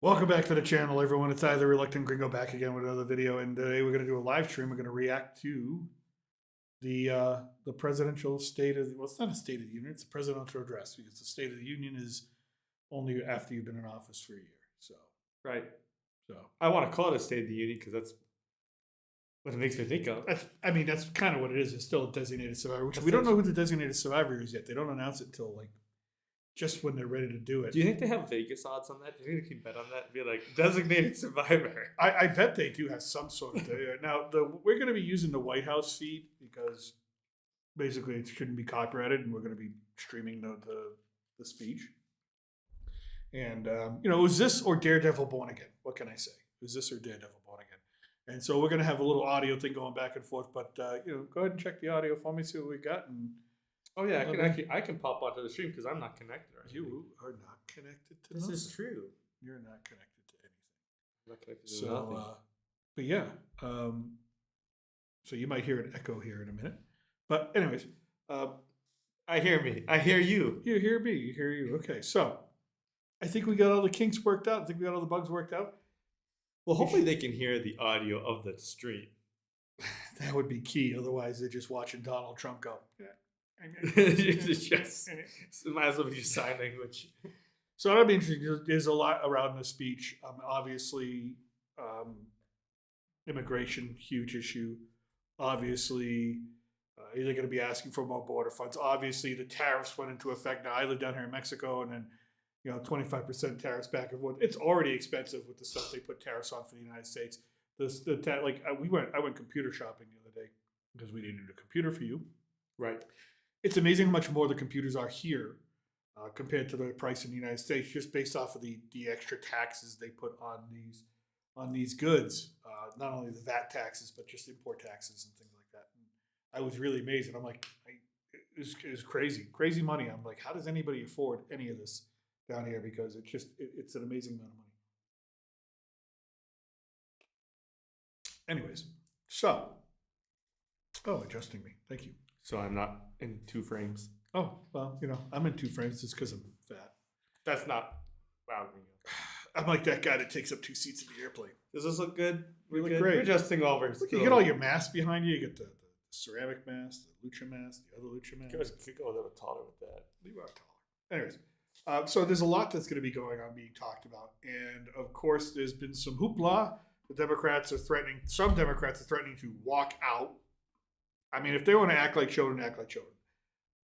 Welcome back to the channel, everyone. It's either Reluctant Gringo back again with another video, and today we're going to do a live stream. We're going to react to the presidential state of well, it's not a state of the union; it's a presidential address because the State of the Union is only after you've been in office for a year. So, Right. so I want to call it a State of the Union because that's what it makes me think of. that's kind of what it is. It's still a designated survivor, which we don't know who the designated survivor is yet. They don't announce it until like just when they're ready to do it. Do you think they have Vegas odds on that? Do you think they can bet on that? Be like designated survivor. I bet they do have some sort of now. We're going to be using the White House feed because basically it shouldn't be copyrighted, and we're going to be streaming the speech. And it was this or Daredevil Born Again. What can I say? It was this or Daredevil Born Again. And so we're going to have a little audio thing going back and forth. But go ahead and check the audio for me, see what we got. And Oh yeah, I can pop onto the stream because I'm not connected. you are not connected to This nothing. is true. You're not connected to anything. I'm not connected to So, nothing. but yeah, so you might hear an echo here in a minute. But anyways, I hear me. I hear you. you hear me, you hear you. Okay, so I think we got all the kinks worked out. I think we got all the bugs worked out. Well, hopefully they can hear the audio of the stream. That would be key. Otherwise, they're just watching Donald Trump go. It's just might as well be just sign language. So that'll be interesting. There's a lot around the speech. Obviously, immigration, huge issue. Obviously, they're going to be asking for more border funds. Obviously, the tariffs went into effect. Now I live down here in Mexico, and then 25% tariffs back and forth. It's already expensive with the stuff they put tariffs on for the United States. I went computer shopping the other day because we needed a computer for you. Right. It's amazing how much more the computers are here compared to the price in the United States, just based off of the extra taxes they put on these goods. Not only the VAT taxes, but just import taxes and things like that. And I was really amazed, and I'm like, it was crazy money. I'm like, how does anybody afford any of this down here? Because it's an amazing amount of money. Anyways, so adjusting me. Thank you. So I'm not in 2 frames. Oh, well, I'm in 2 frames just because I'm fat. That's not wow. I'm like that guy that takes up 2 seats in the airplane. Does this look good? You look good. great. We're adjusting over. Look, you get all your masks behind you. You get the ceramic mask, the lucha mask, the other lucha mask. Could go a little taller with that. You are taller. Anyways, so there's a lot that's going to be going on, being talked about. And, of course, there's been some hoopla. Some Democrats are threatening to walk out. I mean, if they want to act like children, act like children.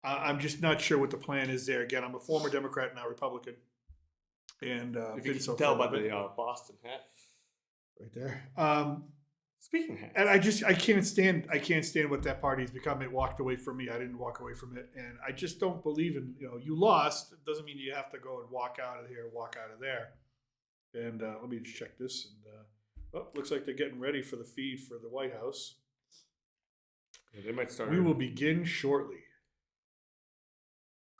I'm just not sure what the plan is there. Again, I'm a former Democrat, now Republican. And If you can tell by the Boston hat. Right there. Speaking of hats. And I can't stand what that party has become. It walked away from me. I didn't walk away from it. And I just don't believe in, you lost. It doesn't mean you have to go and walk out of here, walk out of there. And let me just check this. And looks like they're getting ready for the feed for the White House. Yeah, they might start. We will begin shortly.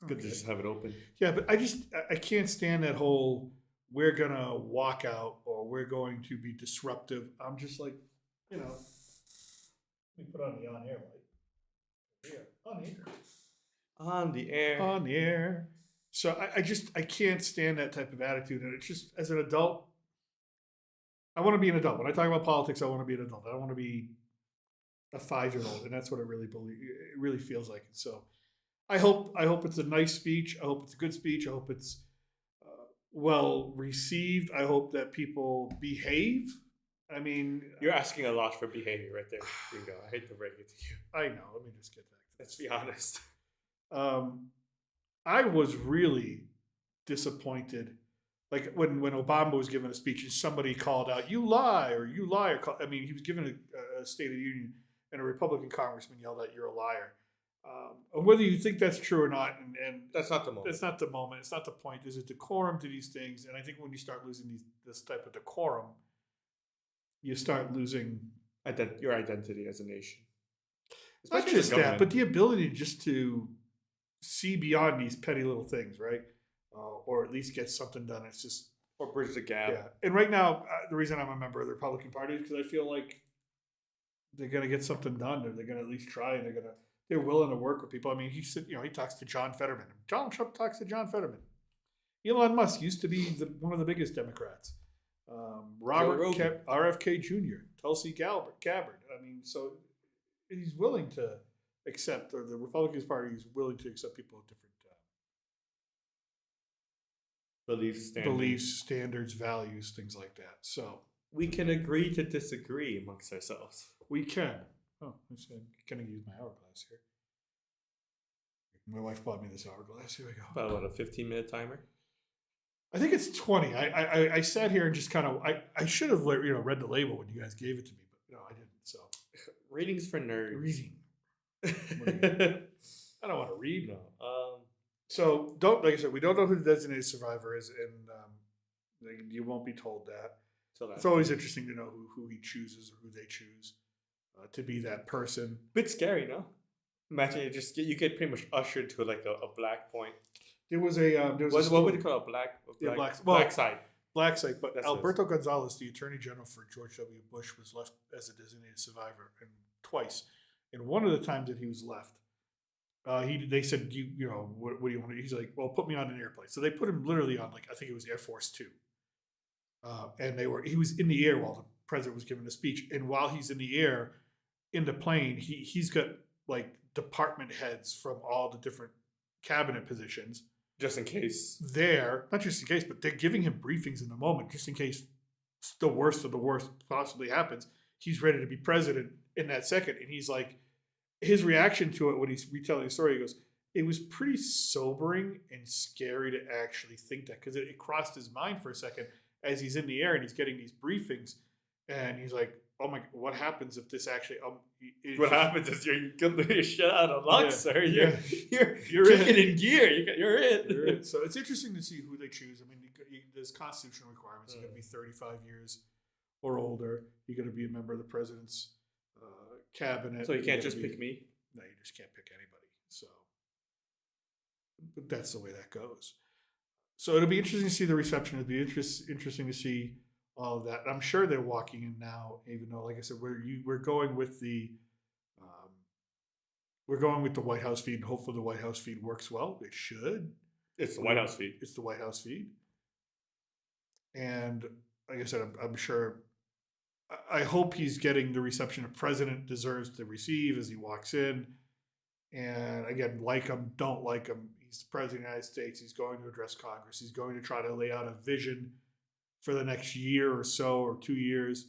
Good to just have it open. Yeah, but I can't stand that whole we're gonna walk out or we're going to be disruptive. I'm just like, let me put on the on-air light. Here, on the air. On the air. On the air. So I can't stand that type of attitude. And it's just, as an adult, I want to be an adult. When I talk about politics, I want to be an adult. I don't want to be a 5-year-old, and that's what it really feels like. And so I hope it's a nice speech. I hope it's a good speech. I hope it's well received. I hope that people behave. I mean, You're asking a lot for behavior right there, Ringo. I hate to break it to you. I know. Let me just get back to Let's be honest. I was really disappointed. Like when Obama was giving a speech and somebody called out, "You lie," or "You liar." I mean, he was giving a State of the Union, and a Republican congressman yelled out, "You're a liar." And whether you think that's true or not, and That's not the moment. that's not the moment. It's not the point. There's a decorum to these things, and I think when you start losing this type of decorum, you start losing Your identity as a nation. not Especially as just a that, government. but the ability just to see beyond these petty little things, right? Or at least get something done. It's just Or bridge the gap. yeah. And right now, the reason I'm a member of the Republican Party is because I feel like they're going to get something done, or they're going to at least try, and they're willing to work with people. I mean, he talks to John Fetterman. Donald Trump talks to John Fetterman. Elon Musk used to be one of the biggest Democrats. Robert Rogan. RFK Jr., Tulsi Gabbard. I mean, so he's willing to accept, or the Republican Party is willing to accept people of different beliefs, standards, values, things like that. So We can agree to disagree amongst ourselves. we can. Oh, I'm gonna use my hourglass here. My wife bought me this hourglass. Here we go. About what, a 15-minute timer? I think it's 20. I sat here and just kind of I should have read the label when you guys gave it to me, but no, I didn't. So Ratings for nerds. reading. I don't want to read. No. So like I said, we don't know who the designated survivor is, and you won't be told that. It's always interesting to know who he chooses or who they choose to be that person. Bit scary, no? Imagine you get pretty much ushered to like a black point. There was a What would you call a black side? black site, but That's Alberto Gonzales, the Attorney General for George W. Bush, was left as a designated survivor, and twice. And one of the times that he was left, they said, what do you want to? He's like, well, put me on an airplane. So they put him literally on, like, I think it was Air Force Two, and he was in the air while the president was giving a speech, and while he's in the air, in the plane, he's got like department heads from all the different cabinet positions Just in case. there, not just in case, but they're giving him briefings in the moment, just in case the worst of the worst possibly happens. He's ready to be president in that second. And he's like, his reaction to it when he's retelling the story, he goes, it was pretty sobering and scary to actually think that, because it crossed his mind for a second as he's in the air and he's getting these briefings. And he's like, oh my, what happens if this actually, What happens is you're getting shut out of luck, Yeah, sir. yeah. You're kicking in gear. You're in. You're in. So it's interesting to see who they choose. I mean, there's constitutional requirements. You're going to be 35 years or older. You're going to be a member of the president's cabinet. So you can't gotta just pick me? No, you just can't pick anybody. So, but that's the way that goes. So it'll be interesting to see the reception. It'll be interesting to see all of that. I'm sure they're walking in now, even though, like I said, we're going with the White House feed, and hopefully the White House feed works well. It should. It's the White House feed. It's the White House feed. And like I said, I'm sure. I hope he's getting the reception a president deserves to receive as he walks in. And again, like him, don't like him. He's the president of the United States. He's going to address Congress. He's going to try to lay out a vision for the next year or so, or 2 years.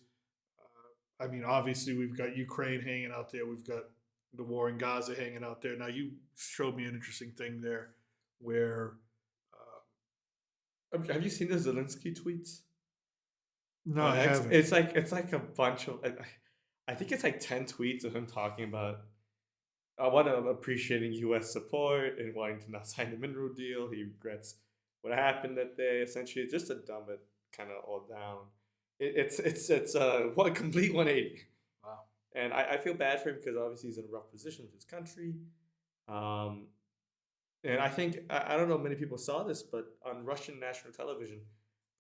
I mean, obviously, we've got Ukraine hanging out there. We've got the war in Gaza hanging out there. Now, you showed me an interesting thing there where. Have you seen the Zelensky tweets? No, I haven't. It's like a bunch of. I think it's like 10 tweets of him talking about appreciating U.S. support and wanting to not sign the mineral deal. He regrets what happened that day. Essentially, just to dumb it kind of all down. It's a complete 180. Wow. And I feel bad for him because obviously he's in a rough position with his country. And I think, I don't know if many people saw this, but on Russian national television,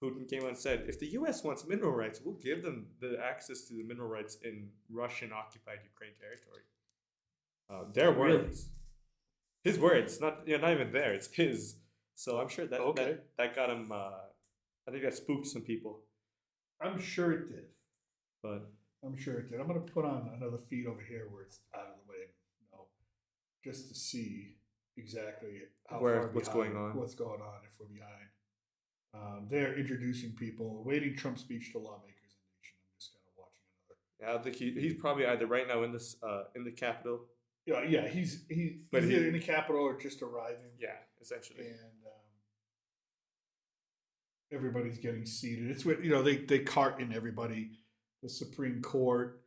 Putin came out and said, if the U.S. wants mineral rights, we'll give them the access to the mineral rights in Russian-occupied Ukraine territory. Their words. His words, not even there, it's his. So I'm sure that got him, I think that spooked some people. I'm sure it did. But I'm sure it did. I'm going to put on another feed over here where it's out of the way, just to see exactly what's going on. What's going on if we're behind. They're introducing people, awaiting Trump's speech to lawmakers in the nation. I'm just kind of watching another. Yeah, I think he's probably either right now in the Capitol. Yeah, he's either in the Capitol or just arriving. Yeah, essentially. And everybody's getting seated. It's what they cart in everybody. The Supreme Court,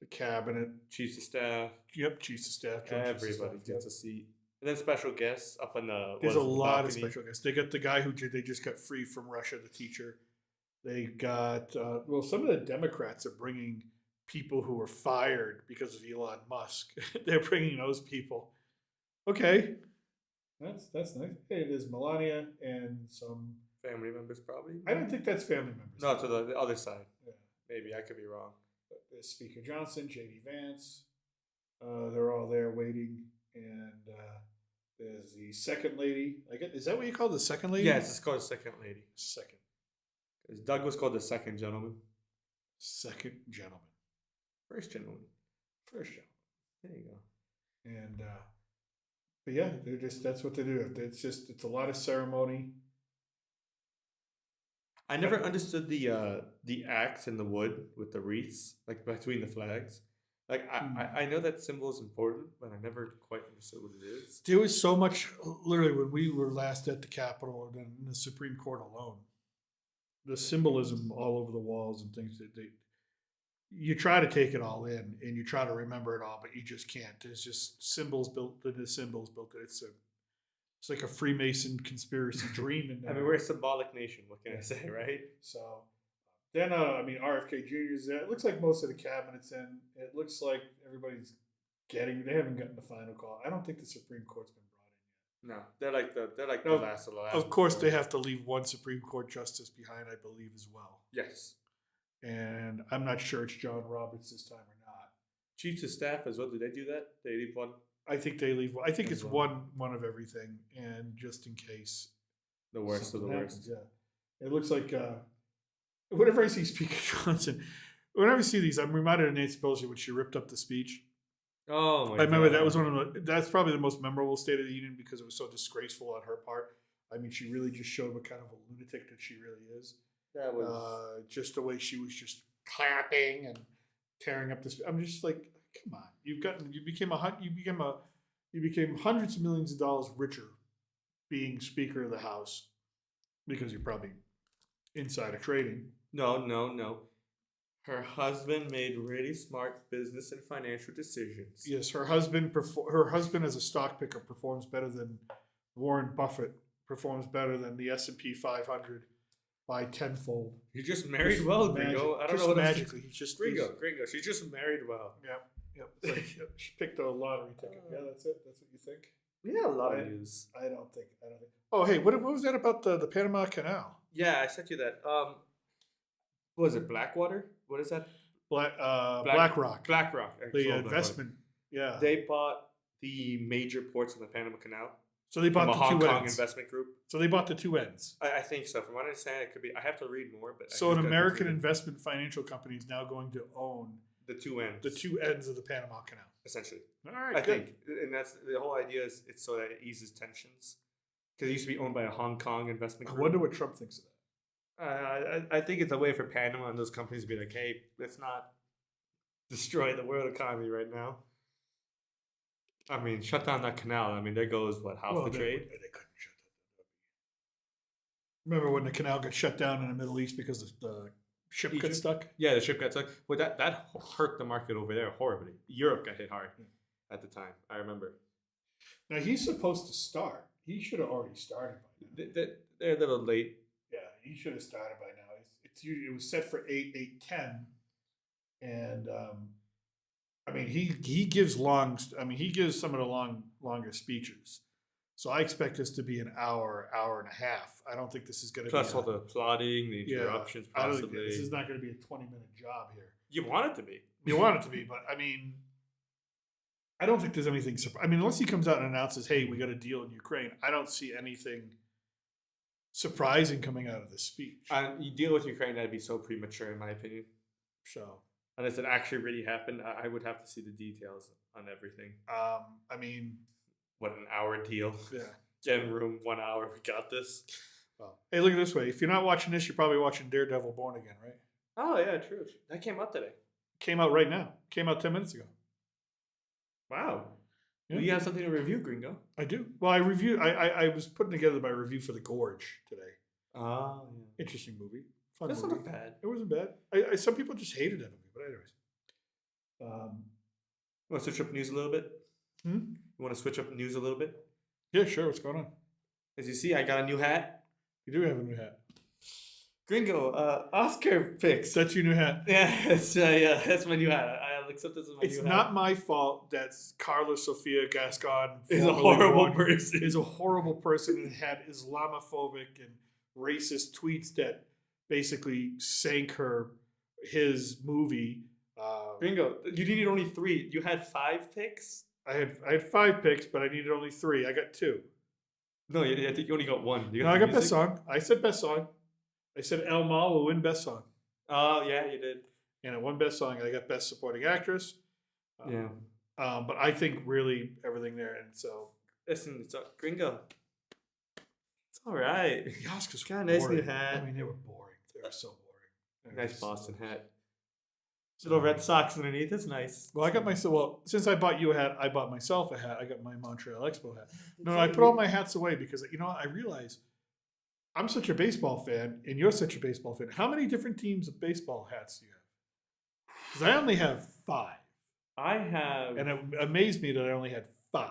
the cabinet, chiefs of staff. Yep, chiefs of staff. Everybody gets a seat. And then special guests up on the. There's a lot of special guests. They got the guy who they just got free from Russia, the teacher. They got some of the Democrats are bringing people who were fired because of Elon Musk. They're bringing those people. Okay, that's nice. Hey, there's Melania and some family members, probably. I don't think that's family members. No, to the other side. Yeah. Maybe I could be wrong. But there's Speaker Johnson, J.D. Vance. They're all there waiting, and there's the second lady. Is that what you call the second lady? Yes, it's called second lady. Second. 'Cause Doug was called the second gentleman. Second gentleman. First gentleman. First gentleman. There you go. And but yeah, they're just that's what they do. It's a lot of ceremony. I never understood the axe in the wood with the wreaths, like between the flags. Like I know that symbol is important, but I never quite understood what it is. There was so much literally when we were last at the Capitol and in the Supreme Court alone. The symbolism all over the walls and things that you try to take it all in and you try to remember it all, but you just can't. There's just symbols built into symbols built. It's like a Freemason conspiracy dream in there. I mean, we're a symbolic nation. What can I say, right? So then, I mean, RFK Jr. is there. It looks like most of the cabinet's in. It looks like everybody's they haven't gotten the final call. I don't think the Supreme Court's been brought in yet. No, they're like No, the last of the last. Of course, before. they have to leave one Supreme Court justice behind, I believe, as well. Yes. And I'm not sure it's John Roberts this time or not. Chiefs of staff as well. Do they do that? They leave one. I think they leave. I think As it's well. one of everything, and just in case The worst of the something worst. happens, yeah. It looks like whenever I see Speaker Johnson, whenever I see these, I'm reminded of Nancy Pelosi when she ripped up the speech. Oh my! I remember God. that was that's probably the most memorable State of the Union because it was so disgraceful on her part. I mean, she really just showed what kind of a lunatic that she really is. That was. Just the way she was just clapping and tearing up this. I'm just like, come on, you became hundreds of millions of dollars richer being Speaker of the House because you're probably insider trading. No. Her husband made really smart business and financial decisions. Yes, her husband as a stock picker performs better than Warren Buffett performs better than the S&P 500 by tenfold. He just married well, Gringo. I don't know what magically. He's just Gringo. She just married well. Yep. It's like, she picked a lottery ticket. Yeah, that's it. That's what you think. We had a lot of news. I don't think. Oh, hey, what was that about the Panama Canal? Yeah, I sent you that. What was it? Blackwater? What is that? BlackRock. BlackRock. The investment. Yeah. They bought the major ports in the Panama Canal. So they bought from a the Hong two Kong ends. investment group. So they bought the two ends. I think so. From what I understand, it could be. I have to read more, but So an American investment financial company is now going to own the two ends. the two ends of the Panama Canal. Essentially. All right, I good. think, and that's the whole idea. Is it's so that it eases tensions because it used to be owned by a Hong Kong investment I group. wonder what Trump thinks of that. I think it's a way for Panama and those companies to be like, hey, let's not destroy the world economy right now. I mean, shut down that canal. I mean, there goes half the trade. They couldn't shut that down. Remember when the canal got shut down in the Middle East because the ship got Egypt? stuck? Yeah, the ship got stuck. Well, that hurt the market over there horribly. Europe got hit hard at the time. I remember. Now he's supposed to start. He should have already started by now. They're a little late. Yeah, he should have started by now. It was set for 8:10, and I mean he gives he gives some of the longer speeches. So I expect this to be an hour and a half. I don't think this is going to be Plus all the plotting, the interruptions, I don't think possibly. this is not going to be a 20-minute job here. You want it to be. You want it to be, but I mean, I don't think there's anything. Unless he comes out and announces, "Hey, we got a deal in Ukraine," I don't see anything surprising coming out of this speech. You deal with Ukraine, that'd be so premature, in my opinion. So, Unless it actually really happened, I would have to see the details on everything. I mean, What, an hour deal? yeah. Get in room 1 hour. We got this. Well, hey, look at it this way. If you're not watching this, you're probably watching Daredevil: Born Again, right? Oh yeah, true. That came out today. Came out right now. Came out 10 minutes ago. Wow. Yeah. You have something to review, Gringo. I do. Well, I was putting together my review for The Gorge today. Oh yeah. Interesting movie. Fun That's movie. not bad. It wasn't bad. Some people just hated that movie, but anyways. You want to switch up news a little bit? Hmm? You want to switch up news a little bit? Yeah, sure. What's going on? As you see, I got a new hat. You do have a new hat. Gringo, Oscar picks. That's your new hat. Yeah, that's my new hat. I'll accept this as my It's new not hat. my fault that Carlos Sofia Gascon Is a formerly horrible won- person. Is a horrible person and had Islamophobic and racist tweets that basically sank his movie. Gringo, you needed only 3. You had 5 picks? I had 5 picks, but I needed only 3. I got 2. No, I think you only got 1. You No, I got the best music? song. I said best song. I said El Mal will win Best Song. Oh yeah, you did. And it won Best Song. I got Best Supporting Actress. Yeah. But I think really everything there. And so Listen, it's a Gringo. It's all right. the Oscars Got a were nice boring. new hat. I mean, they were boring. They were so boring. They were Nice just- Boston hat. Little Red Sox underneath. That's nice. Well, I got myself. Well, since I bought you a hat, I bought myself a hat. I got my Montreal Expo hat. No, I put all my hats away because I realize I'm such a baseball fan, and you're such a baseball fan. How many different teams of baseball hats do you have? Because I only have 5, I have. and it amazed me that I only had 5.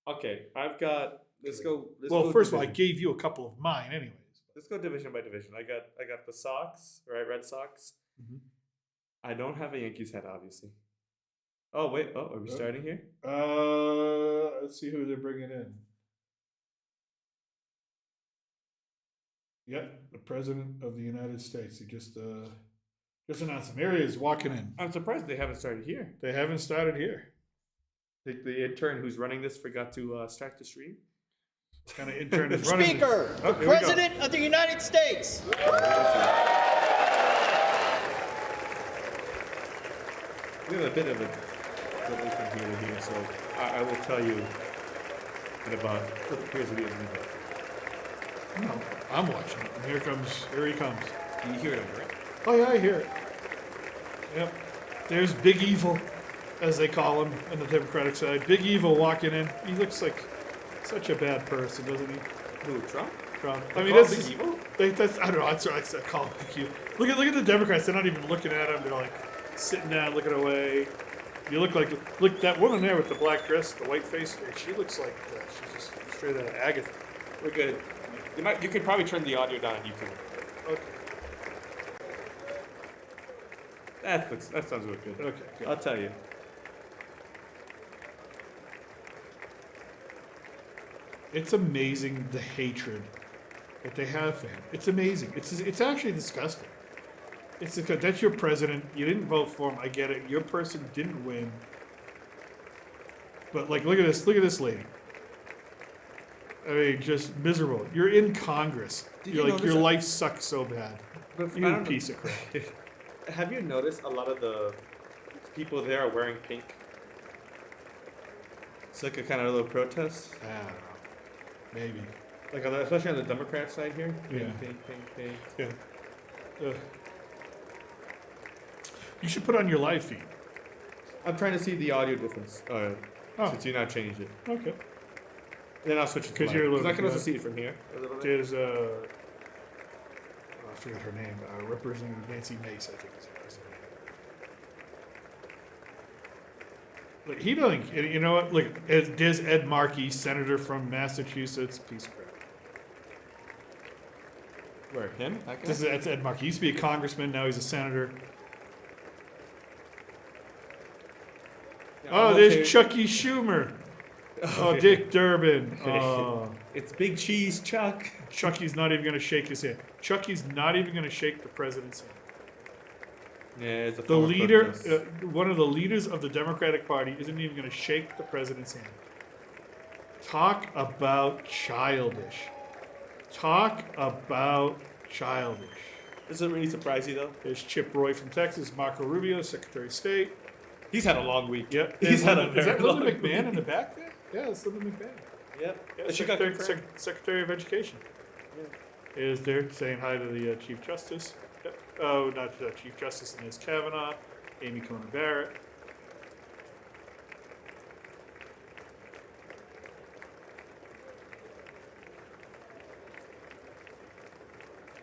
Okay, I've got. Let's go. Well, first of all, I gave you a couple of mine, anyways. Let's go division by division. I got the Sox, right? Red Sox. Mhm. I don't have a Yankees hat, obviously. Oh wait. Oh, are we starting here? Let's see who they're bringing in. Yep, the president of the United States. He just announced him. Here he is walking in. I'm surprised they haven't started here. They haven't started here. The intern who's running this forgot to start the stream. Kind of intern is running. Speaker, Oh, the here we go. President of the United States. We have a bit of a delay from here to here, so I will tell you in about here's the minute. No, I'm watching it. And here he comes. Do you hear it on your end? Oh yeah, I hear it. Yep. There's Big Evil, as they call him on the Democratic side. Big Evil walking in. He looks like such a bad person, doesn't he? Who, Trump? Trump. They I mean, call that's him Big Evil? That's I don't know. That's what I call him Big Evil. Look at the Democrats. They're not even looking at him. They're like sitting down, looking away. You look that woman there with the black dress, the white face. She looks like she's just straight out of Agatha. We're good. You could probably turn the audio down. You can. Okay. That sounds real good. Okay. Good. I'll tell you. It's amazing the hatred that they have for him. It's amazing. It's actually disgusting. It's because that's your president. You didn't vote for him. I get it. Your person didn't win. But like, look at this. Look at this lady. I mean, just miserable. You're in Congress. Did You're you like notice your that- life sucks so bad. But You piece of crap. Have you noticed a lot of the people there are wearing pink? It's like a kind of little protest. I don't know. Maybe. Like especially on the Democrat side here. Pink, Yeah. pink. Yeah. You should put on your live feed. I'm trying to see the audio difference. Oh. Since you now changed it. Okay. Then I'll switch it to 'Cause you're a live. little I can also bit- see it from here a little bit. There's I forget her name. Representative Nancy Mace, I think is her name. Look, he doesn't. You know what? Look, there's Ed Markey, senator from Massachusetts. Piece of crap. Where him? That guy? That's Ed Markey. He used to be a congressman. Now he's a senator. Yeah, Oh, I'm there's okay. Chucky Schumer. Oh, Dick Durbin. Oh, It's Big Cheese Chuck. Chucky's not even going to shake his hand. Chucky's not even going to shake the president's hand. Yeah, it's a The form of leader, protest. one of the leaders of the Democratic Party, isn't even going to shake the president's hand. Talk about childish. Talk about childish. Does it really surprise you though? There's Chip Roy from Texas, Marco Rubio, Secretary of State. He's had a long week. Yep. He's had a Is that very Linda long McMahon in week. the back there? Yeah, it's Linda McMahon. Yep. Yeah, She got confirmed. Secretary of Education. Is there saying hi to the Chief Justice? Yep. Oh, not Chief Justice Liz Kavanaugh, Amy Coney Barrett.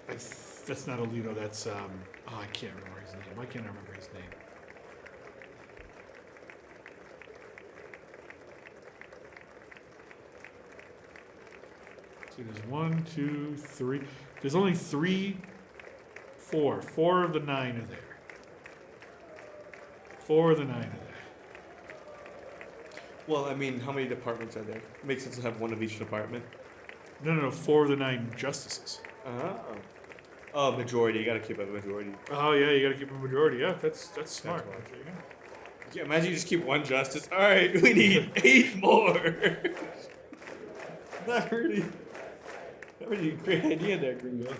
That's not Alito. That's I can't remember his name. Why can't I remember his name? See, there's 1, 2, 3. There's only 3, 4. 4 of the 9 are there. 4 of the 9 are there. Well, I mean, how many departments are there? It makes sense to have one of each department. No, 4 of the 9 justices. Oh, majority. You gotta keep it a majority. Oh yeah, you got to keep a majority. Yeah, that's smart. why. There you go. Yeah, imagine you just keep one justice. All right, we need 8 more. Not really a great idea there, Gringo.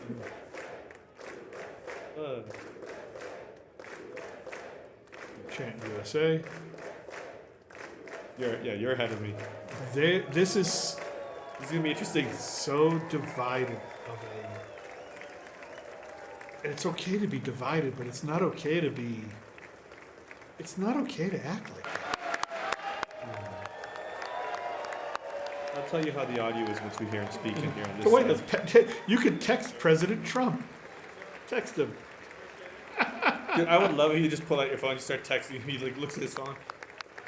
Chant USA. You're ahead of me. This is This is gonna be interesting. so divided of a. And it's okay to be divided, but it's not okay to be. It's not okay to act like that. I'll tell you how the audio is once we hear him speaking here on this So wait, side. you could text President Trump. Text him. Dude, I would love if you just pull out your phone and start texting him. He like looks at his phone.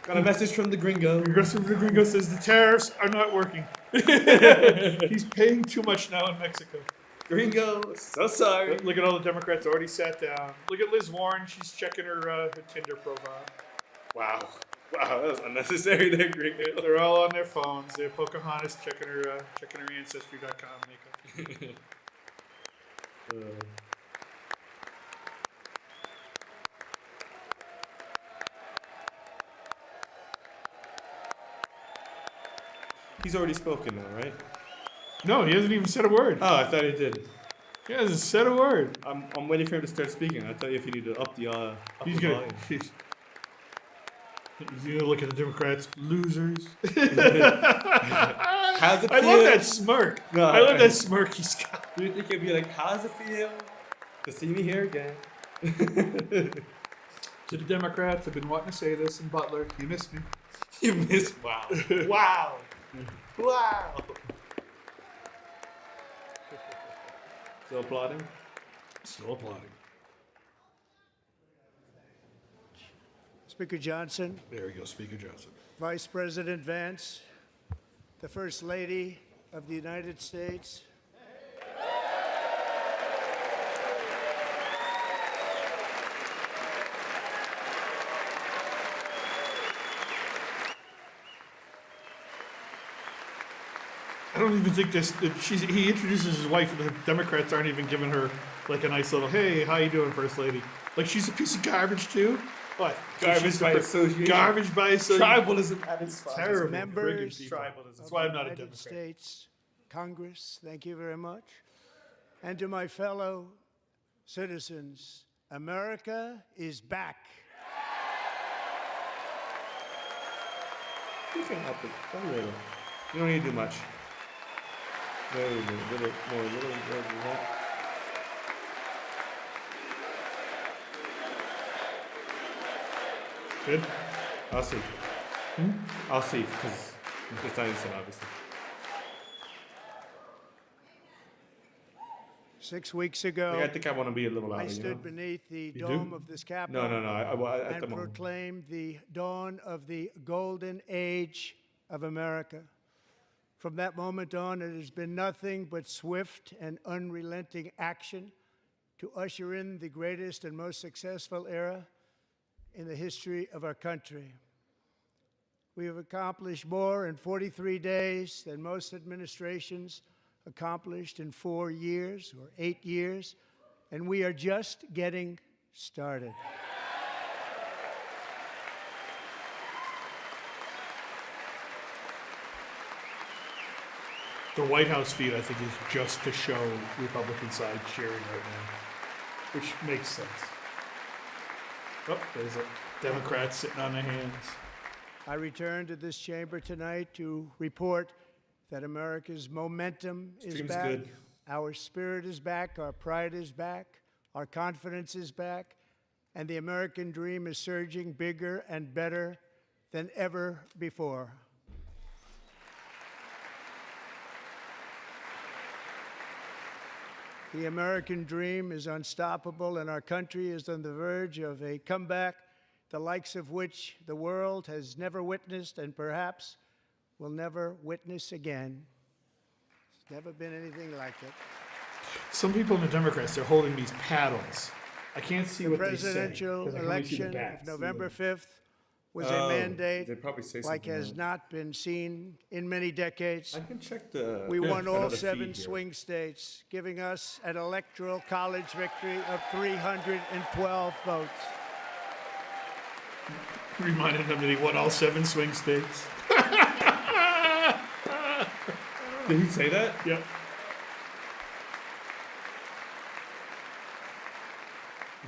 Got a message from the gringo. Progressive Gringo says the tariffs are not working. He's paying too much now in Mexico. Gringo, so sorry. Look at all the Democrats already sat down. Look at Liz Warren. She's checking her Tinder profile. Wow, that was unnecessary there, gringo. They're all on their phones. They're Pocahontas checking her Ancestry.com makeup. He's already spoken now, right? No, he hasn't even said a word. Oh, I thought he did. He hasn't said a word. I'm waiting for him to start speaking. I'll tell you if you need to up the He's the gonna. volume. He's gonna look at the Democrats, losers. How's it I feel? love that smirk. No, I love that smirk he's got. Do you think he'd be like, how's it feel to see me here again? To the Democrats, I've been wanting to say this in Butler. You missed me. You missed. Wow. Wow. Wow. Still applauding? Still applauding. Speaker Johnson, There we go, Speaker Johnson. Vice President Vance, the First Lady of the United States, I don't even think this. He introduces his wife, and the Democrats aren't even giving her like a nice little "Hey, how you doing, First Lady?" Like she's a piece of garbage too. What? Garbage She's by the association. Garbage by association. Tribalism at its finest. Terrible. Members friggin' people. Tribalism. That's why I'm of not the a United Democrat. States Congress, thank you very much. And to my fellow citizens, America is back. You can help it. A little. You don't need to do much. Very little. Little more. Little more than that. Good. I'll see. I'll see, because it's not instant, obviously. 6 weeks Like, I ago, think I want to be a little louder, I you know? stood beneath the do? dome of this Capitol No. At the and moment. proclaimed the dawn of the golden age of America. From that moment on, it has been nothing but swift and unrelenting action to usher in the greatest and most successful era in the history of our country. We have accomplished more in 43 days than most administrations accomplished in 4 years or 8 years, and we are just getting started. The White House feed, I think, is just to show Republican side cheering right now, which makes sense. Oh, there's a Democrats sitting on their hands. I return to this chamber tonight to report that America's momentum is Stream's back. good. Our spirit is back, our pride is back, our confidence is back, and the American dream is surging bigger and better than ever before. The American dream is unstoppable, and our country is on the verge of a comeback, the likes of which the world has never witnessed and perhaps will never witness again. There's never been anything like it. Some people in the Democrats, they're holding these paddles. I can't see The what they say. presidential 'cause I can only see the election back. of November 5th was Oh, a mandate they'd probably say like something has else. not been seen in many decades. I can check the. We won all another 7 feed here. swing states, giving us an electoral college victory of 312 votes. Reminding them that he won all 7 swing states. Did he say that? Yep.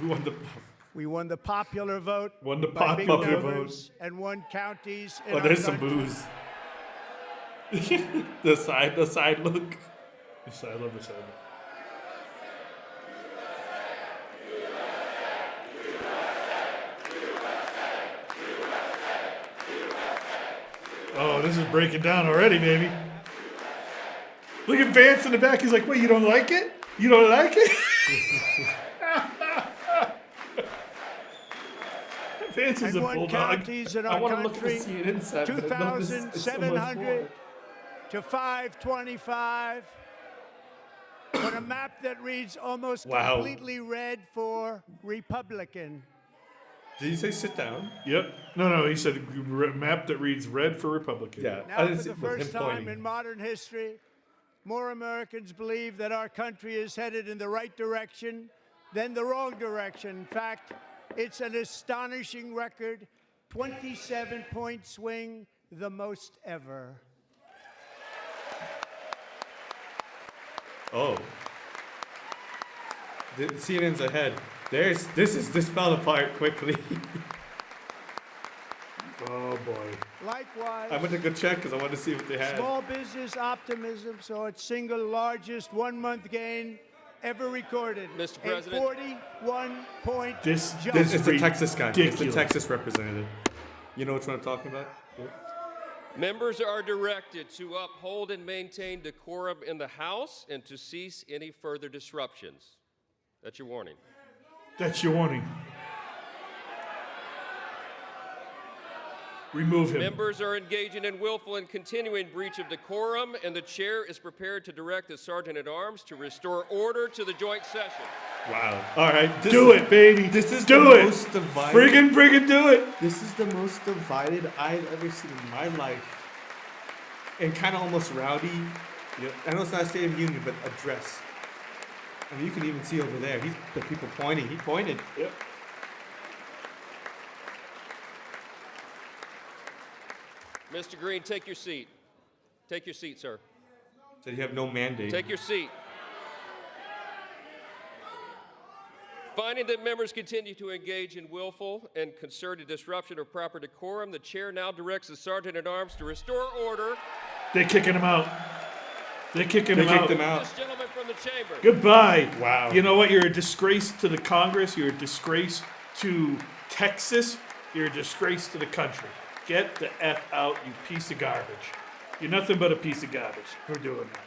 We won the. We won the popular vote. Won the by big popular numbers and won counties. In Oh, our there's some country. booze. the side look. Yes, I love this album. Oh, this is breaking down already, baby. Look at Vance in the back. He's like, wait, you don't like it? You don't like it? Vance is And a won bulldog. counties in I our want to look at the country. CNN set. but I know this is so much more. 2,700 to 525. On a map that reads almost Wow. completely red for Republican. Did you say sit down? Yep. No, he said map that reads red for Republican. Yeah. I Now, didn't for see the him first time pointing. in modern history, more Americans believe that our country is headed in the right direction than the wrong direction. In fact, it's an astonishing record, 27-point swing, the most ever. Oh. The CNN's ahead. This fell apart quickly. Oh boy. Likewise, I went to go check because I wanted to see what they had. small business optimism saw its single largest one-month gain ever recorded. Mr. A President. 41-point This- jump. this- It's the Texas guy. It's the ridiculous. Texas representative. You know which one I'm talking about? Members are directed to uphold and maintain decorum in the House and to cease any further disruptions. That's your warning. That's your warning. Remove him. Members are engaging in willful and continuing breach of decorum, and the chair is prepared to direct the Sergeant at Arms to restore order to the joint session. Wow. All right. Do it, baby. This is do the it. most divided. Friggin' do it. This is the most divided I've ever seen in my life. And kind of almost rowdy. I know it's not a State of the Union, but address. I mean, you can even see over there. The people pointing. He pointed. Yep. Mr. Green, take your seat. Take your seat, sir. Said you have no mandate. Take your seat. Finding that members continue to engage in willful and concerted disruption of proper decorum, the chair now directs the Sergeant at Arms to restore order. They're kicking him out. They're kicking They him kicked out. him out. This gentleman from the chamber. Goodbye. Wow. You know what? You're a disgrace to the Congress. You're a disgrace to Texas. You're a disgrace to the country. Get the F out, you piece of garbage. You're nothing but a piece of garbage for doing that.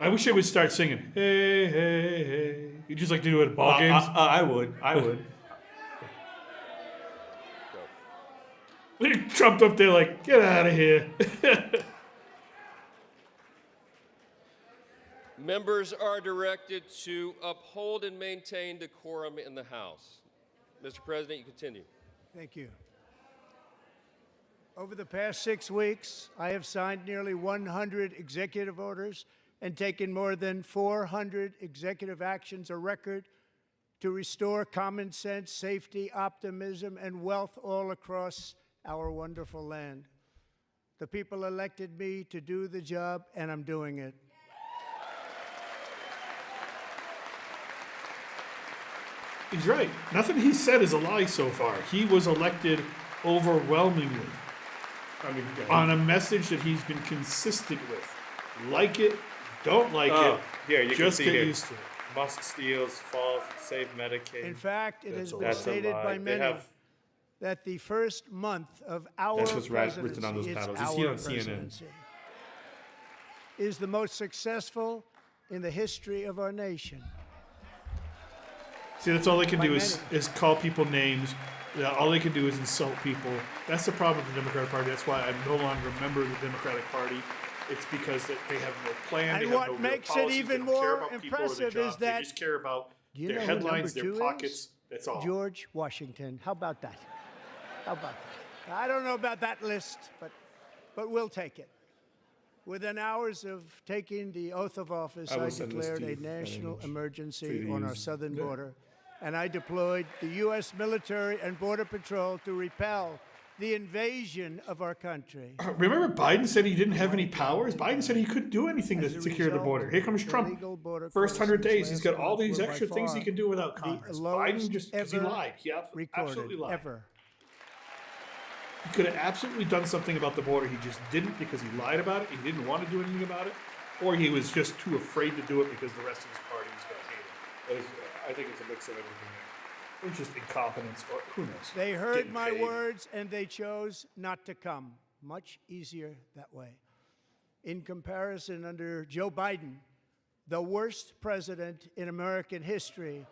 I wish I would start singing. Hey, hey, hey. You just like to do it at ball games? I would. I would. Trumped up there like, get out of here. Members are directed to uphold and maintain decorum in the House. Mr. President, you continue. Thank you. Over the past 6 weeks, I have signed nearly 100 executive orders and taken more than 400 executive actions, a record to restore common sense, safety, optimism, and wealth all across our wonderful land. The people elected me to do the job, and I'm doing it. He's right. Nothing he said is a lie so far. He was elected overwhelmingly I mean, on a message that he's been consistent with. Like it, don't like Oh, it. here, you can just see get here. used to it. Musk steals, false, save Medicaid. In fact, it has been That's a stated lie. by They many have- that the first month of our That's what's written presidency, on those it's panels. You see it our on CNN. presidency, is the most successful in the history of our nation. See, that's all they can By do is many. call people names. Yeah, all they can do is insult people. That's the problem with the Democratic Party. That's why I'm no longer a member of the Democratic Party. It's because they have no plan. And they have what no real makes it policies. even they don't care more about people or their impressive is jobs. that- They just care about Do you their know who headlines, number their 2 pockets. is? That's all. George Washington. How about that? How about that? I don't know about that list, but we'll take it. Within hours of taking the oath of office, I will I send this declared to a you in national English emergency for you to on our use. southern border, and I deployed the U.S. military and Border Patrol to repel the invasion of our country. Remember Biden said he didn't have any powers? Biden said he couldn't do anything to As a secure the result, border. Here comes the Trump. legal border First 100 crossings days, he's got last all month these were by extra things he far can do without the Congress. Biden lowest just, because he ever lied. He absolutely recorded lied. ever. He could have absolutely done something about the border. He just didn't because he lied about it. He didn't want to do anything about it. Or he was just too afraid to do it because the rest of his party was going to hate him. I think it's a mix of everything. Or just incompetence, or who knows. They heard Getting my paid. words and they chose not to come. Much easier that way. In comparison, under Joe Biden, the worst president in American history,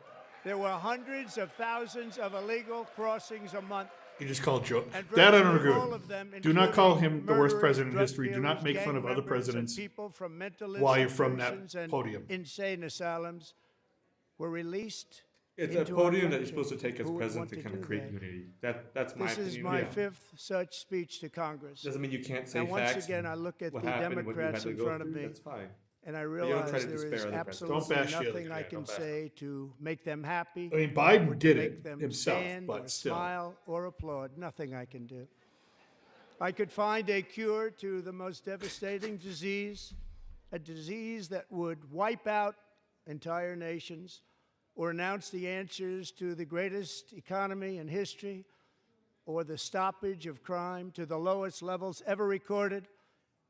there were hundreds of thousands of illegal crossings a month. You just called Joe. And That I don't virtually agree all with. of them, Do not call including him the worst murderers, president in drug history. Do not dealers, make fun gang of other members, and presidents people from mental while you're from that institutions and podium. insane asylums were released. It's a into our podium that you're country. supposed to take as Who would president want to kind of do create that? unity. That's my This opinion. is my yeah. fifth such speech to Congress. Doesn't mean you can't say And once facts. again, I look at what the happened, what you Democrats had to in go front of through, me, That's fine. and I don't realize try to there despair is other presidents. Don't absolutely bash the other nothing guy. I Don't can bash say to make them happy. I mean, or Biden to did make it them himself, stand or but still. smile or applaud. Nothing I can do. I could find a cure to the most devastating disease, a disease that would wipe out entire nations, or announce the answers to the greatest economy in history, or the stoppage of crime to the lowest levels ever recorded.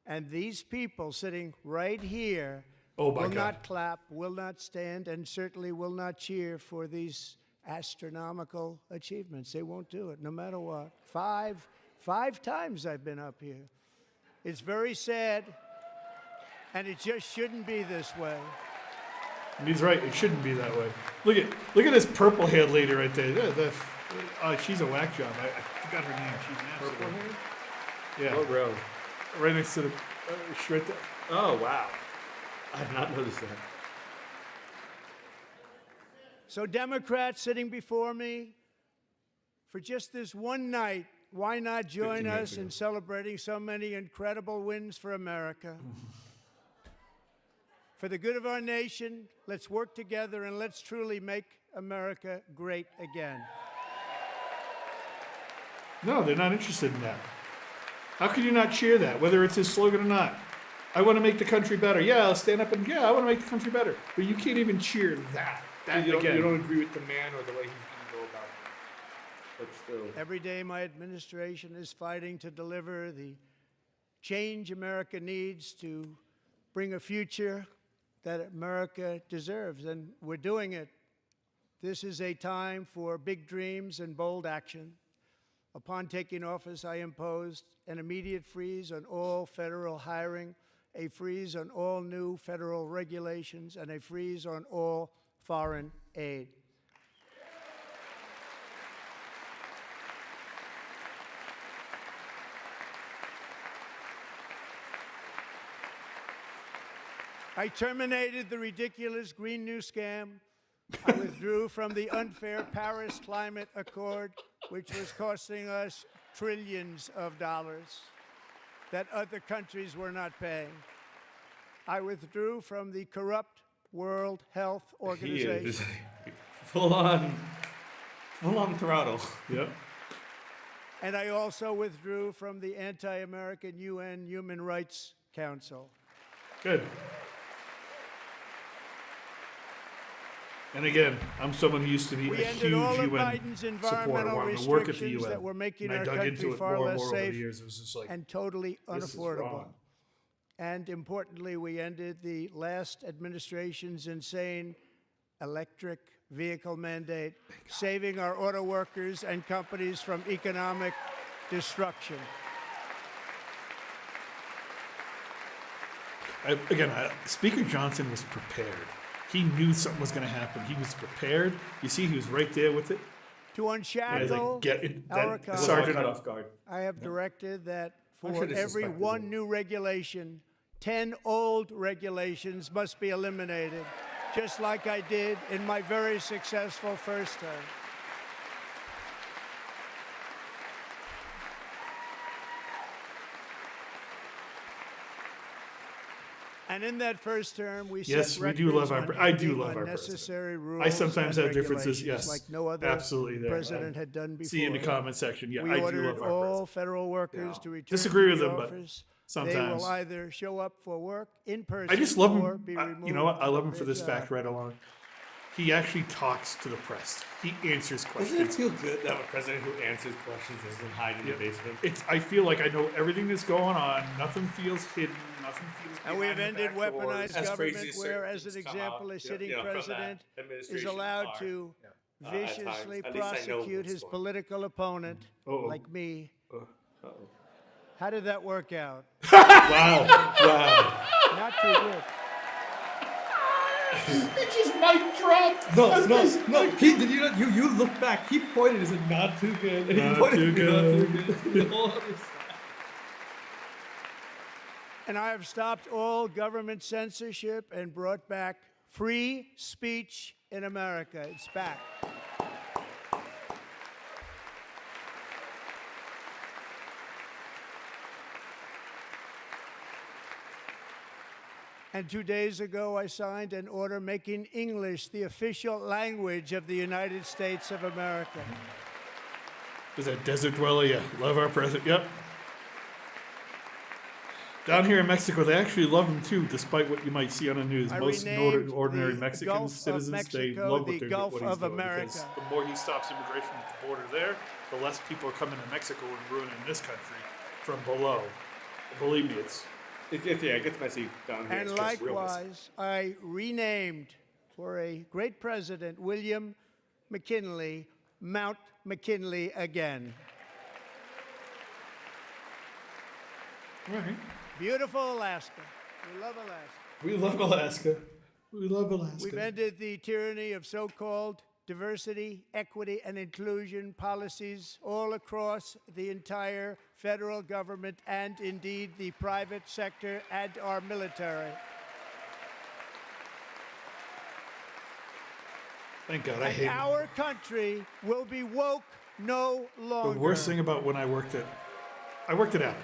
And these people sitting right here Oh, my will God. not clap, will not stand, and certainly will not cheer for these astronomical achievements. They won't do it, no matter what. Five times I've been up here. It's very sad, and it just shouldn't be this way. And he's right. It shouldn't be that way. Look at this purple-haired lady right there. She's a whack job. I forgot her name. She's an absolute. Yeah, Oh, bro. right next to the. She's right there. Oh, wow. I did not notice that. So, Democrats sitting before me, for just this one night, why not 15 join minutes us ago. in celebrating so many incredible wins for America? For the good of our nation, let's work together and let's truly make America great again. No, they're not interested in that. How could you not cheer that, whether it's his slogan or not? I want to make the country better. Yeah, I'll stand up and I want to make the country better. But you can't even cheer that. That You again. don't agree with the man or the way he's going to go about it. But still. Every day, my administration is fighting to deliver the change America needs to bring a future that America deserves, and we're doing it. This is a time for big dreams and bold action. Upon taking office, I imposed an immediate freeze on all federal hiring, a freeze on all new federal regulations, and a freeze on all foreign aid. I terminated the ridiculous Green New Scam. I withdrew from the unfair Paris Climate Accord, which was costing us trillions of dollars that other countries were not paying. I withdrew from the corrupt World Health He is Organization. just full on throttle. Yep. And I also withdrew from the anti-American UN Human Rights Council. Good. And again, I'm someone who used to be We a ended huge all of UN Biden's supporter, environmental wanted to work at the restrictions UN. that were making and I our dug country into it far more and less more over the safe years. It was just like, and totally this is unaffordable. wrong. And importantly, we ended the last administration's insane electric vehicle mandate, saving our auto workers and companies from economic destruction. Speaker Johnson was prepared. He knew something was going to happen. He was prepared. You see, he was right there with it. To And he's unshackle like, get it. our That economy, sergeant Cut off guard. I have directed that I'm for sure they every suspected one it. new regulation, 10 old regulations must be eliminated, just like I did in my very successful first term. And in that first term, we Yes, set we do love records our- on I do ending love our unnecessary rules. I sometimes and have differences, regulations yes, like no other absolutely there. president had done before. See in the comment section, yeah, We I do ordered love our all president. federal workers Yeah. to return Disagree to with the them, but office. They sometimes. will either show up for work in person I just love or him. be You removed know what? I love from him for their this fact job. right along. He actually talks to the press. He answers Doesn't it questions. feel good to have a president who answers questions and doesn't hide in the basement? I feel like I know everything that's going on. Nothing feels hidden. Nothing feels. And we've behind the ended back doors. weaponized As crazy government as where, certain as an things come example, out, a sitting from that president is administration allowed are, to at times. viciously At least I know prosecute what's his going on. political opponent, Uh-oh. like me. Uh-oh. How did that work out? Wow. Wow. Not too good. He just mic dropped. No. He did you not, you look back. He pointed and said, "Not too good." And Not he pointed, too good. "Not too good." The whole other side. And I have stopped all government censorship and brought back free speech in America. It's back. And 2 days ago, I signed an order making English the official language of the United States of America. Is that desert dweller? Yeah, love our president. Yep. Down here in Mexico, they actually love him too, despite what you might see on the news. I Most renamed ordinary the Mexican Gulf of citizens, they Mexico love the what they're Gulf what he's of doing. Because America. the more he stops immigration at the border there, the less people are coming to Mexico and ruining this country from below. Believe me, it's It gets messy down here. And It's just real messy. likewise, I renamed for a great president, William McKinley, Mount McKinley again. all right. Beautiful Alaska. We love Alaska. We love Alaska. We love Alaska. We've ended the tyranny of so-called diversity, equity, and inclusion policies all across the entire federal government and indeed the private sector and our military. Thank God. I And hate our country will be woke no longer. the worst thing about when I worked at Apple.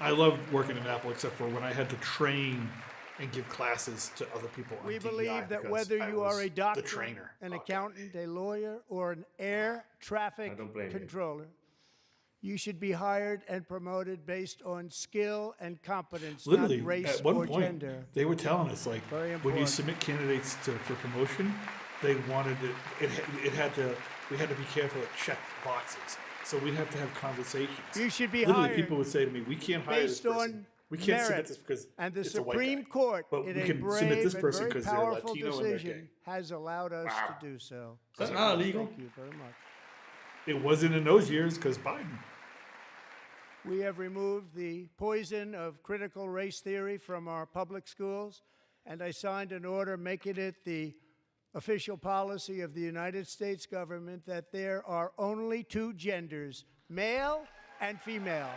I loved working at Apple, except for when I had to train and give classes to other people on We DEI believe that because whether I you was are a doctor, the trainer. an Oh, accountant, a lawyer, or an air traffic I don't blame you. controller, you should be hired and promoted based on skill and competence, Literally, not race at one or point, gender. they were telling us like Very when you important. submit candidates for promotion, they wanted it had to we had to be careful it checked boxes. So we'd have to have conversations. You should be Literally, hired people would say to me, "We can't hire this based person. on We can't submit merit." this because And the it's a white Supreme guy. Court, But in we a can brave submit this and person very 'cause they're powerful Latino and they're decision, gay. has allowed us to do so. Is that not illegal? Thank you very much. It wasn't in those years because Biden. We have removed the poison of critical race theory from our public schools, and I signed an order making it the official policy of the United States government that there are only two genders, male and female.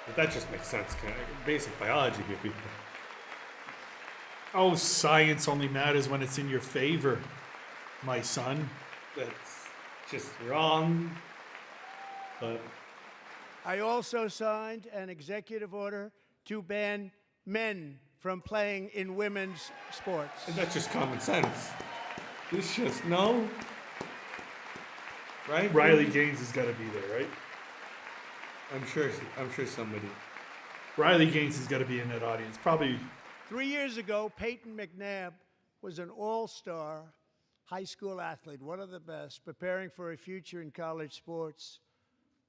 But that just makes sense. Kind of basic biology here, people. Oh, science only matters when it's in your favor, my son. That's just wrong. But I also signed an executive order to ban men from playing in women's sports. that's just common sense. It's just no. Right? Riley Gaines has got to be there, right? I'm sure somebody. Riley Gaines has got to be in that audience. Probably 3 years ago, Peyton McNabb was an all-star high school athlete, one of the best, preparing for a future in college sports.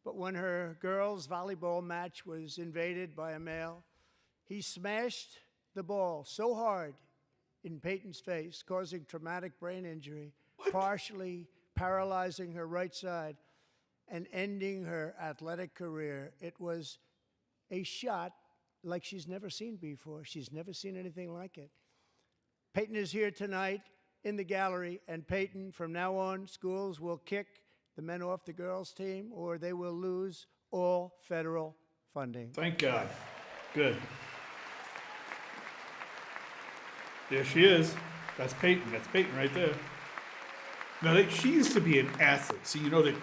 But when her girls' volleyball match was invaded by a male, he smashed the ball so hard in Peyton's face, causing traumatic brain injury, partially paralyzing her right side and ending her athletic career. It was a shot like she's never seen before. She's never seen anything like it. Peyton is here tonight in the gallery, and Peyton, from now on, schools will kick the men off the girls' team or they will lose all federal funding. Thank God. Good. There she is. That's Peyton. That's Peyton right there. Now, she used to be an athlete, so you know that.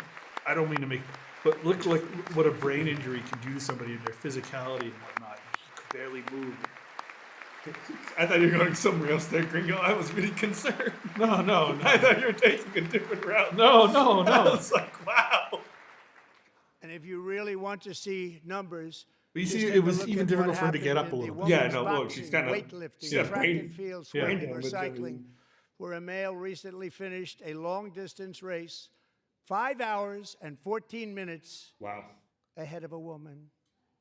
I don't mean to make, but look like what a brain injury can do to somebody in their physicality and whatnot. She could barely move. I thought you were going somewhere else there, Gringo. I was really concerned. No, I thought you were taking a different route. no, I no. was like, wow. And if you really want to see numbers, But you just see, take it a was look even at difficult what for her to get happened up a in the little bit. Yeah, women's no, look, boxing, she's kinda- weightlifting, she's got track brain- and field, yeah. swimming, brain or damage, I mean. cycling, where a male recently finished a long-distance race 5 hours and 14 minutes Wow. ahead of a woman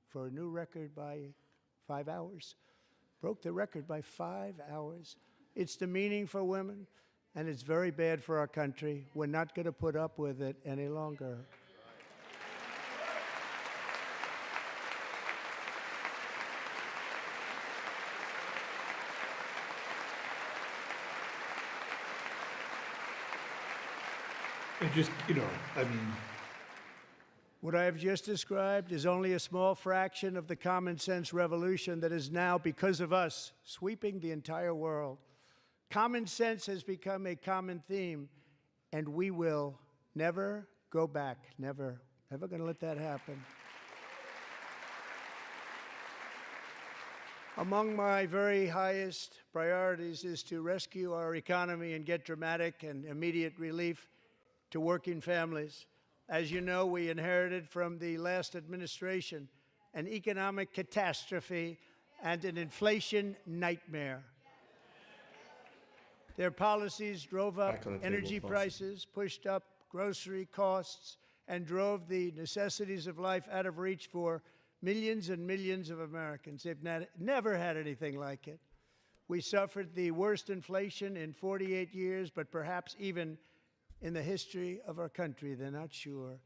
for a new record by 5 hours. Broke the record by 5 hours. It's demeaning for women, and it's very bad for our country. We're not going to put up with it any longer. It just, I mean, What I have just described is only a small fraction of the common sense revolution that is now, because of us, sweeping the entire world. Common sense has become a common theme, and we will never go back. Never. Never going to let that happen. Among my very highest priorities is to rescue our economy and get dramatic and immediate relief to working families. As you know, we inherited from the last administration an economic catastrophe and an inflation nightmare. Their policies drove up Back on the table, energy boss. prices, pushed up grocery costs, and drove the necessities of life out of reach for millions and millions of Americans. They've never had anything like it. We suffered the worst inflation in 48 years, but perhaps even in the history of our country. They're not sure.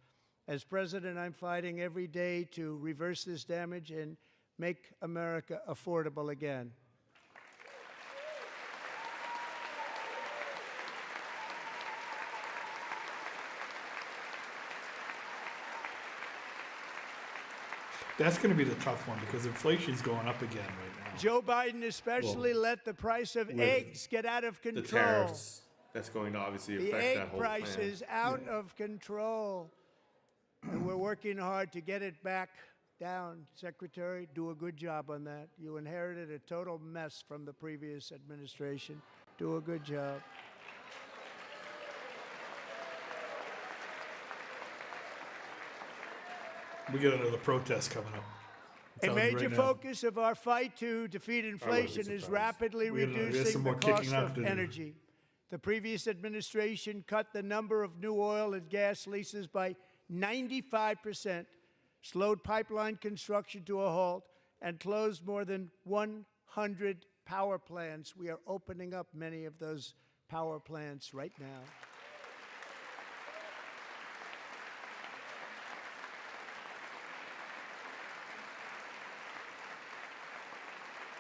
As president, I'm fighting every day to reverse this damage and make America affordable again. that's going to be the tough one because inflation's going up again right now. Joe Biden especially let the price of with eggs get out of The control. tariffs. That's going to obviously The affect egg that whole price plan. is out of control. And we're working hard to get it back down. Secretary, do a good job on that. You inherited a total mess from the previous administration. Do a good job. We got another protest coming up. I'm A telling you major right now. focus of our fight to defeat inflation is surprised. rapidly We're gonna- there's reducing some the more kicking cost up of to do. energy. The previous administration cut the number of new oil and gas leases by 95%, slowed pipeline construction to a halt, and closed more than 100 power plants. We are opening up many of those power plants right now.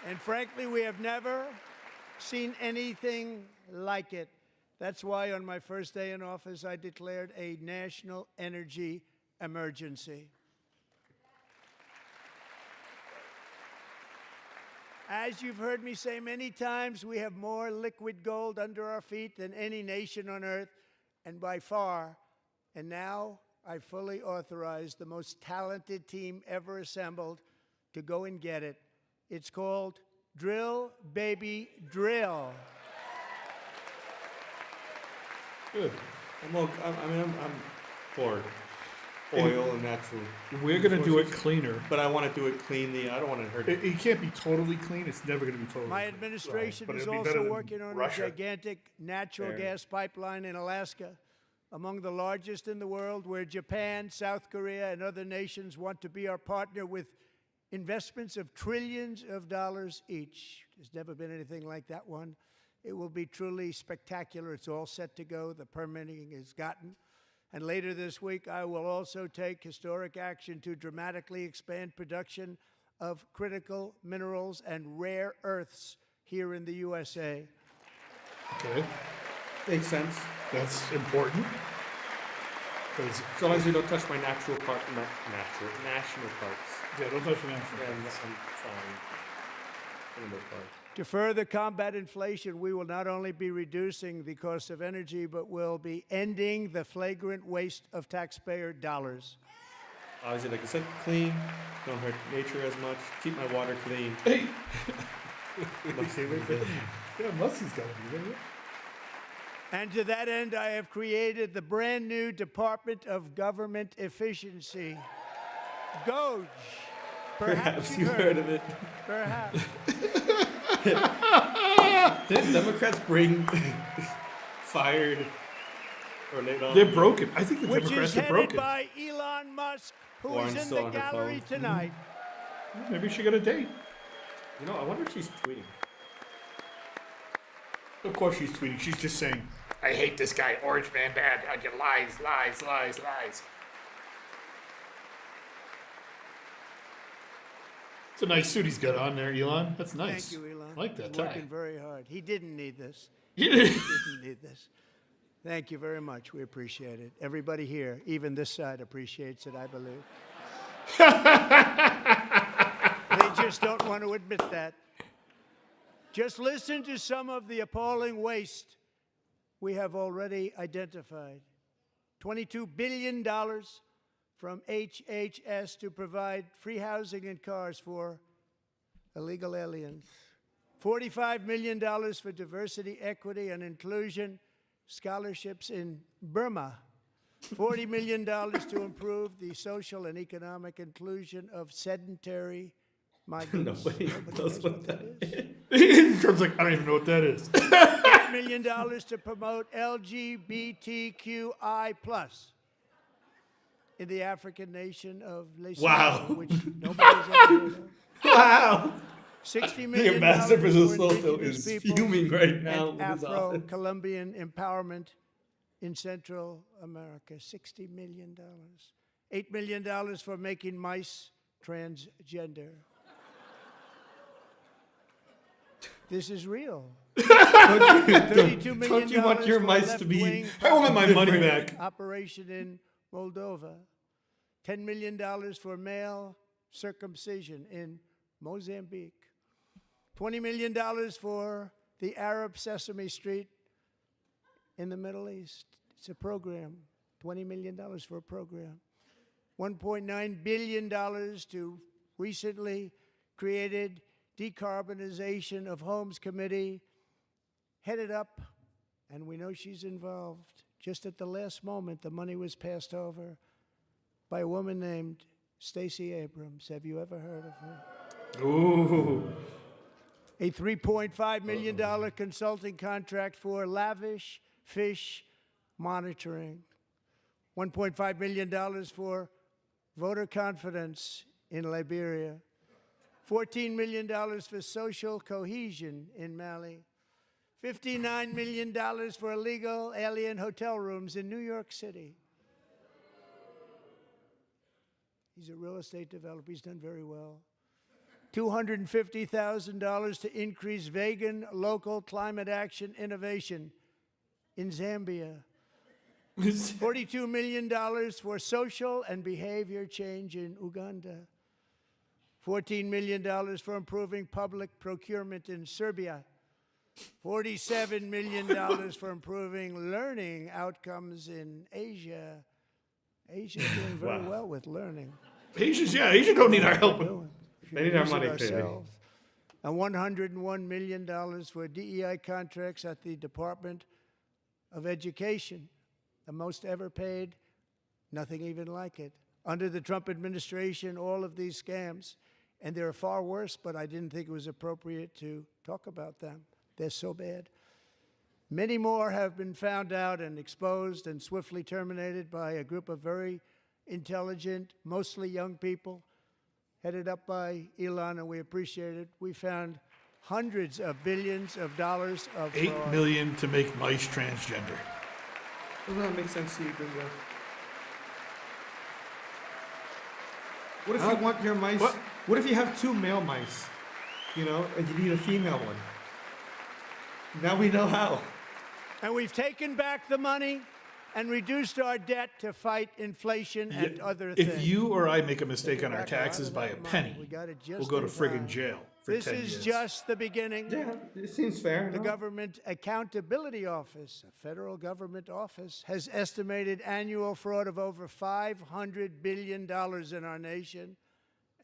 And frankly, we have never seen anything like it. That's why on my first day in office, I declared a national energy emergency. As you've heard me say many times, we have more liquid gold under our feet than any nation on earth, and by far. And now I fully authorize the most talented team ever assembled to go and get it. It's called Drill, Baby, Drill. Good. I'm for oil and natural. We're going to do it resources, cleaner. but I want to do it cleanly. I don't want to hurt it. It can't be totally clean. It's never going to be totally My clean. administration But is it'll be better also than working on Russia. a gigantic natural Fair. gas pipeline in Alaska, among the largest in the world, where Japan, South Korea, and other nations want to be our partner with investments of trillions of dollars each. There's never been anything like that one. It will be truly spectacular. It's all set to go. The permitting is gotten. And later this week, I will also take historic action to dramatically expand production of critical minerals and rare earths here in the USA. Okay. Makes sense. That's important. 'Cause- As long as you don't touch my national parks. yeah, don't touch the national Yeah, parks. I'm fine. For the most part. To further combat inflation, we will not only be reducing the cost of energy, but will be ending the flagrant waste of taxpayer dollars. Obviously, like I said, clean. Don't hurt nature as much. Keep my water clean. Hey, Yeah, Muskie's got to be there. And to that end, I have created the brand new Department of Government Efficiency, DOGE. Perhaps you've heard of it. Perhaps. Didn't Democrats bring fired or laid off? They're broken. I think the Which Democrats is are headed broken. by Elon Musk, who Warren's is in still the on her gallery phone. tonight. Maybe she got a date. You know, I wonder if she's tweeting. Of course she's tweeting. She's just saying, I hate this guy, Orange Man bad. I get lies, lies, lies, lies. It's a nice suit he's got on there, Elon. That's nice. Thank you, Elon. I like that He's tie. working very hard. He didn't need this. He did. He didn't need this. Thank you very much. We appreciate it. Everybody here, even this side, appreciates it, I believe. They just don't want to admit that. Just listen to some of the appalling waste we have already identified. $22 billion from HHS to provide free housing and cars for illegal aliens. $45 million for diversity, equity, and inclusion scholarships in Burma. $40 million to improve the social and economic inclusion of sedentary migrants. Nobody knows what that is. Trump's like, I don't even know what that is. $8 million to promote LGBTQI+ in the African nation of Lesotho, Wow. which nobody's ever heard of. Wow! $60 The million ambassador for Lesotho indigenous is peoples fuming right now and with his office. Afro-Colombian empowerment in Central America. $60 million. $8 million for making mice transgender. This is real. $32 million Don't you want your for mice to be? left-wing I want my money back. operation in Moldova. $10 million for male circumcision in Mozambique. $20 million for the Arab Sesame Street in the Middle East. It's a program. $20 million for a program. $1.9 billion to recently created Decarbonization of Homes Committee, headed up, and we know she's involved. Just at the last moment, the money was passed over by a woman named Stacey Abrams. Have you ever heard of her? Ooh. A $3.5 million consulting contract for lavish fish monitoring. $1.5 million for voter confidence in Liberia. $14 million for social cohesion in Mali. $59 million for illegal alien hotel rooms in New York City. He's a real estate developer. He's done very well. $250,000 to increase vegan local climate action innovation in Zambia. $42 million for social and behavior change in Uganda. $14 million for improving public procurement in Serbia. $47 million for improving learning outcomes in Asia. Asia's doing very well with learning. Asia don't need our help. They need our Use it money, baby. ourselves. And $101 million for DEI contracts at the Department of Education, the most ever paid, nothing even like it. Under the Trump administration, all of these scams, and they're far worse, but I didn't think it was appropriate to talk about them. They're so bad. Many more have been found out and exposed and swiftly terminated by a group of very intelligent, mostly young people, headed up by Elon, and we appreciate it. We found hundreds of billions of dollars of $8 fraud. million to make mice transgender. Doesn't that make sense to you, Bingo? What if you want your mice? What if you have two male mice, you know, and you need a female one? Now we know how. And we've taken back the money and reduced our debt to fight inflation and other things. If you or I make a mistake Taking on our back a lot taxes of by that a money. penny, We got it just we'll go to in friggin' time. jail for This 10 is years. just the beginning. Yeah, it seems fair. The no? Government Accountability Office, a federal government office, has estimated annual fraud of over $500 billion in our nation,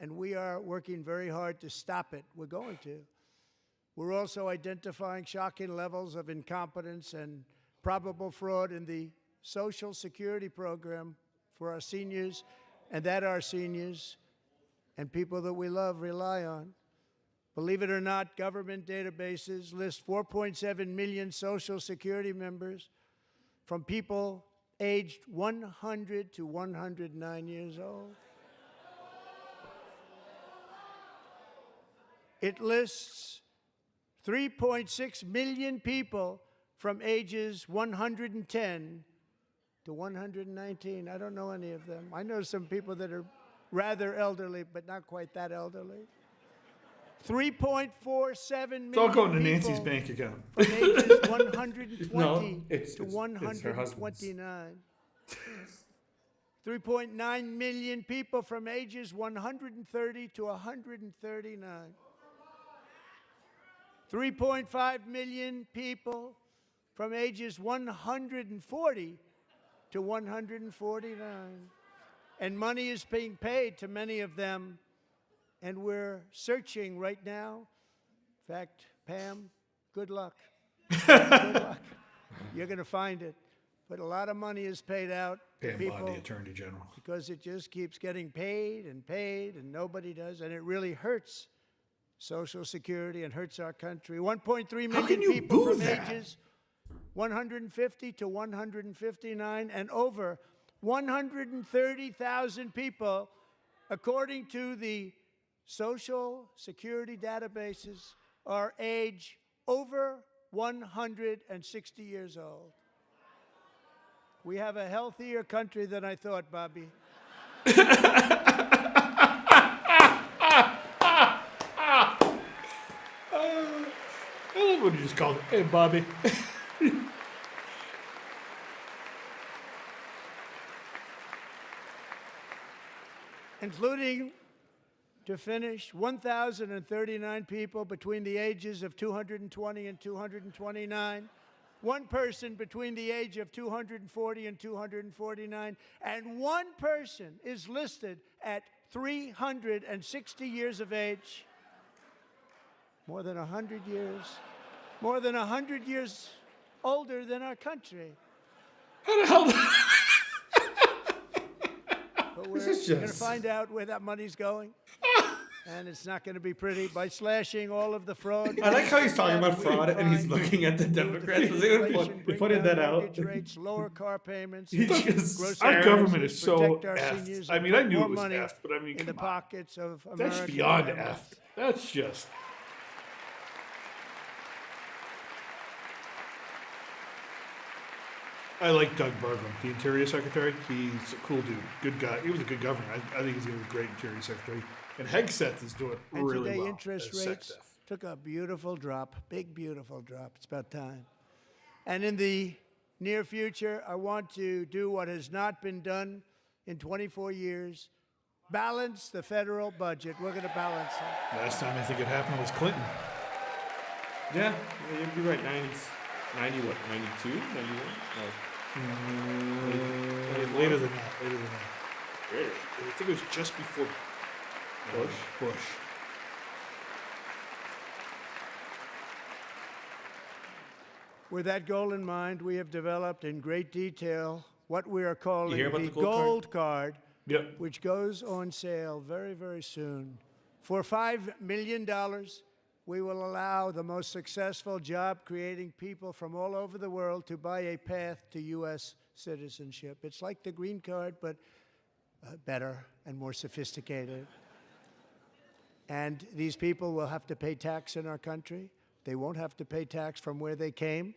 and we are working very hard to stop it. We're going to. We're also identifying shocking levels of incompetence and probable fraud in the Social Security program for our seniors, and that our seniors and people that we love rely on. Believe it or not, government databases list 4.7 million Social Security members from people aged 100 to 109 years old. It lists 3.6 million people from ages 110 to 119. I don't know any of them. I know some people that are rather elderly, but not quite that elderly. 3.47 million It's all going to people Nancy's bank account. from ages 120 No, it's to her husband's. 129. 3.9 million people from ages 130 to 139. 3.5 million people from ages 140 to 149. And money is being paid to many of them, and we're searching right now. In fact, Pam, good luck. Good luck. You're going to find it. But a lot of money is paid out to Pam people Bondi, Attorney General. because it just keeps getting paid, and nobody does, and it really hurts Social Security and hurts our country. 1.3 million can you people boo from that? ages 150 to 159, and over 130,000 people, according to the Social Security databases, are age over 160 years old. We have a healthier country than I thought, Bobby. I love what you just called it. Hey, Bobby. Including, to finish, 1,039 people between the ages of 220 and 229, one person between the age of 240 and 249, and one person is listed at 360 years of age. More than 100 years. More than 100 years older than our country. How the hell? But we're is going to just- find out where that money's going. And it's not going to be pretty by slashing all of the fraud. I like how he's talking about We fraud and he's find looking at the Democrats. Was it inflation, bring pointed down that out? mortgage rates, lower car payments. He and just- gross Our taxes, government is so protect our effed. seniors, I and mean, I put knew it more was money effed, but I mean, in the come on. pockets of That's American beyond families. effed. That's just. I like Doug Burgum, the Interior Secretary. He's a cool dude, good guy. He was a good governor. I think he's going to be a great Interior Secretary. And Hegseth is doing And really today, well. interest as rates SecDef. took a beautiful drop, big, beautiful drop. It's about time. And in the near future, I want to do what has not been done in 24 years, balance the federal budget. We're going to balance it. Last time I think it happened was Clinton. Yeah, you'd be right. 90s. 90 what? 92? 91? Later than that. Later than that. Really? I think it was just before Bush? Bush. With that goal in mind, we have developed in great detail what we are calling hear about the the gold card? Gold Card, Yep. which goes on sale very, very soon. For $5 million, we will allow the most successful job-creating people from all over the world to buy a path to U.S. citizenship. It's like the green card, but better and more sophisticated. And these people will have to pay tax in our country. They won't have to pay tax from where they came.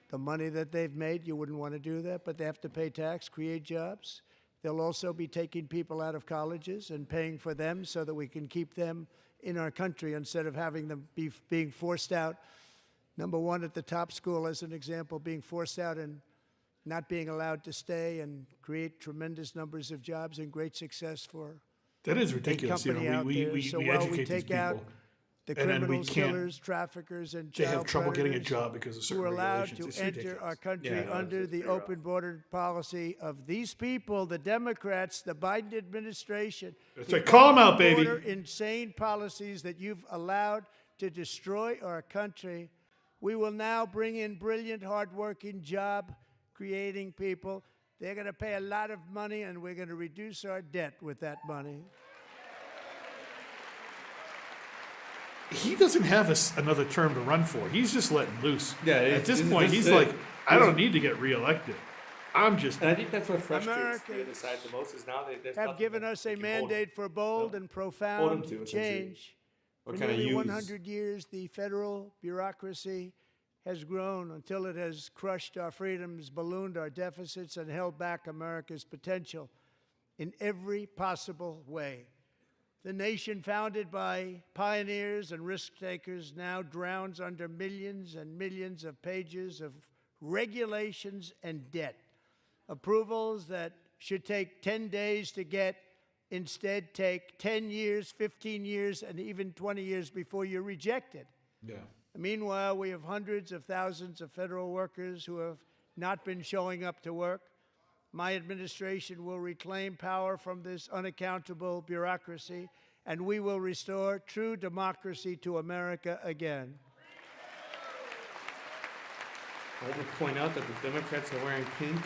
The money that they've made, you wouldn't want to do that, but they have to pay tax, create jobs. They'll also be taking people out of colleges and paying for them so that we can keep them in our country instead of having them being forced out. Number one, at the top school, as an example, being forced out and not being allowed to stay and create tremendous numbers of jobs and great success for That is a ridiculous. You company know, out we, there. we, So we while educate we these take people. out the and then we criminals, can't- killers, traffickers, and They child have trouble getting a predators job because of who certain are allowed regulations. to It's enter ridiculous. our country Yeah, under it's the pretty rough. open border policy of these people, the Democrats, the Biden administration. That's the right. Call 'em out, open baby. border insane policies that you've allowed to destroy our country, we will now bring in brilliant, hardworking, job-creating people. They're going to pay a lot of money, and we're going to reduce our debt with that money. He doesn't have another term to run for. He's just letting loose. Yeah, At this point, this he's is like, it. I don't need to get reelected. I'm just. And I think that's what frustrates the Americans other side the most is now there's have nothing given that us they a can hold mandate for bold and hold profound them to, essentially. change. or For kind of nearly use. 100 years, the federal bureaucracy has grown until it has crushed our freedoms, ballooned our deficits, and held back America's potential in every possible way. The nation founded by pioneers and risk takers now drowns under millions and millions of pages of regulations and debt. Approvals that should take 10 days to get instead take 10 years, 15 years, and even 20 years before you're rejected. Yeah. Meanwhile, we have hundreds of thousands of federal workers who have not been showing up to work. My administration will reclaim power from this unaccountable bureaucracy, and we will restore true democracy to America again. I would point out that the Democrats are wearing pink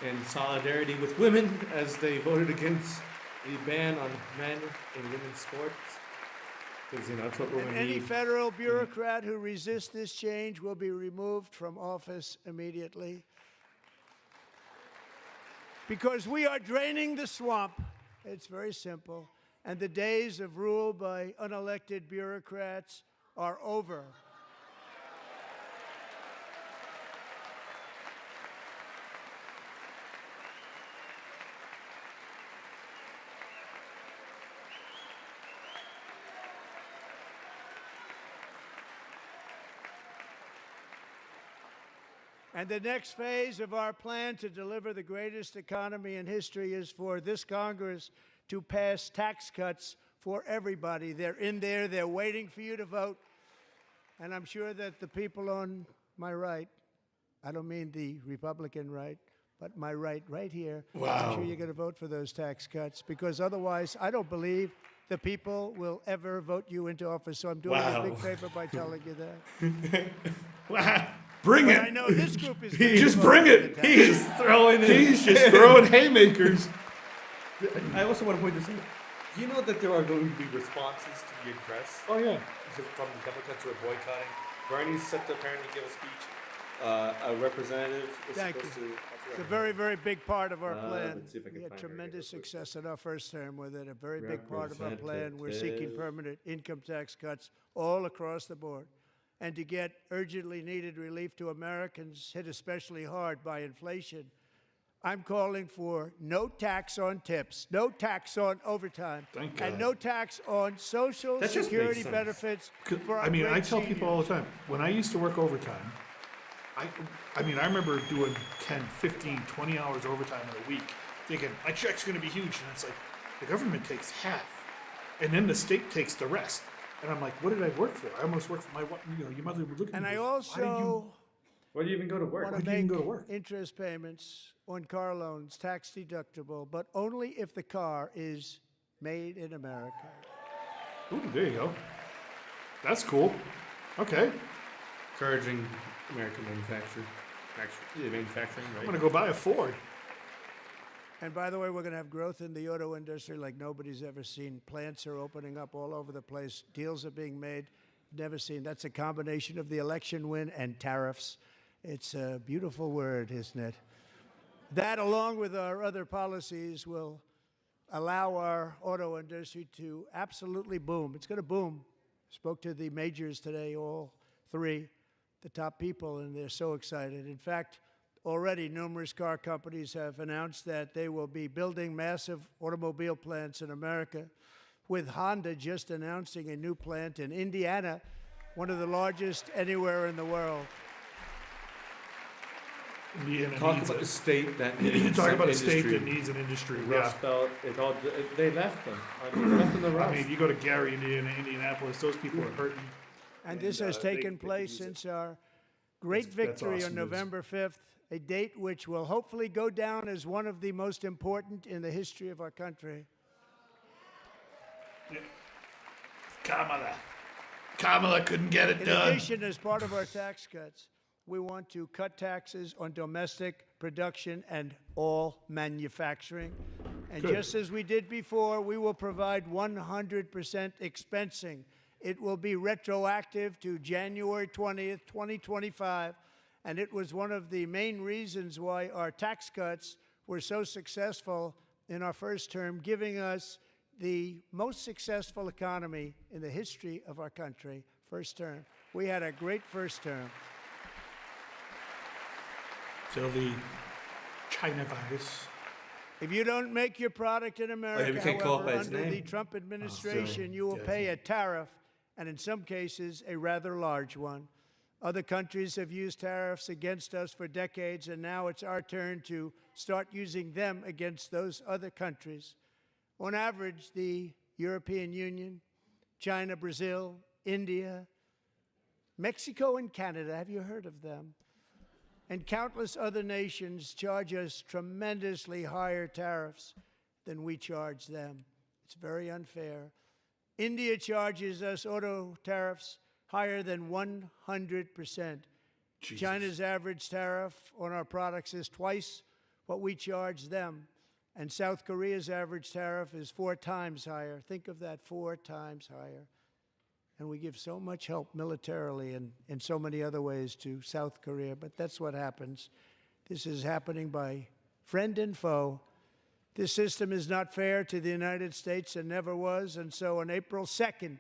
in solidarity with women as they voted against the ban on men in women's sports. Because, that's what And women any need. federal bureaucrat who resists this change will be removed from office immediately. Because we are draining the swamp. It's very simple. And the days of rule by unelected bureaucrats are over. And the next phase of our plan to deliver the greatest economy in history is for this Congress to pass tax cuts for everybody. They're in there, they're waiting for you to vote. And I'm sure that the people on my right, I don't mean the Republican right, but my right here, I'm sure you're going to vote for those tax cuts, because otherwise I don't believe the people will ever vote you into office. So I'm doing you a big favor by telling you that. Bring But it. I know this group is Just bring it. He's throwing it. He's just throwing haymakers. I also want to point this out. You know that there are going to be responses to the address Oh yeah. from the Democrats who are boycotting. Bernie's set to apparently give a speech. A representative is Thank supposed you. to. It's a very, very big part of our plan. let's see if I can We had find her here tremendous real quick. success in our first term with it. A very big part of our plan. We're seeking Representative. permanent income tax cuts all across the board. And to get urgently needed relief to Americans hit especially hard by inflation, I'm calling for no tax on tips, no tax on overtime, Thank and God. no tax on Social That just Security makes sense. benefits for our I mean, I great tell people all seniors. the time, when I used to work overtime, I remember doing 10, 15, 20 hours overtime in a week, thinking, my check's gonna be huge, and it's like, the government takes half, and then the state takes the rest. And I'm like, what did I work for? I almost worked for your mother would look at And me I and go, "Why did you-" also Why do you even go to work? want Why'd to you even make go to work? interest payments on car loans tax deductible, but only if the car is made in America. Ooh, there you go. That's cool. Okay, Encouraging American manufacturing. Manufacturing, right? I'm gonna go buy a Ford. And by the way, we're going to have growth in the auto industry like nobody's ever seen. Plants are opening up all over the place. Deals are being made. Never seen. That's a combination of the election win and tariffs. It's a beautiful word, isn't it? That, along with our other policies, will allow our auto industry to absolutely boom. It's going to boom. Spoke to the majors today, all three, the top people, and they're so excited. In fact, already numerous car companies have announced that they will be building massive automobile plants in America, with Honda just announcing a new plant in Indiana, one of the largest anywhere in the world. Indiana Talk needs about a- the state that You needs talk some about a state industry. that needs an industry. Rust Yeah. Belt, they left them. They left them the rust. I mean, you go to Gary, Indiana, Indianapolis, those people are hurting. And this And, has they taken could place use it. since our great That's victory awesome on news. November 5th, a date which will hopefully go down as one of the most important in the history of our country. Kamala. Kamala couldn't get it In done. addition, as part of our tax cuts, we want to cut taxes on domestic production and all manufacturing. And Good. just as we did before, we will provide 100% expensing. It will be retroactive to January 20th, 2025. And it was one of the main reasons why our tax cuts were so successful in our first term, giving us the most successful economy in the history of our country, first term. We had a great first term. So the China virus. If you don't make your product in America, we can't call it however, by its under the name? Trump administration, you will pay a tariff, and in some cases, a rather large one. Other countries have used tariffs against us for decades, and now it's our turn to start using them against those other countries. On average, the European Union, China, Brazil, India, Mexico, and Canada, have you heard of them? And countless other nations charge us tremendously higher tariffs than we charge them. It's very unfair. India charges us auto tariffs higher than 100%. Jesus. China's average tariff on our products is twice what we charge them. And South Korea's average tariff is 4 times higher. Think of that, 4 times higher. And we give so much help militarily and in so many other ways to South Korea. But that's what happens. This is happening by friend and foe. This system is not fair to the United States and never was. And so on April 2nd,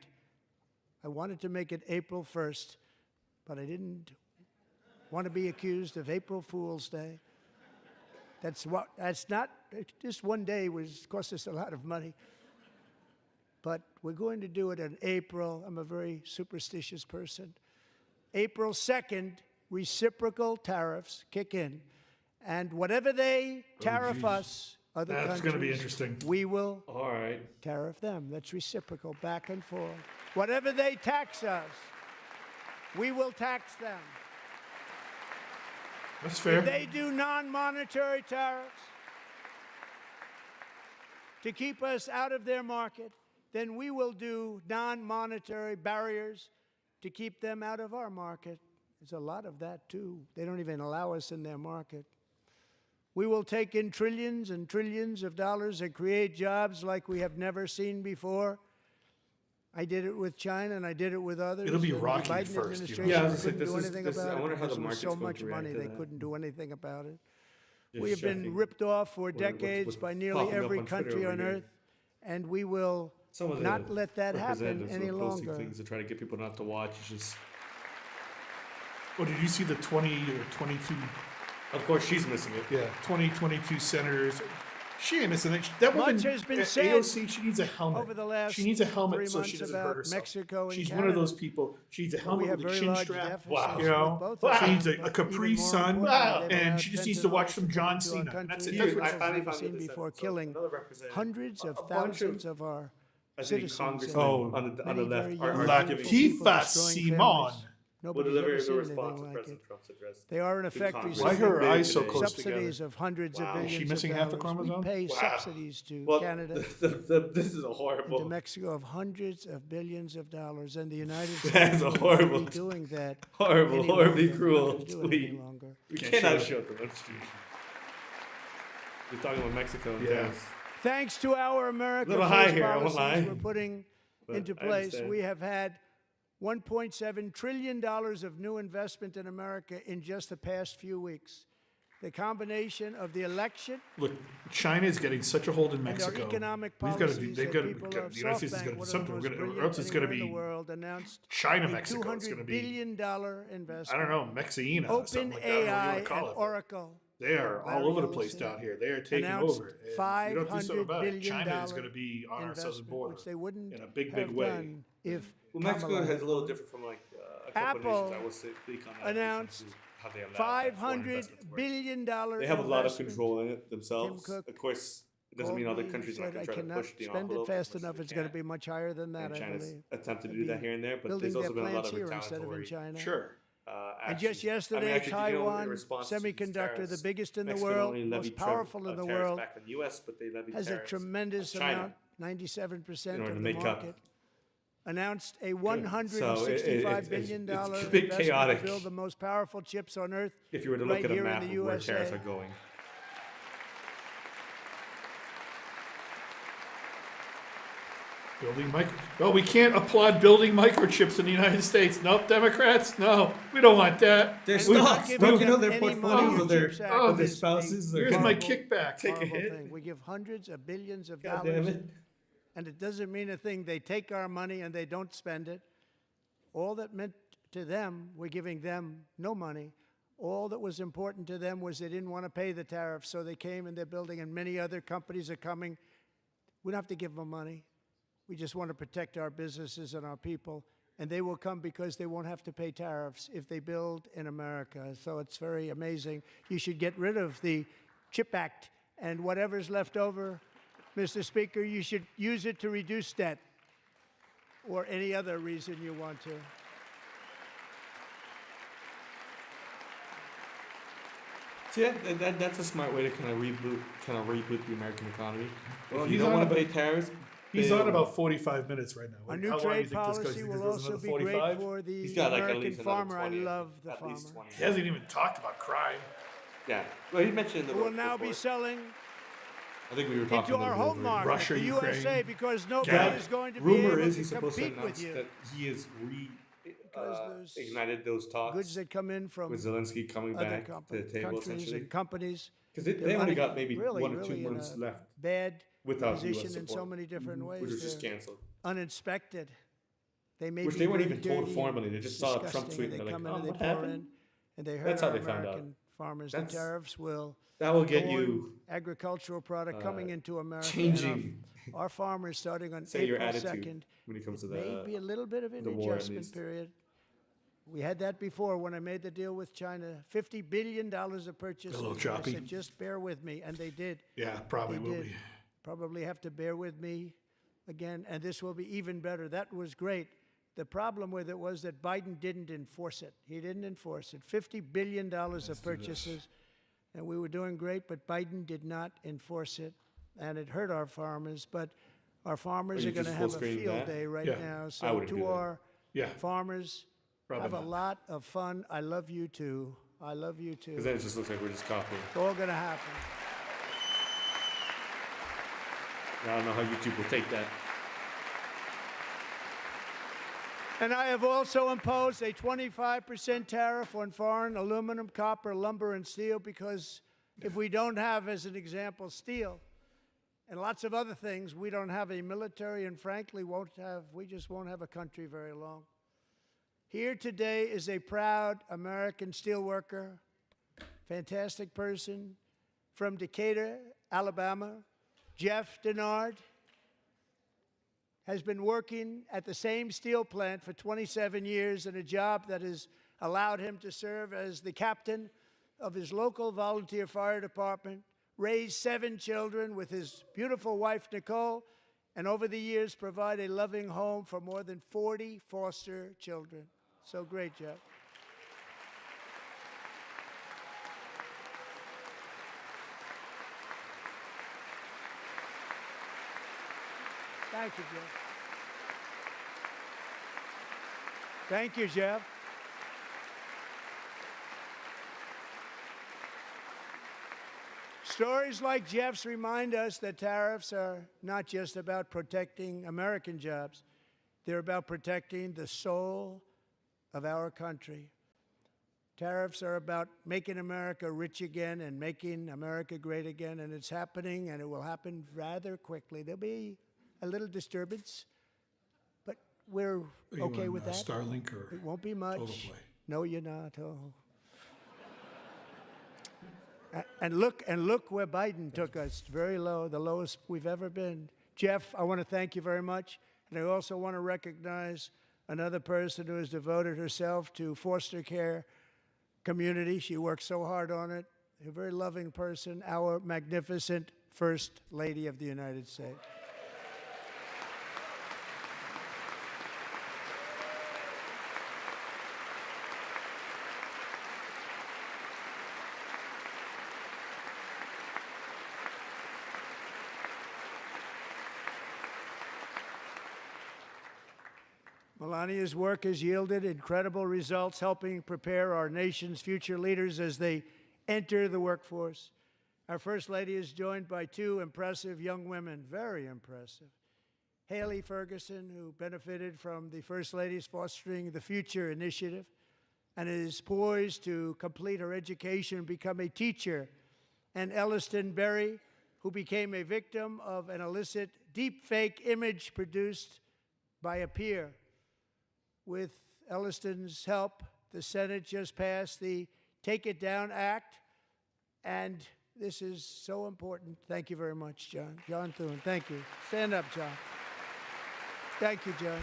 I wanted to make it April 1st, but I didn't want to be accused of April Fool's Day. That's not, just one day cost us a lot of money. But we're going to do it in April. I'm a very superstitious person. April 2nd, reciprocal tariffs kick in. And whatever they tariff us, other That's countries, going to be interesting. we will All right. tariff them. That's reciprocal, back and forth. Whatever they tax us, we will tax them. That's fair. If they do non-monetary tariffs to keep us out of their market, then we will do non-monetary barriers to keep them out of our market. There's a lot of that, too. They don't even allow us in their market. We will take in trillions and trillions of dollars and create jobs like we have never seen before. I did it with China, and I did it with others. It'll be and the rocky at Biden first, you know. administration Yeah, I was just couldn't like, do this is- anything this is- about I it wonder how because the there was so market's going much to react money to they that. couldn't do anything about it. Just We have been checking ripped off for what's decades by nearly popping up every on Twitter country over on here. earth, and we will Some of the not let that happen representatives any were posting longer. things to try to get people not to watch. It's just, Oh, did you see the 20 or 22? of course, she's missing it. Yeah, 2022 senators. She ain't missing it. That woman Much has been at said AOC, she needs a helmet. over the last she needs a 3 helmet so months she doesn't about hurt herself. Mexico and She's one of Canada. those people. She needs a We helmet have with a very chin large strap. deficits You know, with both of she them, needs a but Capri even more Sun, importantly, they've and she just needs to watch some fentanyl John into our Cena. country That's it. that That's Here, what I she finally never found seen it this before, episode. killing Another representative. hundreds of A bunch thousands of our I think citizens. congressmen Oh. on the Many left very are young, La giving beautiful people Tifa destroying Simon. families. will Nobody's deliver ever a seen response anything to like it. President Trump's address. They are in to effect Congress. Why her Big eyes so today. close subsidies of hundreds Wow. of Is billions she missing of half the dollars. chromosome? We pay Wow. subsidies to Well, Canada this is a and to horrible. Mexico of hundreds of billions of dollars, and the United That States is a will not horrible- be doing that. Horrible, any horribly longer. cruel Not gonna do it any tweet. longer. We Can't cannot show show them. That's true. You're talking about Mexico and Yeah. tariffs. Thanks to our America Little high First here, I won't policies lie. we're putting But into I place, understand. we have had $1.7 trillion of new investment in America in just the past few weeks. The combination of the election Look, China is getting such a hold in and our Mexico. economic We've got to do. policies They've that got to. people of The United States is SoftBank, going to do one of the something. most We're gonna, or brilliant else it's going to anywhere in be the world, announced China, a Mexico. It's going to $200 be. billion investment. I don't know, Mexina. or something like that, whatever you OpenAI wanna and call it. Oracle They are all Larry over the place Ellison down here. They are taking announced over. And if you don't do something $500 about it, billion China is going to be on our southern investment, border which they wouldn't in a big, have big way. done if Well, Mexico Kamala has a little different from like a couple Apple nations. I will speak on that. announced how they allow that foreign $500 investment to work. billion They have a lot of investment. control in it themselves. Cook Of course, it doesn't mean Called other me, countries said aren't going I to try to cannot push the spend envelope. it fast as much enough. as It's they going to can. be much higher than that, And I China's believe. attempted to They'll do that be here and there, but building there's their also been a lot plants of here instead of in retaliatory China. Sure. And just actions. I mean, yesterday, actually, did you know in Taiwan, response to these semiconductor, the tariffs, biggest in the Mexico world, only most levied powerful in the tariffs world, back on the U.S., but they levied has a tariffs tremendous on China amount, 97% in order of to the make up. market. announced a So $165 billion it's a bit investment chaotic. to build the most powerful chips on earth. If you were to right look at a here in map the of where tariffs USA. are going. Well, we can't applaud building microchips in the United States. Nope, Democrats, no, we don't want that. Their We- stocks, giving don't you know them their any money portfolios in of their, CHIPS Act of their is a spouses? Here's my horrible- kickback. Take a horrible hit. thing. We give hundreds of billions of God dollars, damn it. and it doesn't mean a thing. They take our money and they don't spend it. All that meant to them, we're giving them no money. All that was important to them was they didn't want to pay the tariffs, so they came and they're building, and many other companies are coming. We don't have to give them money. We just want to protect our businesses and our people, and they will come because they won't have to pay tariffs if they build in America. So it's very amazing. You should get rid of the CHIP Act, and whatever's left over, Mr. Speaker, you should use it to reduce debt or any other reason you want to. So yeah, that's a smart way to kind of reboot the American economy. Well, If you he's don't on want to about- pay tariffs, He's bail. on about 45 minutes right now. A How new long do you trade think this goes? policy You think will this goes also another be great 45? for the He's got like at American least another farmer. 20, I love the at farmer. least 20. He hasn't even talked about crime. Yeah. Well, he mentioned the Who will now be selling I think we were talking into our about home market, Russia, the USA, Ukraine. because nobody Yeah. is going to be Rumor able is to he's supposed to compete with announce you. that he has Because there's ignited those talks goods that come in from with Zelensky coming other back to the table countries essentially. and companies. Because They're they only running got maybe really, 1 or 2 really in months a left Bad without US position in support, so many different ways. which was just They're canceled. uninspected. They may Which be they weren't very even told dirty formally. They and just saw a Trump disgusting, tweet and and they they're come like, in "Oh, and what they pour happened?" in, and they hurt That's how our they found out. American farmers. That's- The tariffs will That will get go you on agricultural product coming into America. and changing, our farmers starting on say, your April attitude 2nd. when it comes to Maybe a little bit of an the war, at adjustment least. period. We had that before when I made the deal with China. $50 billion of purchases. little I choppy. said, just bear with me, and they did. Yeah, probably They will did. be. Probably have to bear with me again, and this will be even better. That was great. The problem with it was that Biden didn't enforce it. He didn't enforce it. $50 billion of purchases, and we were doing great, but Biden did not enforce it, and it hurt our farmers. But our farmers you are going to just have a full-screen field that? day right Yeah. now. I So wouldn't do to that. our Yeah, farmers, probably have a not. lot of fun. I love you too. I love you too. Because then it just looks like we're just copying. It's all going to happen. I don't know how YouTube will take that. And I have also imposed a 25% tariff on foreign aluminum, copper, lumber, and steel because if we don't have, as an example, steel and lots of other things, we don't have a military and frankly we just won't have a country very long. Here today is a proud American steelworker, fantastic person from Decatur, Alabama, Jeff Denard. Has been working at the same steel plant for 27 years in a job that has allowed him to serve as the captain of his local volunteer fire department, raise 7 children with his beautiful wife, Nicole, and over the years provide a loving home for more than 40 foster children. So great, Jeff. Thank you, Jeff. Thank you, Jeff. Stories like Jeff's remind us that tariffs are not just about protecting American jobs. They're about protecting the soul of our country. Tariffs are about making America rich again and making America great again, and it's happening, and it will happen rather quickly. There'll be a little disturbance, but we're Are you okay on, with that. Starlink or It won't be much. Total Play? No, you're not. Oh. And look where Biden took us. Very low, the lowest we've ever been. Jeff, I want to thank you very much. And I also want to recognize another person who has devoted herself to foster care community. She works so hard on it. A very loving person, our magnificent First Lady of the United States. Melania's work has yielded incredible results, helping prepare our nation's future leaders as they enter the workforce. Our First Lady is joined by two impressive young women, very impressive. Haley Ferguson, who benefited from the First Lady's Fostering the Future initiative and is poised to complete her education and become a teacher, and Elliston Berry, who became a victim of an illicit deepfake image produced by a peer. With Elliston's help, the Senate just passed the Take It Down Act, and this is so important. Thank you very much, John. John Thune, thank you. Stand up, John. Thank you, John.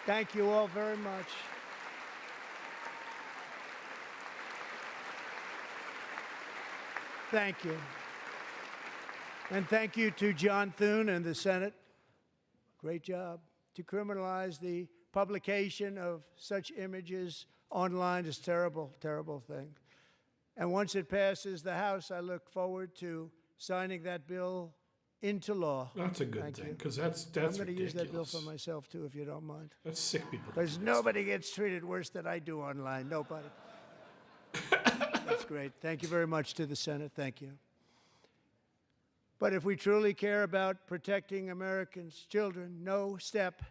Thank you all very much. Thank you. And thank you to John Thune and the Senate. Great job. To criminalize the publication of such images online is terrible, terrible thing. And once it passes the House, I look forward to signing that bill into law. That's a good Thank thing, you. because that's I'm going to ridiculous. use that bill for myself, too, if you don't mind. That's sick people. Because nobody gets treated worse than I do online. Nobody. That's great. Thank you very much to the Senate. Thank you. But if we truly care about protecting Americans' children, no step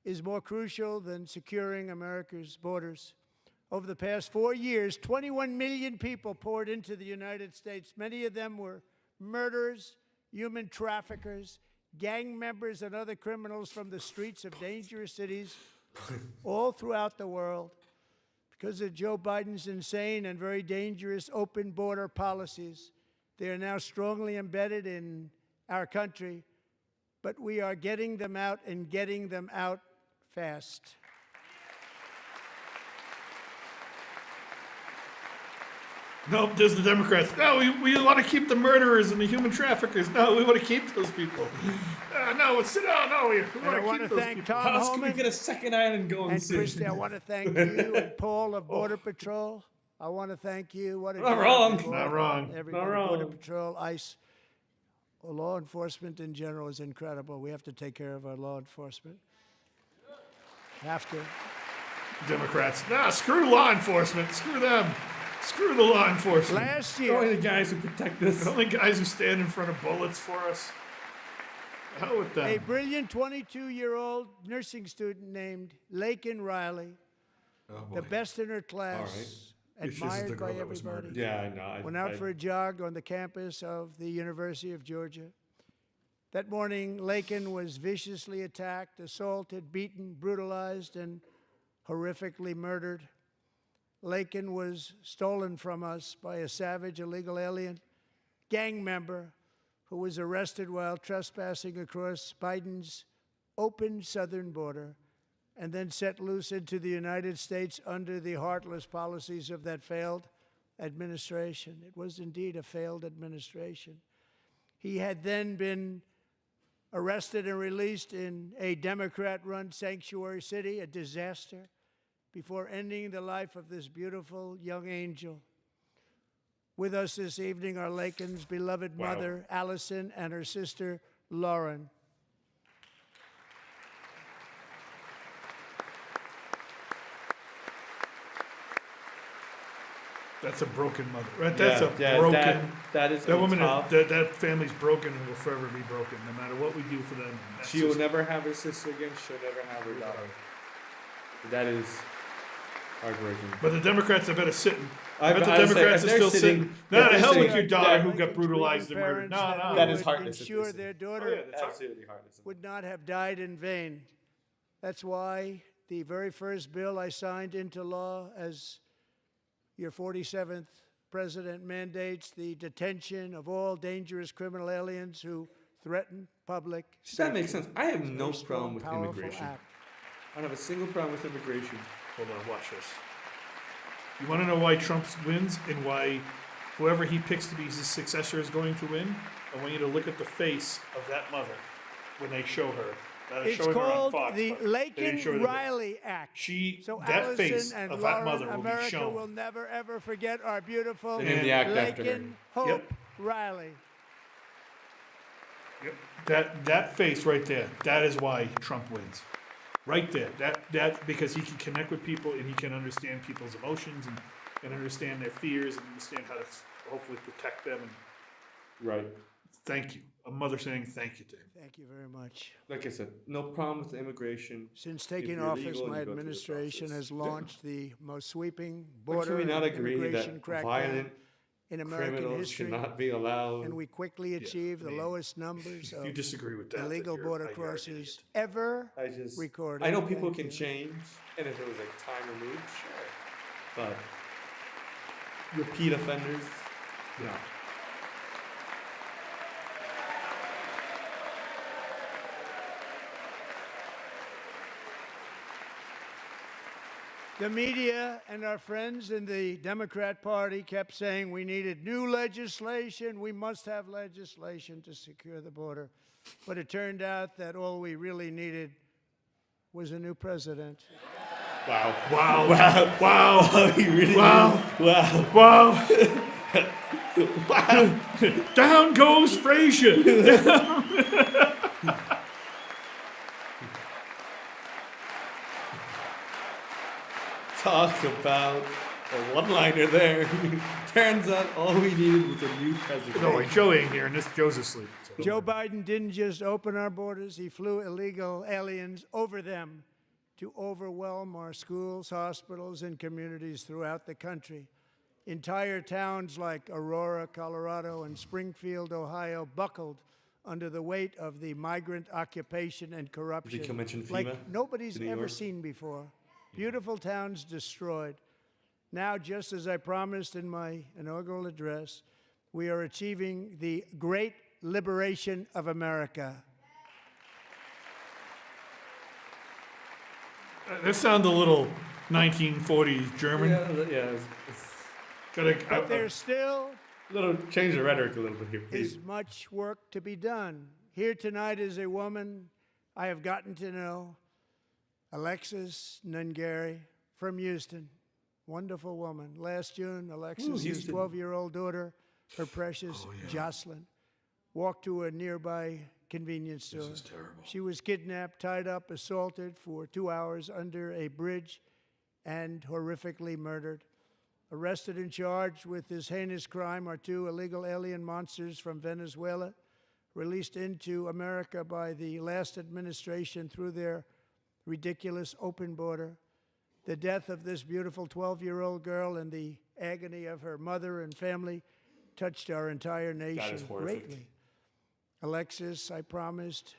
is more crucial than securing America's borders. Over the past 4 years, 21 million people poured into the United States. Many of them were murderers, human traffickers, gang members, and other criminals from the streets of dangerous cities all throughout the world. Because of Joe Biden's insane and very dangerous open border policies, they are now strongly embedded in our country, but we are getting them out and getting them out fast. Nope, there's the Democrats. No, we want to keep the murderers and the human traffickers. No, we want to keep those people. No, sit down. No, we And I want want to to keep those thank people. Tom How else can we Homan get a second island going and soon? Christy. I want to thank you and Paul of Border Patrol. I want to thank you. What a Not job wrong. you've Not all wrong. done. Everybody, Not Border wrong. Patrol, ICE, law enforcement in general is incredible. We have to take care of our law enforcement. Have to. Democrats. Nah, screw law enforcement. Screw them. Screw the law enforcement. Last They're only year, the guys who protect The us. only guys who stand in front of bullets for us. The hell with a them. brilliant 22-year-old nursing student named Laken Riley, the best in her class, This is the admired girl by that was everybody, murdered. Yeah, I know. went out for a jog on the campus of the University of Georgia. That morning, Laken was viciously attacked, assaulted, beaten, brutalized, and horrifically murdered. Laken was stolen from us by a savage illegal alien gang member who was arrested while trespassing across Biden's open southern border and then set loose into the United States under the heartless policies of that failed administration. It was indeed a failed administration. He had then been arrested and released in a Democrat-run sanctuary city, a disaster, before ending the life of this beautiful young angel. With us this evening are Laken's beloved mother, Allison, and her sister, Lauren. That's a broken mother. Right? That's a yeah, broken. that is That a woman, tough- that family's broken and will forever be broken, no matter what we do for them. That's She will just- never have her sister again. She'll never have her daughter. That is heartbreaking. But the Democrats are better sitting. I bet the was saying, Democrats if are they're still sitting- sitting. if No, the they're hell with sitting- your daughter who Laken's got brutalized and grieving murdered. parents No, that no. That we is would heartless if they ensure say. their Oh, daughter yeah, that's Absolutely heartless. would not have died in vain. That's why the very first bill I signed into law as your 47th president mandates the detention of all dangerous criminal aliens who threaten public That makes safety. sense. I have no Very strong, problem with powerful immigration. act. I don't have a single problem with immigration. Hold on, watch this. You want to know why Trump wins and why whoever he picks to be his successor is going to win? I want you to look at the face of that mother when they show her. Now, they're It's showing her on called Fox, the but they didn't show her Laken the- Riley Act. She, So that Allison face and of Lauren, that mother will be America shown. will never ever forget our beautiful They named the act after her. Laken Hope Yep. Riley. Yep. That face right there, that is why Trump wins. Right there. That because he can connect with people and he can understand people's emotions and understand their fears and understand how to hopefully protect them. And Right. thank you. A mother saying thank you to him. Thank you very much. Like I said, no problem with immigration. Since If taking you're office, legal, my you go through the administration process. has Yeah. launched the most sweeping But border can we not and agree immigration that crackdown violent in American criminals should history, not be allowed? and we quickly achieved the I mean, lowest numbers If you of disagree with that, then illegal you're- border you're an crossers idiot. ever I just recorded. I know people Thank can you. change, and if it was like time removed, sure. But repeat offenders, no. The media and our friends in the Democrat Party kept saying we needed new legislation. We must have legislation to secure the border. But it turned out that all we really needed was a new president. Wow. Wow. Wow. Wow. You really Wow. Wow. Wow. Wow. Down goes Frazier. Talk about a one-liner there. Turns out all we needed was a new president. No, wait, Joe ain't here, and Joe's asleep. so- Joe Biden didn't just open our borders, he flew illegal aliens over them to overwhelm our schools, hospitals, and communities throughout the country. Entire towns like Aurora, Colorado, and Springfield, Ohio, buckled under the weight of the migrant occupation and corruption you mention FEMA like nobody's to New ever York? seen before. Beautiful towns destroyed. Now, just as I promised in my inaugural address, we are achieving the great liberation of America. That sounds a little 1940s German. Yeah, it's But there's still little change the rhetoric a little bit here, please. is much work to be done. Here tonight is a woman I have gotten to know, Alexis Nungary from Houston. Wonderful woman. Last June, Alexis' Houston. 12-year-old daughter, her precious Jocelyn, walked to a nearby convenience store. This is terrible. She was kidnapped, tied up, assaulted for 2 hours under a bridge, and horrifically murdered. Arrested and charged with this heinous crime are 2 illegal alien monsters from Venezuela, released into America by the last administration through their ridiculous open border. The death of this beautiful 12-year-old girl and the agony of her mother and family touched our entire nation horrific. greatly. Alexis, I promised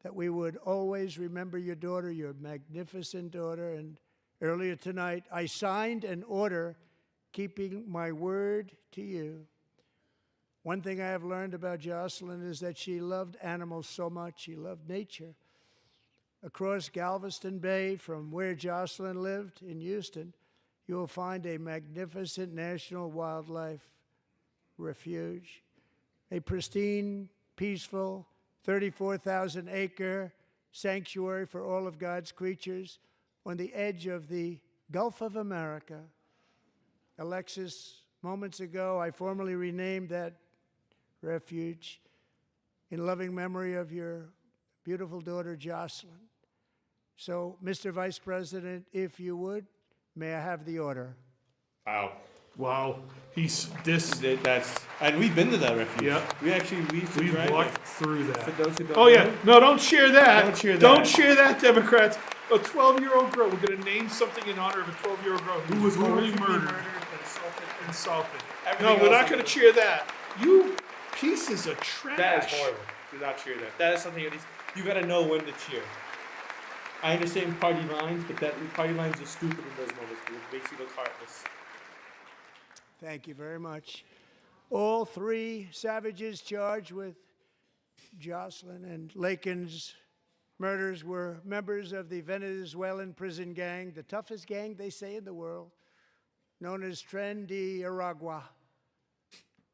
that we would always remember your daughter, your magnificent daughter, and earlier tonight, I signed an order keeping my word to you. One thing I have learned about Jocelyn is that she loved animals so much. She loved nature. Across Galveston Bay, from where Jocelyn lived in Houston, you will find a magnificent national wildlife refuge, a pristine, peaceful, 34,000-acre sanctuary for all of God's creatures on the edge of the Gulf of America. Alexis, moments ago, I formally renamed that refuge in loving memory of your beautiful daughter, Jocelyn. So, Mr. Vice President, if you would, may I have the order? Wow. Wow. He's this. That's and we've been to that refuge. Yeah. We used to We've drive walked it. through For that. those who don't Oh yeah. know, No, don't share that. Don't share Don't that. share that, Democrats. A 12-year-old girl. We're gonna name something in honor of a 12-year-old girl who was brutally murdered and assaulted. Everything No, we're else not gonna is- cheer that. You pieces of trash. That is horrible. Do not cheer that. That is something at least you gotta know when to cheer. I understand party lines, but that party lines are stupid in those moments because it makes you look heartless. Thank you very much. All 3 savages charged with Jocelyn and Lakin's murders were members of the Venezuelan prison gang, the toughest gang, they say, in the world, known as Tren de Aragua.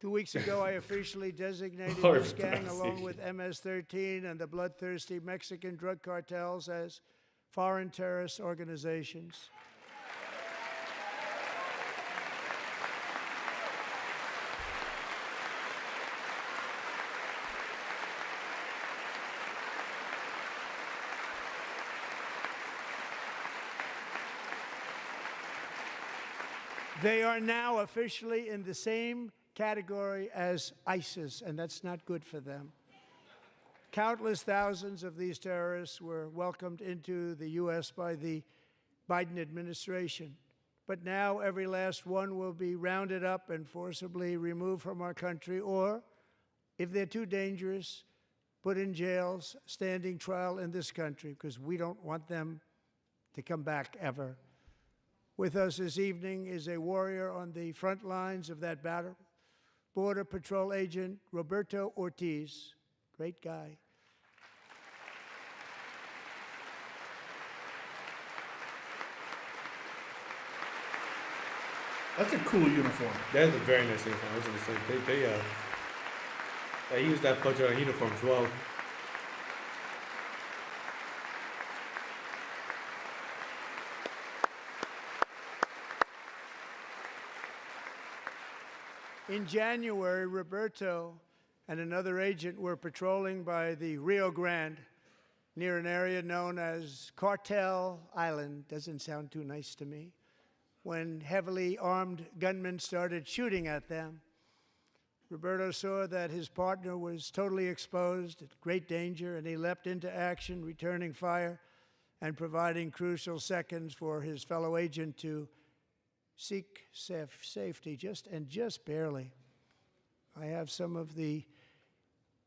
2 weeks ago, I officially designated this gang, along with MS-13 and the bloodthirsty Mexican drug cartels, as foreign terrorist organizations. They are now officially in the same category as ISIS, and that's not good for them. Countless thousands of these terrorists were welcomed into the U.S. by the Biden administration. But now every last one will be rounded up and forcibly removed from our country, or, if they're too dangerous, put in jails, standing trial in this country, because we don't want them to come back ever. With us this evening is a warrior on the front lines of that battle, Border Patrol Agent Roberto Ortiz. Great guy. That's a cool uniform. That is a very nice uniform. I was gonna say they use that budget on uniforms well. In January, Roberto and another agent were patrolling by the Rio Grande near an area known as Cartel Island. Doesn't sound too nice to me. When heavily armed gunmen started shooting at them, Roberto saw that his partner was totally exposed, at great danger, and he leapt into action, returning fire and providing crucial seconds for his fellow agent to seek safety, just barely. I have some of the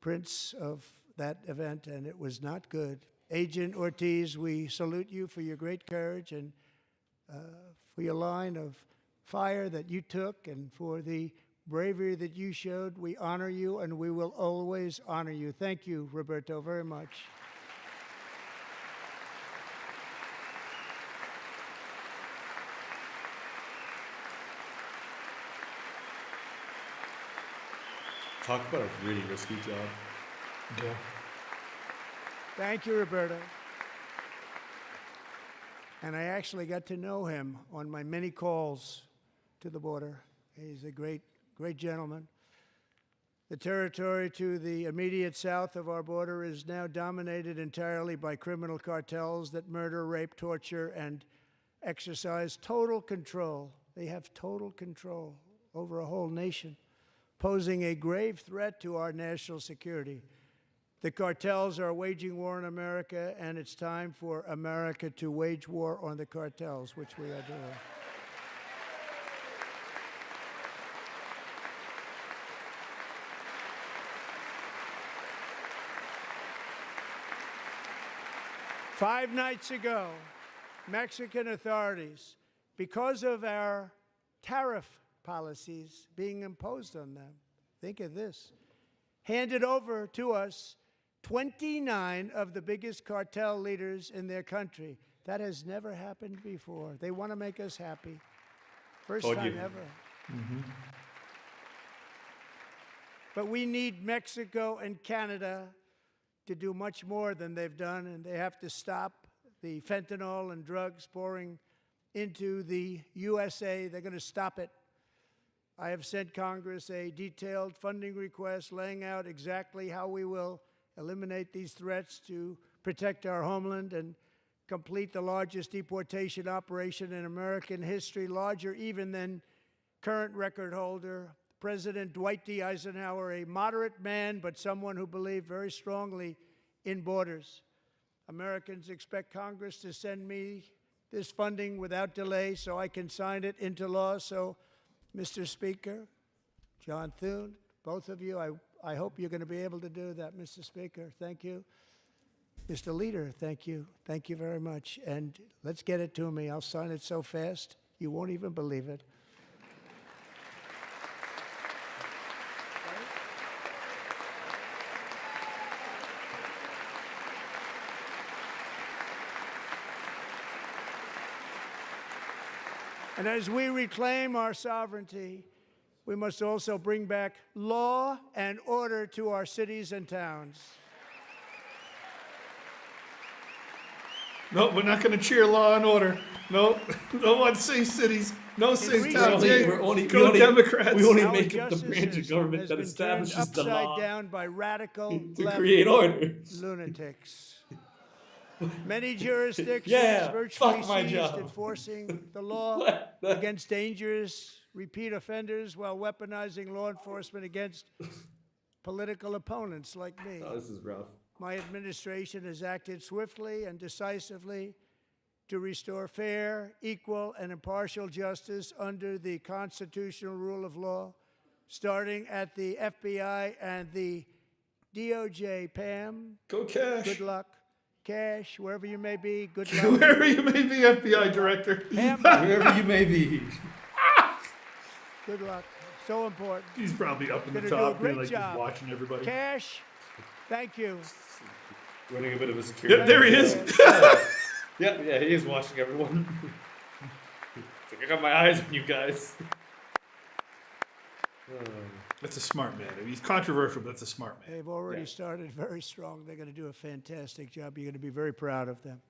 prints of that event, and it was not good. Agent Ortiz, we salute you for your great courage and for your line of fire that you took and for the bravery that you showed. We honor you, and we will always honor you. Thank you, Roberto, very much. Talk about a really risky job. Yeah. Thank you, Roberto. And I actually got to know him on my many calls to the border. He's a great gentleman. The territory to the immediate south of our border is now dominated entirely by criminal cartels that murder, rape, torture, and exercise total control. They have total control over a whole nation, posing a grave threat to our national security. The cartels are waging war in America, and it's time for America to wage war on the cartels, which we are doing. Five nights ago, Mexican authorities, because of our tariff policies being imposed on them, think of this, handed over to us 29 of the biggest cartel leaders in their country. That has never happened before. They want to make us happy. First time ever. Mm-hmm. But we need Mexico and Canada to do much more than they've done, and they have to stop the fentanyl and drugs pouring into the USA. They're going to stop it. I have sent Congress a detailed funding request laying out exactly how we will eliminate these threats to protect our homeland and complete the largest deportation operation in American history, larger even than current record holder President Dwight D. Eisenhower, a moderate man, but someone who believed very strongly in borders. Americans expect Congress to send me this funding without delay so I can sign it into law. So, Mr. Speaker, John Thune, both of you, I hope you're going to be able to do that, Mr. Speaker. Thank you. Mr. Leader, thank you. Thank you very much. And let's get it to me. I'll sign it so fast, you won't even believe it. And as we reclaim our sovereignty, we must also bring back law and order to our cities and towns. No, we're not going to cheer law and order. No, no one safe cities, no safe towns. Go Democrats. We only Our make it the justice branch of system government has that been establishes turned the law upside down by radical to left create order. lunatics. Many jurisdictions Yeah, virtually fuck my ceased job. enforcing the law What? against dangerous repeat offenders while weaponizing law enforcement against political opponents like me. Oh, this is rough. My administration has acted swiftly and decisively to restore fair, equal, and impartial justice under the constitutional rule of law, starting at the FBI and the DOJ. Pam, Go Cash. good luck. Cash, wherever you may be, good luck. Wherever you may be, FBI director. Pam, Wherever you may be. good luck. So important. He's probably up in the Gonna do a top, great like just job. watching everybody. Cash, thank you. Running a bit of a security. Yep, there he is. Yeah, he is watching everyone. It's like, I got my eyes on you guys. That's a smart man. I mean, he's controversial, but that's a smart man. They've already Yeah. started very strong. They're going to do a fantastic job. You're going to be very proud of them.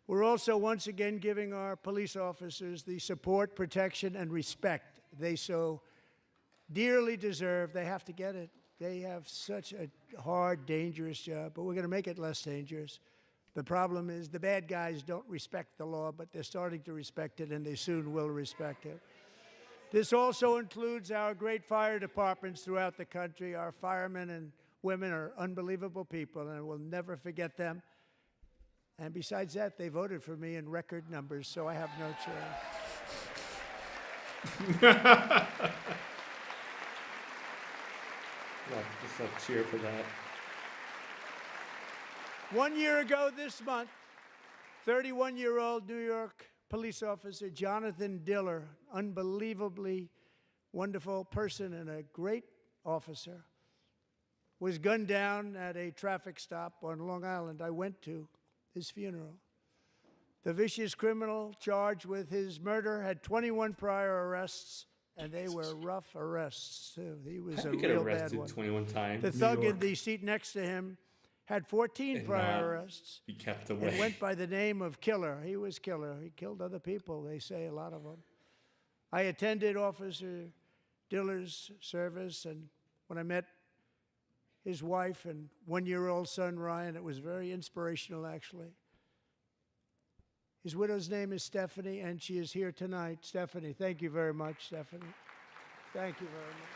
We're also once again giving our police officers the support, protection, and respect they so dearly deserve. They have to get it. They have such a hard, dangerous job, but we're going to make it less dangerous. The problem is the bad guys don't respect the law, but they're starting to respect it, and they soon will respect it. This also includes our great fire departments throughout the country. Our firemen and women are unbelievable people, and we'll never forget them. And besides that, they voted for me in record numbers, so I have no choice. No, just a cheer for that. 1 year ago this month, 31-year-old New York police officer Jonathan Diller, unbelievably wonderful person and a great officer, was gunned down at a traffic stop on Long Island. I went to his funeral. The vicious criminal charged with his murder had 21 prior arrests, and they were rough arrests, too. He was How a did you get real bad arrested one. 21 times? The thug in the seat next to him had 14 And prior not arrests Be kept and away. went by the name of Killer. He was Killer. He killed other people, they say, a lot of them. I attended Officer Diller's service, and when I met his wife and one-year-old son, Ryan, it was very inspirational, actually. His widow's name is Stephanie, and she is here tonight. Stephanie, thank you very much, Stephanie. Thank you very much.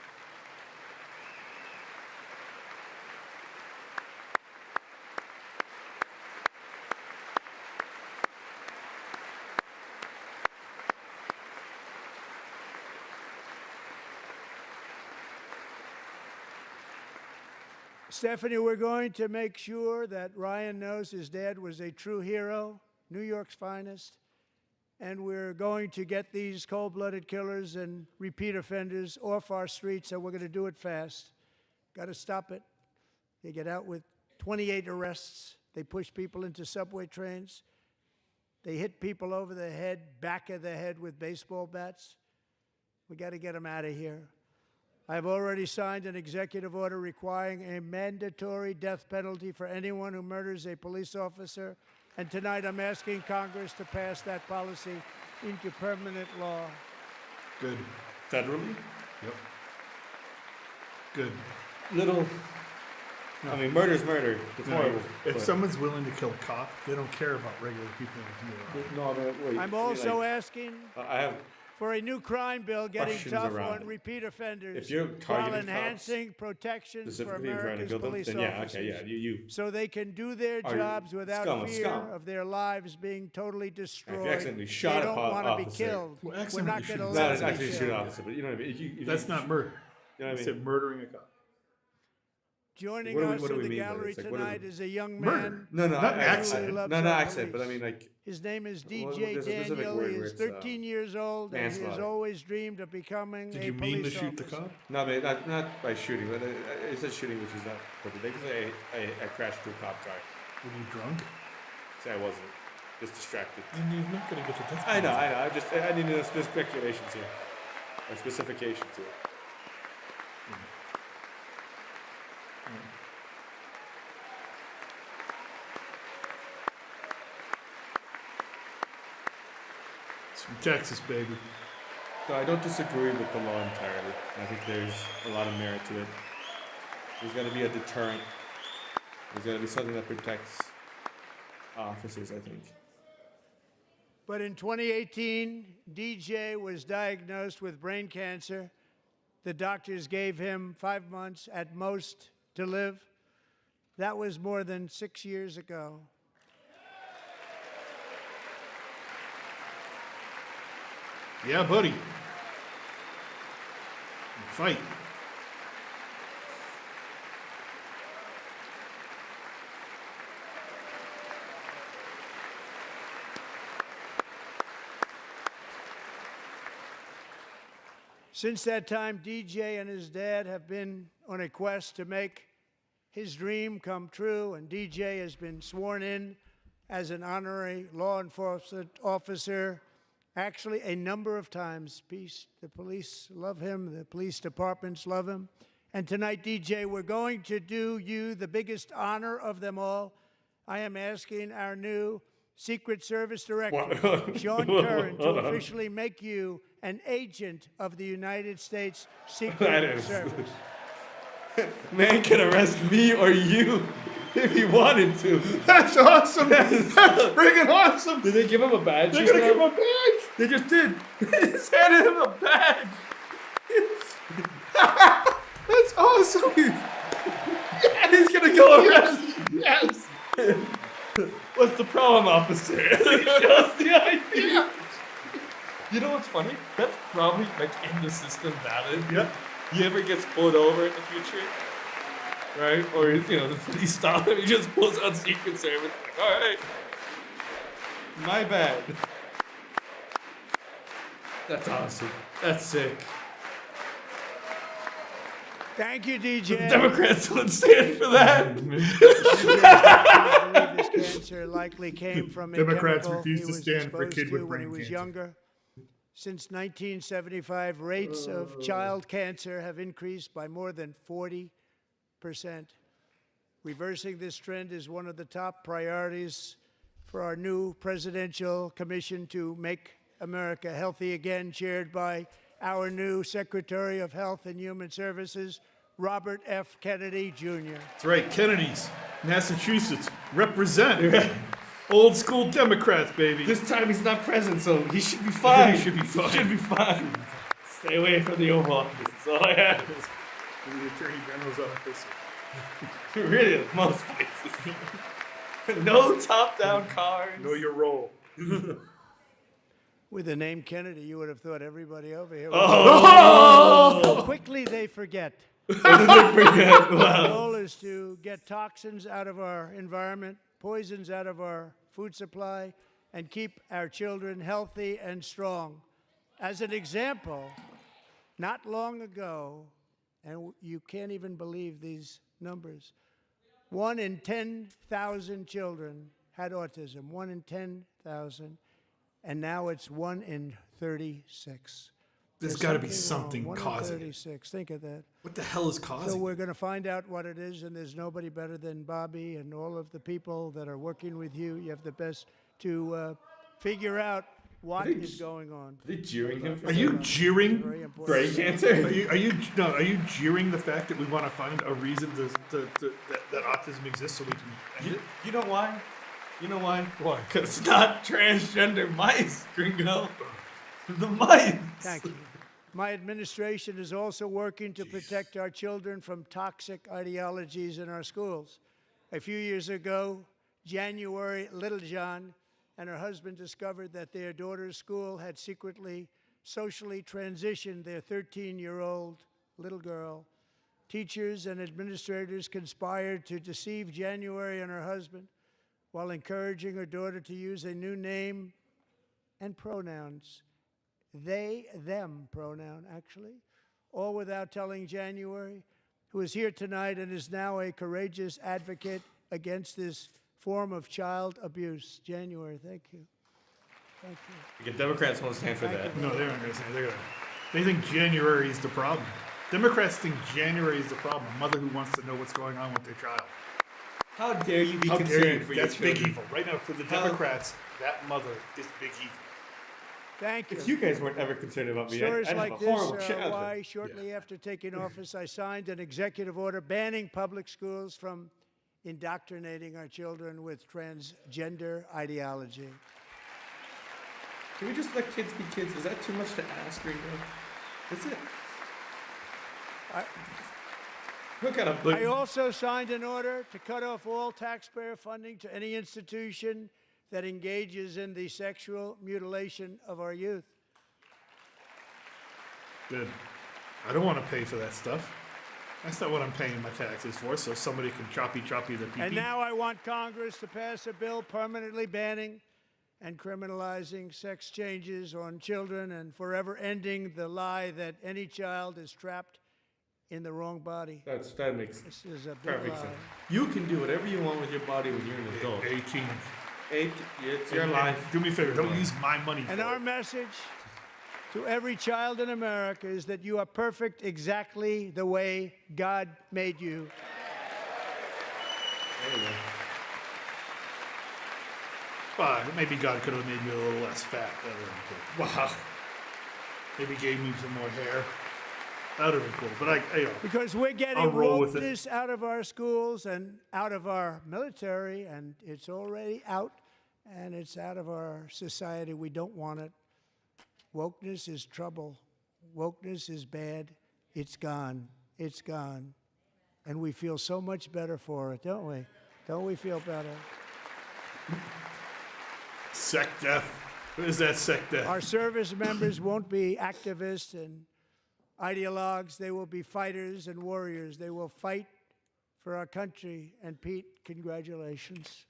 Stephanie, we're going to make sure that Ryan knows his dad was a true hero, New York's finest, and we're going to get these cold-blooded killers and repeat offenders off our streets, and we're going to do it fast. Got to stop it. They get out with 28 arrests. They push people into subway trains. They hit people over the head, back of the head with baseball bats. We got to get them out of here. I've already signed an executive order requiring a mandatory death penalty for anyone who murders a police officer. And tonight I'm asking Congress to pass that policy into permanent law. Good. Federally? Yep. Good. Little. I mean, murder's murder. It's No, horrible. if but- someone's willing to kill a cop, they don't care about regular people like you. No, but wait. I'm I mean, also like, asking I have. for a new crime bill getting Questions tough around on it. repeat offenders If you're while targeting cops enhancing protections for Specifically trying to America's kill them, police then yeah, officers. okay, yeah, you. So they can do their Are you jobs without scum of fear scum? of their lives being totally destroyed. accidentally shot they a don't po- want to be officer. killed. Well, We're accidentally not going to shooting Not let as them actually be shoot an killed. officer, but you know what I mean. If That's not murder. You know I what I said mean? murdering a cop. Joining What do we- us what do in we the mean by gallery this? Like, what do we- tonight is a young Murder. man. No, Not I- accident. I- Loves no, our not accident. But I police. mean, like, His name is Well, DJ there's a specific Daniel. word He where is it's, 13 years old, and he has manslaughter. always dreamed of becoming Did a you mean to police shoot the officer. cop? no, man, not by shooting. But it said shooting, which is not. But basically, I crashed through a cop car. Were you drunk? So I wasn't. Just distracted. Then you're not gonna get the death I know. penalty. I need to know speculations here, or specifications here. It's from Texas, baby. So I don't disagree with the law entirely. I think there's a lot of merit to it. There's got to be a deterrent. There's got to be something that protects officers, I think. But in 2018, DJ was diagnosed with brain cancer. The doctors gave him 5 months at most to live. That was more than 6 years ago. Yeah, buddy. Fight. Since that time, DJ and his dad have been on a quest to make his dream come true, and DJ has been sworn in as an honorary law enforcement officer actually a number of times. The police love him, the police departments love him. And tonight, DJ, we're going to do you the biggest honor of them all. I am asking our new Secret Service Director, Sean Curran, to officially make you an agent of the United States Secret Service. Man can arrest me or you if he wanted to. That's awesome. That's freaking awesome. Did they give him a badge? They're gonna give him a badge. They just did. They just handed him a badge. That's awesome. And he's gonna go arrest. Yes. What's the problem, officer? Just the idea. You know what's funny? That's probably like in the system valid. Yep. He ever gets pulled over in the future, right? Or the police stop him, he just pulls out Secret Service. Like, all right, my bad. That's awesome. That's sick. Thank you, The DJ. Democrats would stand for that. I believe this cancer likely came from a Democrats chemical refuse he to was stand for a exposed kid to with when brain he was cancer. younger. Since 1975, rates of child cancer have increased by more than 40%. Reversing this trend is one of the top priorities for our new presidential commission to make America healthy again, chaired by our new Secretary of Health and Human Services, Robert F. Kennedy, Jr. That's right. Kennedy's, Massachusetts, represent. Old school Democrats, baby. This time he's not present, so he should be fine. He should be fine. He should be fine. Stay away from the Oval Office. That's all I have. The Attorney General's office. Really, most places. No top-down cars. Know your role. With the name Kennedy, you would have thought everybody over here. Oh! Quickly they forget. Forget. The Wow. goal is to get toxins out of our environment, poisons out of our food supply, and keep our children healthy and strong. As an example, not long ago, and you can't even believe these numbers, 1 in 10,000 children had autism, 1 in 10,000, and now it's 1 in 36. There's There's got to be something wrong. 1 in causing it. 36. Think of that. What the hell is So causing we're it? going to find out what it is, and there's nobody better than Bobby and all of the people that are working with you. You have the best to figure out what is going on. Are they jeering him? Are you jeering? Very important. brain cancer? Are you jeering the fact that we want to find a reason that autism exists so we can end it? You know why? You know why? Why? Because it's not transgender mice, gringo. The mice. Thank you. My administration is also working to protect our children from toxic ideologies in our schools. A few years ago, January Littlejohn and her husband discovered that their daughter's school had secretly socially transitioned their 13-year-old little girl. Teachers and administrators conspired to deceive January and her husband while encouraging her daughter to use a new name and pronouns. They, them pronoun, actually, all without telling January, who is here tonight and is now a courageous advocate against this form of child abuse. January, thank you. Thank you. The Democrats won't stand for that. No, they aren't going to say. They think January is the problem. Democrats think January is the problem. A mother who wants to know what's going on with their child. How dare you be How concerned dare you? for That's your big children? evil. Right now, for the How- Democrats, that mother is big evil. Thank you. If you guys weren't ever concerned about me, Stories I'd like have a this horrible are childhood. why, shortly after taking office, I signed an executive order banning public schools from indoctrinating our children with transgender ideology. Can we just let kids be kids? Is that too much to ask right now? That's it. What kind of I also signed an order to cut off all taxpayer funding to any institution that engages in the sexual mutilation of our youth. Good. I don't want to pay for that stuff. That's not what I'm paying my taxes for, so somebody can choppy the pee-pee. And now I want Congress to pass a bill permanently banning and criminalizing sex changes on children and forever ending the lie that any child is trapped in the wrong body. that makes This is a big perfect lie. sense. You can do whatever you want with your body when you're an adult. 18. It's your And life. do me a favor, don't Your use my money And for our it. message to every child in America is that you are perfect exactly the way God made you. There you go. But maybe God could have made me a little less fat. That would have been cool. Wow. Maybe gave me some more hair. That would have been cool. But Because we're getting I'll roll with it. wokeness out of our schools and out of our military, and it's already out, and it's out of our society. We don't want it. Wokeness is trouble. Wokeness is bad. It's gone. It's gone. And we feel so much better for it, don't we? Don't we feel better? sec death. What is that sec death? Our service members won't be activists and ideologues. They will be fighters and warriors. They will fight for our country. And Pete, congratulations.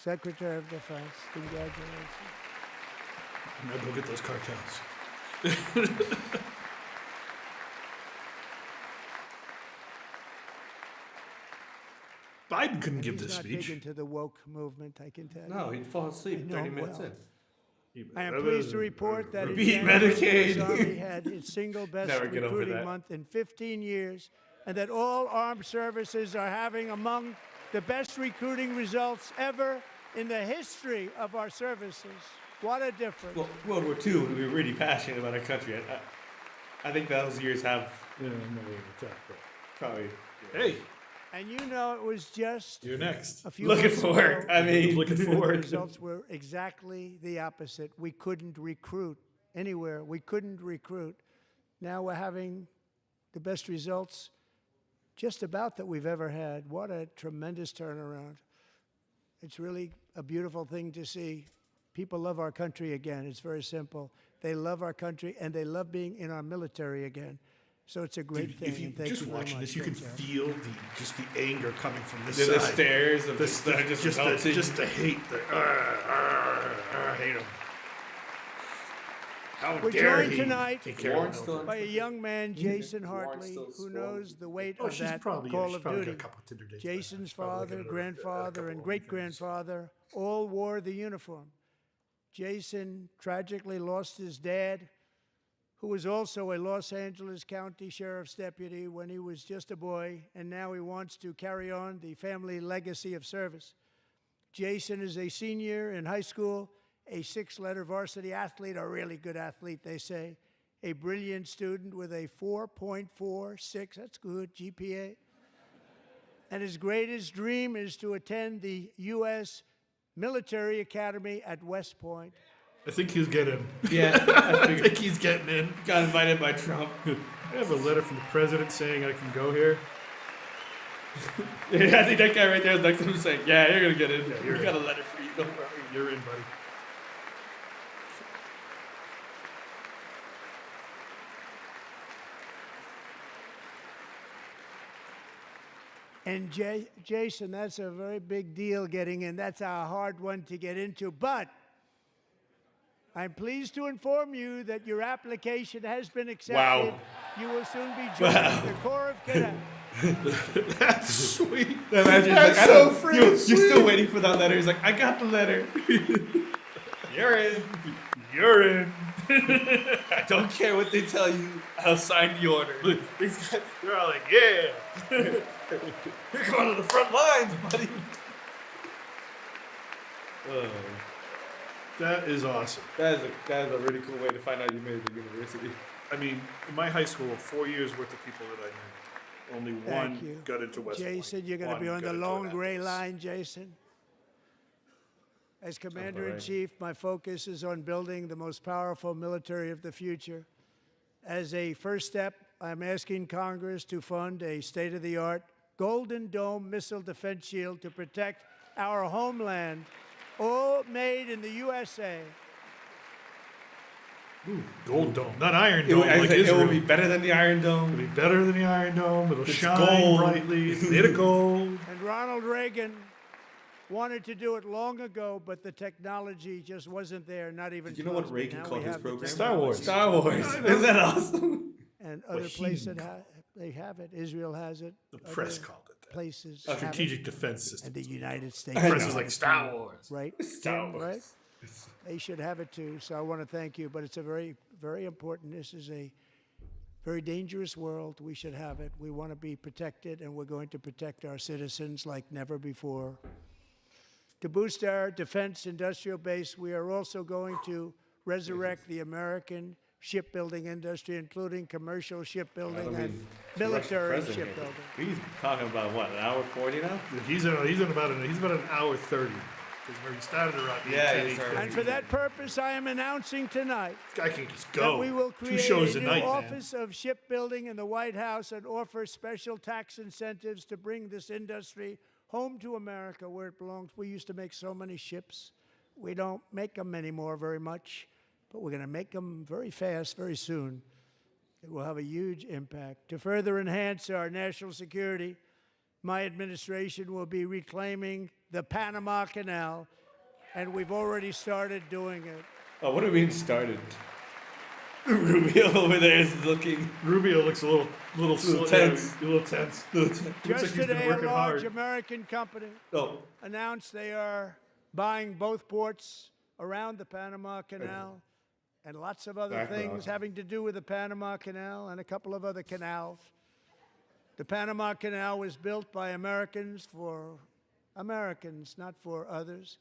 Secretary of Defense, congratulations. Now go get those cartels. Biden couldn't give He's this not speech. big into the woke movement, I can tell you. No, he'd fall asleep I know 30 him minutes well. in. I am pleased to report that in Beat January, Medicaid. the Army had its single best Never get over recruiting that. month in 15 years, and that all armed services are having among the best recruiting results ever in the history of our services. What a difference. Well, World War II, we were really passionate about our country. I think those years have Yeah, I'm not really gonna talk, but- probably. Hey, And you know it was just you're next. a few Looking months for work. ago, I mean, Looking the forward. results were exactly the opposite. We couldn't recruit anywhere. We couldn't recruit. Now we're having the best results just about that we've ever had. What a tremendous turnaround. It's really a beautiful thing to see. People love our country again. It's very simple. They love our country, and they love being in our military again. So it's a great Dude, thing. if you and thank just you very watching much. this, you can Thank you. feel the anger coming from this the side. stares of The, the, that are just just, melting. the hate. I hate him. How We're dare joined he tonight take care Warren's of still Mildred? by a young man, Jason Warren's Hartley, still who strong. knows the weight Oh, of she's that probably, Call she's of probably got Duty. a couple Tinder dates. by now. Jason's She's probably father, got a grandfather, couple and OnlyFans. great-grandfather all wore the uniform. Jason tragically lost his dad, who was also a Los Angeles County Sheriff's deputy when he was just a boy, and now he wants to carry on the family legacy of service. Jason is a senior in high school, a six-letter varsity athlete, a really good athlete, they say, a brilliant student with a 4.46, that's good, GPA. And his greatest dream is to attend the U.S. Military Academy at West Point. I think he's getting. Yeah, I I figured. think he's getting in. Got invited by Trump. I have a letter from the president saying I can go here. Yeah, I think that guy right there is next to him saying, "Yeah, you're gonna get in. you're we got a letter for you. Don't worry." You're in, buddy. And Jason, that's a very big deal getting in. That's a hard one to get into. But I'm pleased to inform you that your application has been accepted. Wow. You will soon be joining the Corps of Cadets. That's sweet. Imagine, That's like, so I don't- freaking You're sweet. still waiting for that letter. He's like, "I got the letter. You're in. You're in. I don't care what they tell you. I'll sign the order." Look, these guys, they're all like, yeah. You're going to the front lines, buddy. Oh, That is awesome. that is a really cool way to find out you made it to university. I mean, in my high school, 4 years worth of people that I knew Only Thank one you. got into West Point. Jason, you're going to One be on got the into long gray Annapolis. line, Jason. As Commander-in-Chief, my focus is on building the most powerful military of the future. As a first step, I'm asking Congress to fund a state-of-the-art Golden Dome missile defense shield to protect our homeland, all made in the USA. Gold Dome, not Iron It, Dome would- I like think it Israel. will be better than the Iron It'll be Dome. better than the Iron Dome. It'll It's shine gold. brightly. It's made of gold. And Ronald Reagan wanted to do it long ago, but the technology just wasn't there, not even You know close. what But Reagan now called we his have the program? Star Wars. Star Wars. Isn't that awesome? And other places they have it. Israel has it. The press other called it that. places have it. Strategic Defense System. And the United States. The press has is like it Star too, Wars. Right? Star Tim, Wars. Right? They should have it too. So I want to thank you. But it's a very, very important. This is a very dangerous world. We should have it. We want to be protected, and we're going to protect our citizens like never before. To boost our defense industrial base, we are also going to resurrect the American shipbuilding industry, including commercial shipbuilding and military shipbuilding. He's talking about what, an hour 40 now? He's about an hour 30. Because we started around Yeah, 10, he started- 8:50. And for that purpose, I am announcing tonight This guy can just that go. we will Two create shows a a new night, man. Office of Shipbuilding in the White House and offer special tax incentives to bring this industry home to America where it belongs. We used to make so many ships. We don't make them anymore very much, but we're going to make them very fast, very soon. It will have a huge impact. To further enhance our national security, my administration will be reclaiming the Panama Canal, and we've already started doing it. Oh, what do you mean started? Rubio over there is looking. Rubio looks a little tense. A little tense. Looks like Just he's been today, a working large hard. American company Oh, announced they are buying both ports around the Panama Canal and lots of other Background. things having to do with the Panama Canal and a couple of other canals. The Panama Canal was built by Americans for Americans, not for others,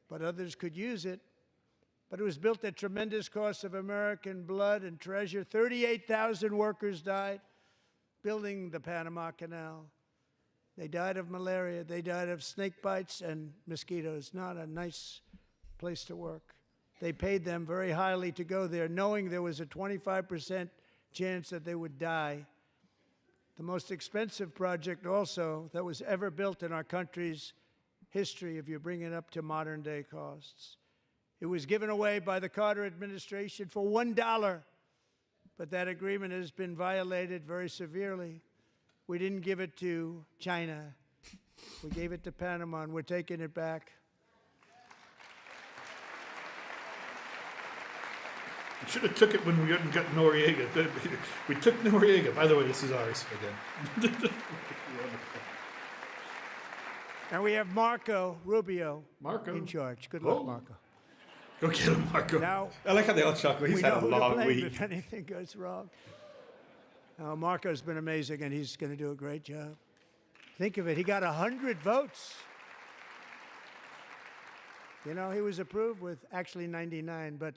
but others could use it. But it was built at tremendous cost of American blood and treasure. 38,000 workers died building the Panama Canal. They died of malaria. They died of snake bites and mosquitoes. Not a nice place to work. They paid them very highly to go there, knowing there was a 25% chance that they would die. The most expensive project also that was ever built in our country's history, if you bring it up to modern day costs. It was given away by the Carter administration for $1, but that agreement has been violated very severely. We didn't give it to China. We gave it to Panama, and we're taking it back. We should have took it when we hadn't got Noriega. We took Noriega. By the way, this is ours again. And we have Marco Rubio Marco. in charge. Good Oh. luck, Marco. Go get him, Marco. Now, I like how they all chuckle. He's we had know a who to long blame week. if anything goes wrong. Marco's been amazing, and he's going to do a great job. Think of it. He got 100 votes. You know, he was approved with actually 99, but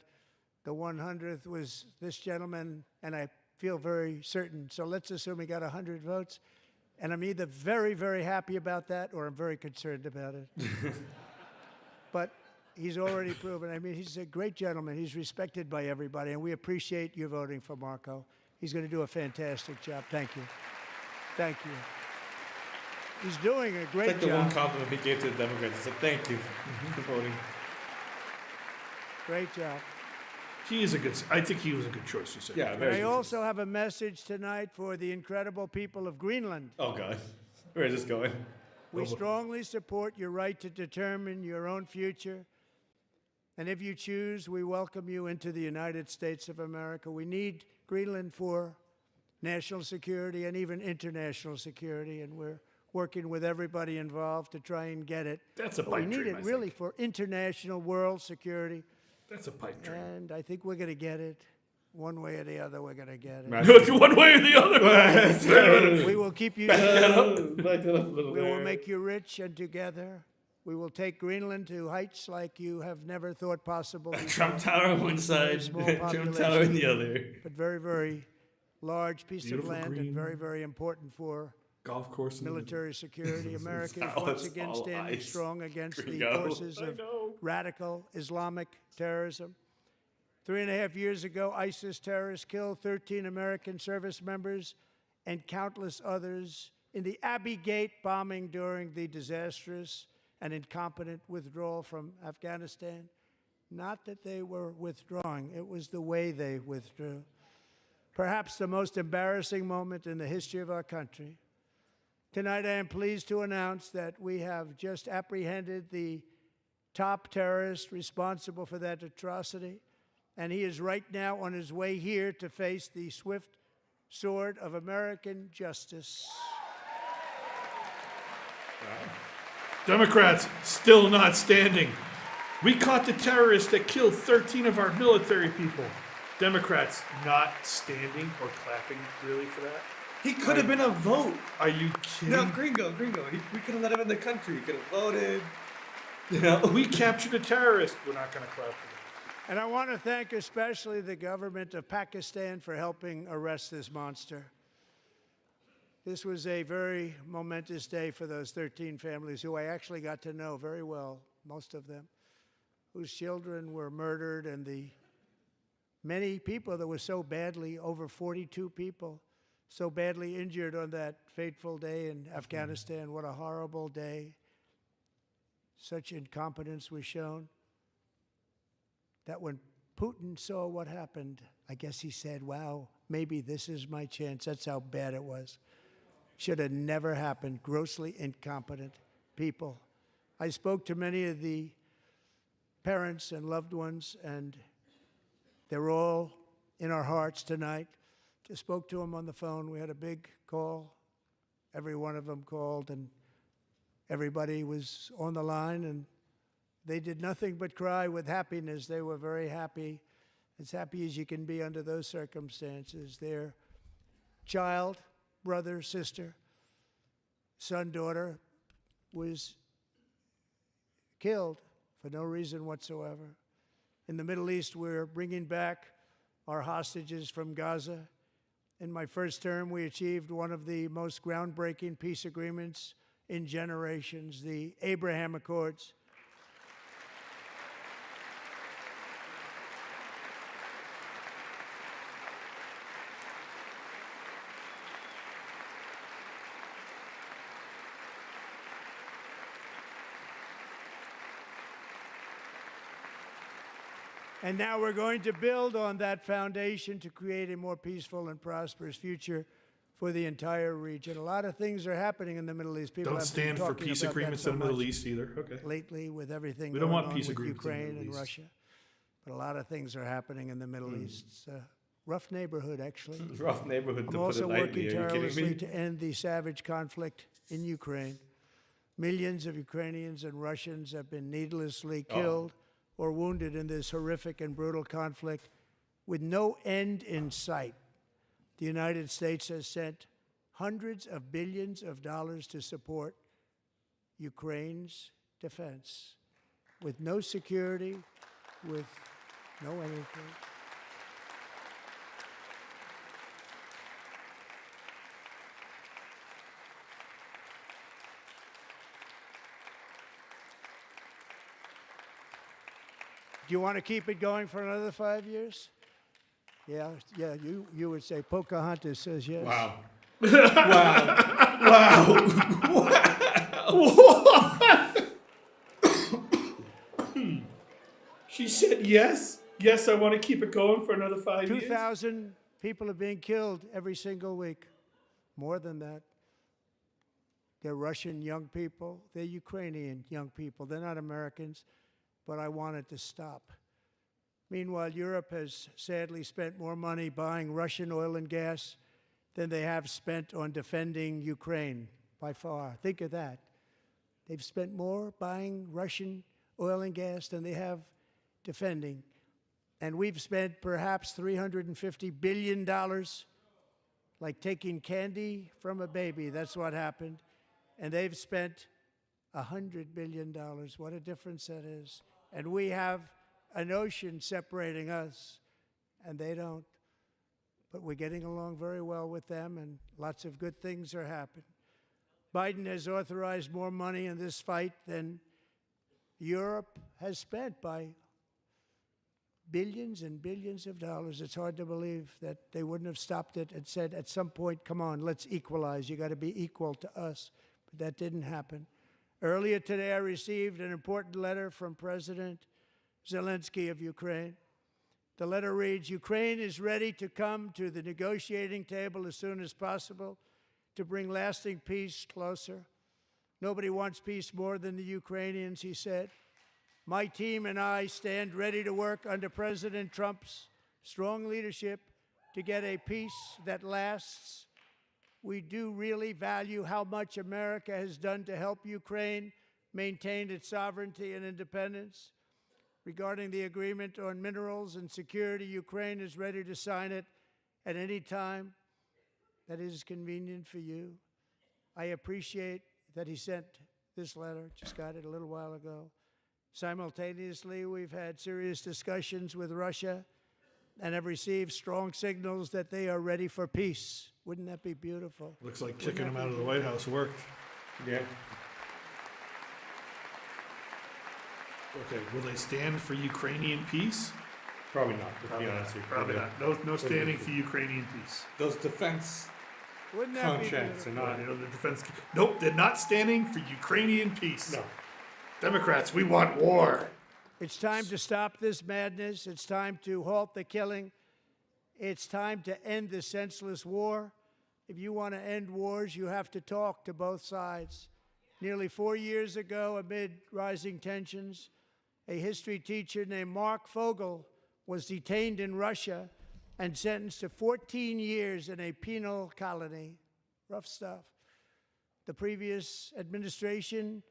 the 100th was this gentleman, and I feel very certain. So let's assume he got 100 votes. And I'm either very, very happy about that or I'm very concerned about it. But he's already proven. I mean, he's a great gentleman. He's respected by everybody, and we appreciate you voting for Marco. He's going to do a fantastic job. Thank you. Thank you. He's doing a It's great like the job. one compliment he gave to the Democrats. He said, thank you for voting. Great job. I think he was a good choice to say. Yeah, And very I good. also have a message tonight for the incredible people of Greenland. Oh, God. Where is this going? We strongly support your right to determine your own future. And if you choose, we welcome you into the United States of America. We need Greenland for national security and even international security, and we're working with everybody involved to try and get it. That's a But we pipe need dream, it I really think. for international world security, That's a pipe dream. and I think we're going to get it. One way or the other, we're going to get it. One way or the other. We will keep you Back that safe. up a little We will there. make you rich, and together we will take Greenland to heights like you have never thought possible. before. Trump Tower on one side, small Trump Tower on population. the other. But very, very large piece Beautiful of land green and very, very important for golf course. in the middle. military security. America is Now once it's again all standing ice. strong against the Gringo. forces I of know. radical Islamic terrorism. 3.5 years ago, ISIS terrorists killed 13 American service members and countless others in the Abbey Gate bombing during the disastrous and incompetent withdrawal from Afghanistan. Not that they were withdrawing, it was the way they withdrew. Perhaps the most embarrassing moment in the history of our country. Tonight, I am pleased to announce that we have just apprehended the top terrorist responsible for that atrocity, and he is right now on his way here to face the swift sword of American justice. Democrats still not standing. We caught the terrorist that killed 13 of our military people. Democrats not standing or clapping really for that? He could have been a vote. Are you kidding? No, Gringo. We could have let him in the country. He could have voted. You know, We captured a terrorist. We're not going to clap for that. And I want to thank especially the government of Pakistan for helping arrest this monster. This was a very momentous day for those 13 families who I actually got to know very well, most of them, whose children were murdered, and the many people that were so badly, over 42 people, so badly injured on that fateful day in Afghanistan. What a horrible day. Such incompetence was shown that when Putin saw what happened, I guess he said, wow, maybe this is my chance. That's how bad it was. Should have never happened. Grossly incompetent people. I spoke to many of the parents and loved ones, and they're all in our hearts tonight. Just spoke to them on the phone. We had a big call. Every one of them called, and everybody was on the line, and they did nothing but cry with happiness. They were very happy, as happy as you can be under those circumstances. Their child, brother, sister, son, daughter was killed for no reason whatsoever. In the Middle East, we're bringing back our hostages from Gaza. In my first term, we achieved one of the most groundbreaking peace agreements in generations, the Abraham Accords. And now we're going to build on that foundation to create a more peaceful and prosperous future for the entire region. A lot of things are happening in the Middle East. People Don't have stand been for talking peace about that agreements so in the Middle much East either. Okay. lately with everything We don't going want on peace with agreements in the Ukraine Middle and East. Russia. But a lot of things are happening in the Middle East. It's a rough neighborhood, actually. rough neighborhood I'm to put also it lightly. working Are you kidding tirelessly me? to end the savage conflict in Ukraine. Millions of Ukrainians and Russians have been needlessly killed or wounded in this horrific and brutal conflict with no end in sight. The United States has sent hundreds of billions of dollars to support Ukraine's defense with no security, with no anything. Do you want to keep it going for another 5 years? Yeah, you would say Pocahontas says yes. Wow. She said yes. Yes, I want to keep it going for another 5 years. 2,000 people are being killed every single week. More than that. They're Russian young people. They're Ukrainian young people. They're not Americans, but I want it to stop. Meanwhile, Europe has sadly spent more money buying Russian oil and gas than they have spent on defending Ukraine, by far. Think of that. They've spent more buying Russian oil and gas than they have defending. And we've spent perhaps $350 billion, like taking candy from a baby. That's what happened. And they've spent $100 billion. What a difference that is. And we have an ocean separating us, and they don't. but we're getting along very well with them, and lots of good things are happening. Biden has authorized more money in this fight than Europe has spent by billions and billions of dollars. It's hard to believe that they wouldn't have stopped it and said at some point, come on, let's equalize. You got to be equal to us. But that didn't happen. Earlier today, I received an important letter from President Zelensky of Ukraine. The letter reads, Ukraine is ready to come to the negotiating table as soon as possible to bring lasting peace closer. Nobody wants peace more than the Ukrainians, he said. My team and I stand ready to work under President Trump's strong leadership to get a peace that lasts. We do really value how much America has done to help Ukraine maintain its sovereignty and independence. Regarding the agreement on minerals and security, Ukraine is ready to sign it at any time that is convenient for you. I appreciate that he sent this letter, just got it a little while ago. Simultaneously, we've had serious discussions with Russia and have received strong signals that they are ready for peace. Wouldn't that be beautiful? Looks like kicking him out of the White House worked. Yeah. Okay, will they stand for Ukrainian peace? Probably not, to be honest with you. Probably not. No standing for Ukrainian peace. Those defense Wouldn't that be contracts are beautiful? not. You know, the defense. Nope, they're not standing for Ukrainian peace. No. Democrats, we want war. It's time to stop this madness. It's time to halt the killing. It's time to end the senseless war. If you want to end wars, you have to talk to both sides. Nearly 4 years ago, amid rising tensions, a history teacher named Mark Fogel was detained in Russia and sentenced to 14 years in a penal colony. Rough stuff. The previous administration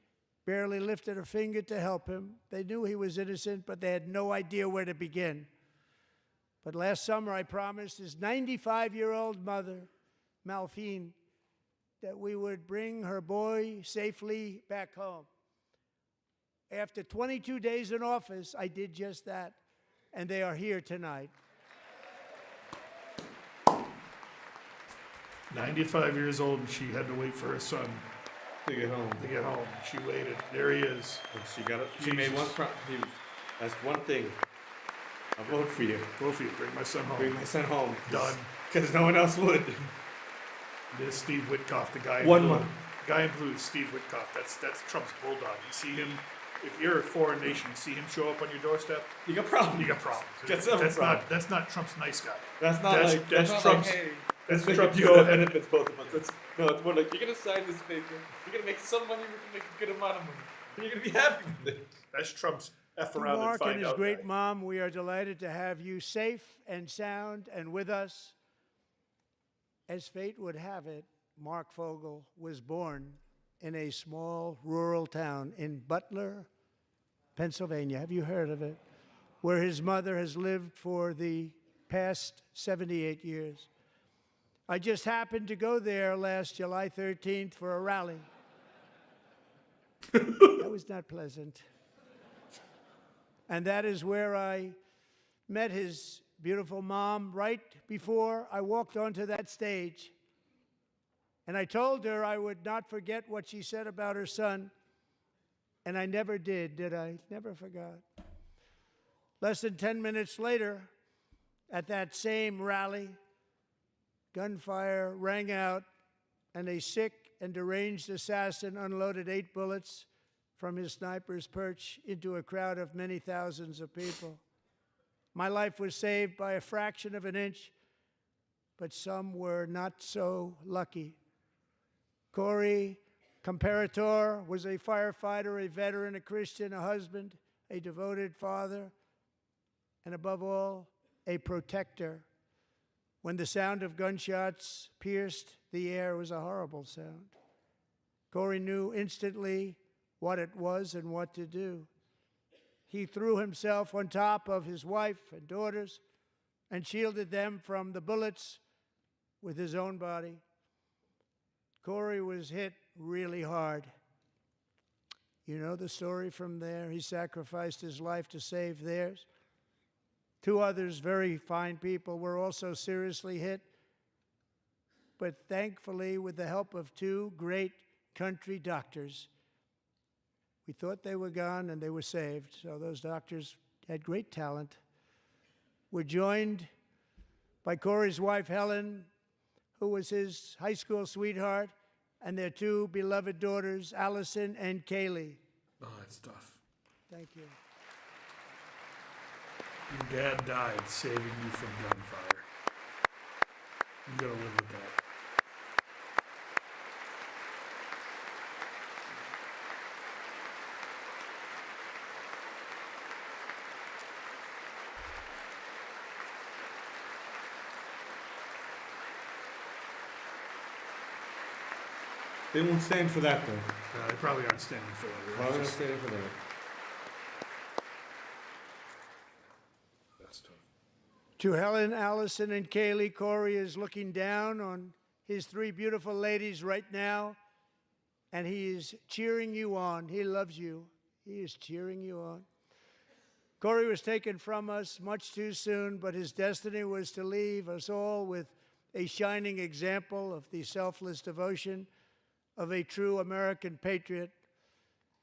barely lifted a finger to help him. They knew he was innocent, but they had no idea where to begin. But last summer, I promised his 95-year-old mother, Malphine, that we would bring her boy safely back home. After 22 days in office, I did just that, and they are here tonight. 95 years old, and she had to wait for her son To get home. to get home. She waited. There he is. And she got it. She made one that's one thing. I'll vote for you. Go for you. Bring my son Bring home. my son home. Done. Because no one else would. There's Steve Witkoff, the guy. One in blue. month. Guy in blue is Steve Witkoff. That's Trump's bulldog. You see him. If you're a foreign nation, you see him show up on your doorstep, You got problems. you got problems. Got several That's problems. not. That's not Trump's nice guy. That's not That's- like that's not Trump's- Like, hey, that's let's make Trump's a deal that go-ahead. benefits both of us. No, it's more like you're gonna sign this paper. You're gonna make some money. We're gonna make a good amount of money. And you're gonna be happy with it. That's Trump's F To around and Mark find and his out. great guy. mom, we are delighted to have you safe and sound and with us. As fate would have it, Mark Fogel was born in a small rural town in Butler, Pennsylvania. Have you heard of it? Where his mother has lived for the past 78 years. I just happened to go there last July 13th for a rally. That was not pleasant. And that is where I met his beautiful mom right before I walked onto that stage. And I told her I would not forget what she said about her son. And I never did I? Never forgot. Less than 10 minutes later, at that same rally, gunfire rang out, and a sick and deranged assassin unloaded 8 bullets from his sniper's perch into a crowd of many thousands of people. My life was saved by a fraction of an inch, but some were not so lucky. Corey Comparator was a firefighter, a veteran, a Christian, a husband, a devoted father, and above all, a protector. When the sound of gunshots pierced the air, it was a horrible sound. Corey knew instantly what it was and what to do. He threw himself on top of his wife and daughters and shielded them from the bullets with his own body. Corey was hit really hard. You know the story from there. He sacrificed his life to save theirs. Two others, very fine people, were also seriously hit. But thankfully, with the help of two great country doctors, we thought they were gone and they were saved. So those doctors had great talent. We're joined by Corey's wife, Helen, who was his high school sweetheart, and their two beloved daughters, Allison and Kaylee. Oh, that's tough. Thank you. Your dad died saving you from gunfire. You gotta live with that. They won't stand for that, though. They probably aren't standing for it. Probably not standing for that. That's tough. To Helen, Allison, and Kaylee, Corey is looking down on his three beautiful ladies right now, and he is cheering you on. He loves you. He is cheering you on. Corey was taken from us much too soon, but his destiny was to leave us all with a shining example of the selfless devotion of a true American patriot.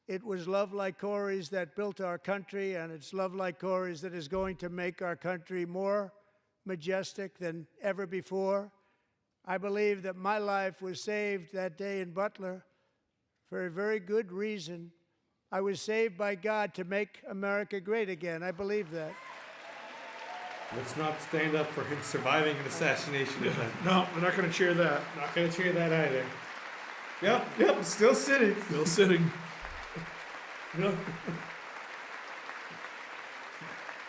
It was love like Corey's that built our country, and it's love like Corey's that is going to make our country more majestic than ever before. I believe that my life was saved that day in Butler for a very good reason. I was saved by God to make America great again. I believe that. Let's not stand up for him surviving an assassination attempt. No, we're not gonna cheer that. Not gonna cheer that either. Yep, still sitting. Still sitting. No.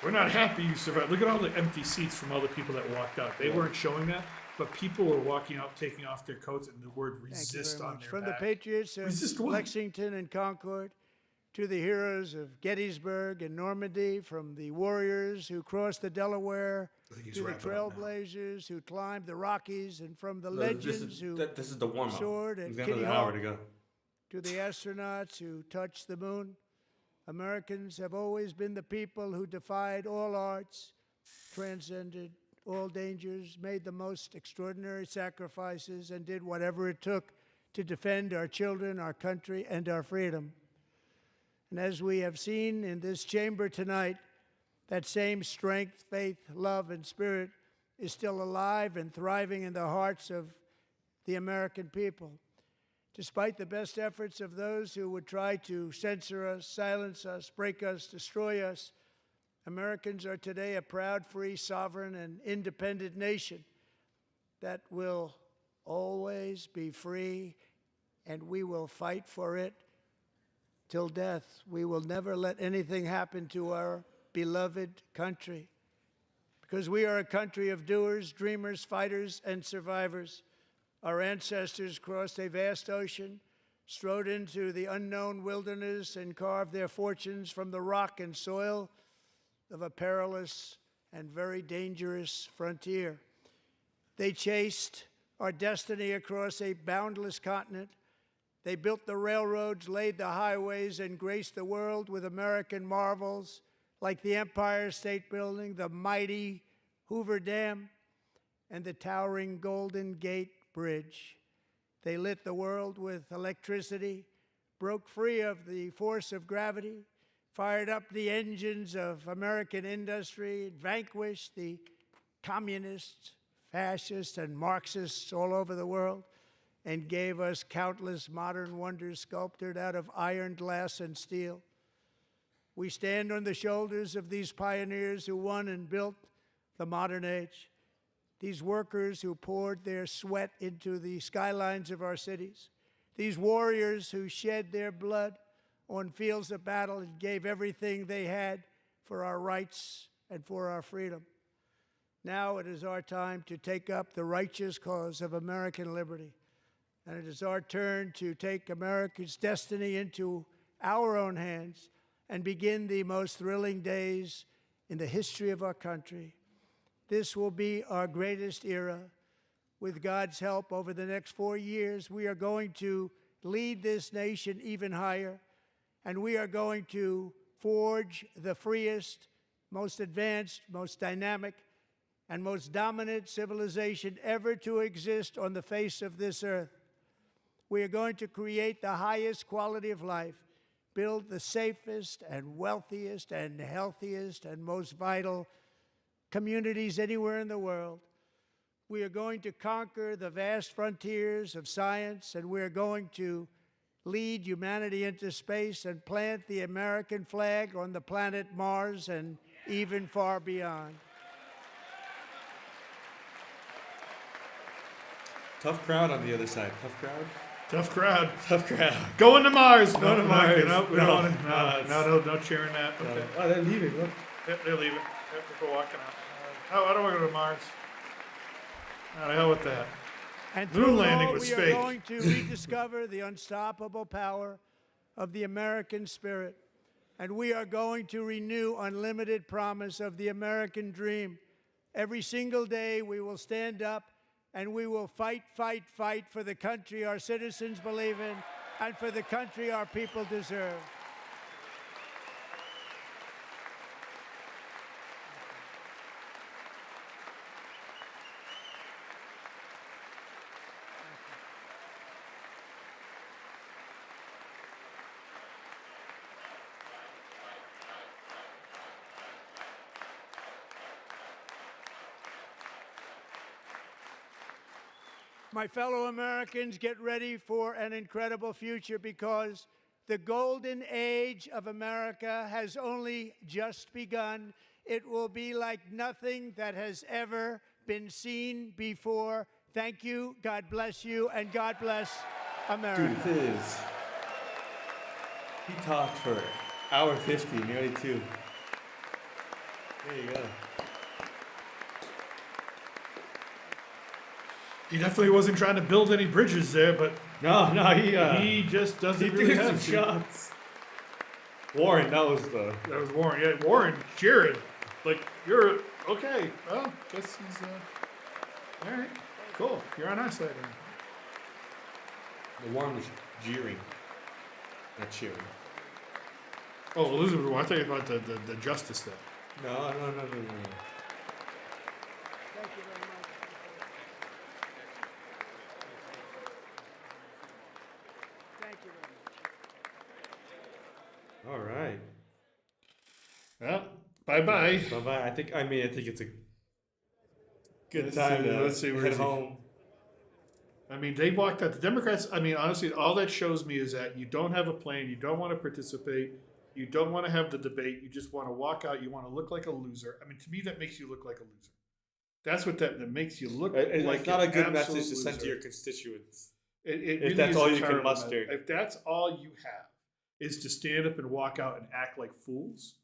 We're not happy you survived. Look at all the empty seats from all the people that walked out. They weren't showing that, but people were walking out, taking off their coats, and the word Thank you resist very on much. their From back. the patriots of Resist what? Lexington and Concord to the heroes of Gettysburg and Normandy, from the warriors who crossed the Delaware I think he's to the wrapping up now. trailblazers who climbed the Rockies, and from the This legends is, who this is the warm up. soared at He's got Kitty another hour Hawk to go. to the astronauts who touched the moon. Americans have always been the people who defied all odds, transcended all dangers, made the most extraordinary sacrifices, and did whatever it took to defend our children, our country, and our freedom. And as we have seen in this chamber tonight, that same strength, faith, love, and spirit is still alive and thriving in the hearts of the American people. Despite the best efforts of those who would try to censor us, silence us, break us, destroy us, Americans are today a proud, free, sovereign, and independent nation that will always be free, and we will fight for it till death. We will never let anything happen to our beloved country, because we are a country of doers, dreamers, fighters, and survivors. Our ancestors crossed a vast ocean, strode into the unknown wilderness, and carved their fortunes from the rock and soil of a perilous and very dangerous frontier. They chased our destiny across a boundless continent. They built the railroads, laid the highways, and graced the world with American marvels like the Empire State Building, the mighty Hoover Dam, and the towering Golden Gate Bridge. They lit the world with electricity, broke free of the force of gravity, fired up the engines of American industry, vanquished the communists, fascists, and Marxists all over the world, and gave us countless modern wonders sculptured out of iron, glass, and steel. We stand on the shoulders of these pioneers who won and built the modern age, these workers who poured their sweat into the skylines of our cities, these warriors who shed their blood on fields of battle and gave everything they had for our rights and for our freedom. Now it is our time to take up the righteous cause of American liberty. And it is our turn to take America's destiny into our own hands and begin the most thrilling days in the history of our country. This will be our greatest era. With God's help, over the next 4 years, we are going to lead this nation even higher, and we are going to forge the freest, most advanced, most dynamic, and most dominant civilization ever to exist on the face of this earth. We are going to create the highest quality of life, build the safest and wealthiest and healthiest and most vital communities anywhere in the world. We are going to conquer the vast frontiers of science, and we are going to lead humanity into space and plant the American flag on the planet Mars and even far beyond. Tough crowd on the other side. Tough crowd. Tough crowd. Tough crowd. Going to Mars. Going to Mars. No cheering that. Okay. Oh, they're leaving. Look. Yep, they're leaving. Yep, they're walking out. Oh, I don't want to go to Mars. Oh, the hell with that. And Moon through landing all, was we fake. are going to rediscover the unstoppable power of the American spirit. And we are going to renew unlimited promise of the American dream. Every single day we will stand up and we will fight, fight, fight for the country our citizens believe in and for the country our people deserve. My fellow Americans, get ready for an incredible future because the golden age of America has only just begun. It will be like nothing that has ever been seen before. Thank you, God bless you, and God bless America. Dude, Fizz. He talked for hour 50, nearly 2. There you go. He definitely wasn't trying to build any bridges there, but No, he just doesn't he really threw some have to. shots. Warren, that was the. That was Warren. Yeah, Warren, Jared. Like, you're okay. Well, guess he's all right. Cool. You're on our side then. The Warren was jeering, not cheering. Oh, Elizabeth, I thought you about the justice stuff. No. Thank you very much. Thank you very much. All right. Well, bye-bye. Bye bye. I think it's a good Let's time see, to let's see, where head is he? home. I mean, they walked out. The Democrats, I mean, honestly, all that shows me is that you don't have a plan. You don't want to participate. You don't want to have the debate. You just want to walk out. You want to look like a loser. I mean, to me, that makes you look like a loser. That's what that makes you look like. It's not a an good message absolute to send to loser. your constituents. It if that's is all a you can terrible muster. message. If that's all you have is to stand up and walk out and act like fools.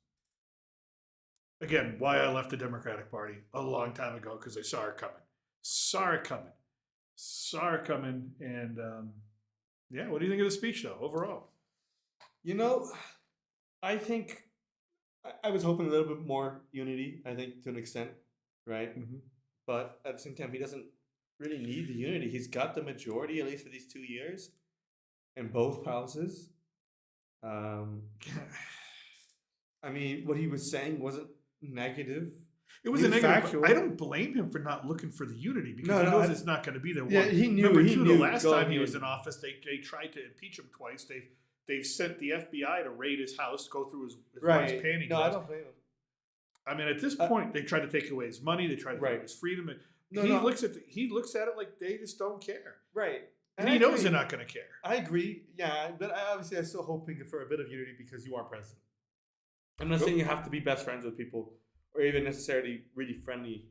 Again, why I left the Democratic Party a long time ago, because I saw it coming. And yeah, what do you think of the speech, though, overall? You know, I think I was hoping a little bit more unity. I think to an extent, right? Mm-hmm. But at the same time, he doesn't really need the unity. He's got the majority, at least for these 2 years, in both houses. I mean, what he was saying wasn't negative. It was He a was negative. factual. But I don't blame him for not looking for the unity because No, he no, knows I- it's not going to be there. Yeah, One. he knew- Number he two, knew the last going time he was in. in office, they tried to impeach him twice. They've sent the FBI to raid his house, go through his wife's panty No, I drawers. don't blame him. I mean, at this point, they try to take away his money. They try to take Right. away his freedom. And No, he no. looks at it like they just don't care, Right. and I he knows agree. they're not going to care. I agree. Yeah, but I'm still hoping for a bit of unity because you are president. I'm not saying you have to be best friends with people or even necessarily really friendly,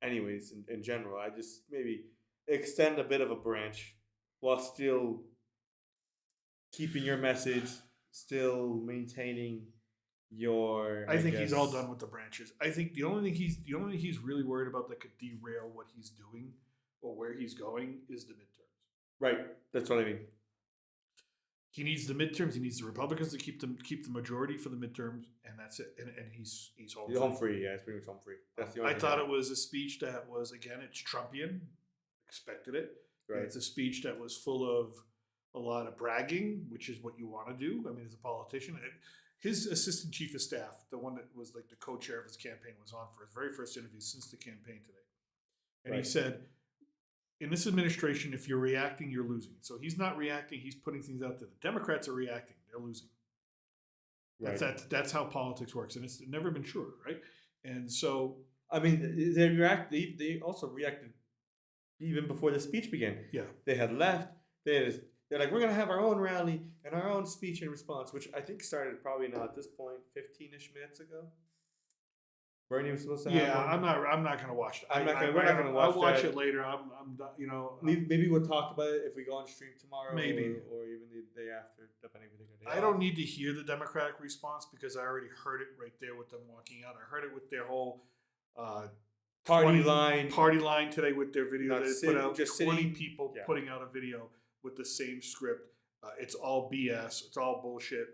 anyways. In general, I just maybe extend a bit of a branch while still keeping your message, still maintaining your. I think he's all guess- done with the branches. I think the only thing he's really worried about that could derail what he's doing or where he's going is the midterms. Right. That's what I mean. He needs the midterms. He needs the Republicans to keep the majority for the midterms, and that's it. And he's home. He's home free. Yeah, it's pretty much home free. That's the only I thing thought it was a speech that was, again, it's Trumpian. Expected it. Right. It's a speech that was full of a lot of bragging, which is what you want to do. I mean, as a politician, his assistant chief of staff, the one that was like the co-chair of his campaign, was on for his very first interview since the campaign today. And he Right. said, in this administration, if you're reacting, you're losing. So he's not reacting, he's putting things out there. The Democrats are reacting, they're losing. That's how politics works. And it's never been truer, right? And so, I mean, they also reacted even before the speech began. yeah. They had left. They're like, we're gonna have our own rally and our own speech in response, which I think started probably now at this point 15-ish minutes ago. Bernie was supposed to have Yeah, one. I'm not gonna watch that. We're not gonna watch I'll watch that. it later. I'm done, you know. Maybe we'll talk about it if we go on stream tomorrow, Maybe. or even the day after, depending if they I don't need to hear the Democratic response because I already heard it right there with them walking out. I heard it with their whole party 20 line. party line today with their video. Not They sitting- put out just 20 sitting- people yeah. putting out a video with the same script. It's all BS. It's all bullshit.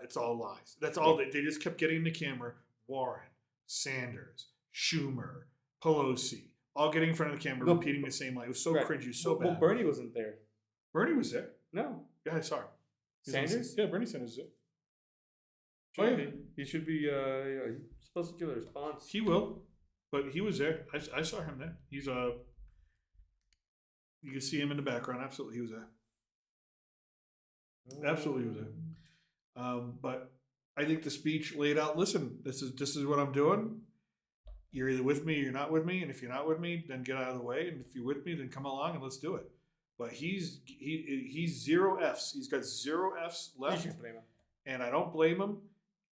It's all lies. That's all. They just kept getting the camera. Warren, Sanders, Schumer, Pelosi, all getting in front of the camera, No, repeating the same lie. It was so Right. cringy, so Well, bad. Bernie wasn't there. Bernie was there. No. Yeah, I saw him. He was on the- Sanders? Yeah, Bernie Sanders was there. Should Oh, yeah. be. He should be. Yeah, he's supposed to give a response. He will, but he was there. I saw him there. He's you can see him in the background. Absolutely, he was there. Absolutely, he was there. But I think the speech laid out. Listen, this is what I'm doing. You're either with me or you're not with me, and if you're not with me, then get out of the way. And if you're with me, then come along and let's do it. But he's zero Fs. He's got zero Fs You left, can't blame him. and I don't blame him.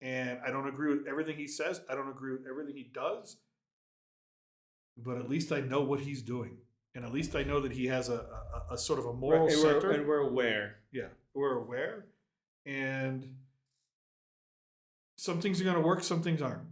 And I don't agree with everything he says. I don't agree with everything he does. But at least I know what he's doing, and at least I know that he has a sort of a moral Right, center. and we're aware. Yeah, we're aware, and some things are going to work, some things aren't.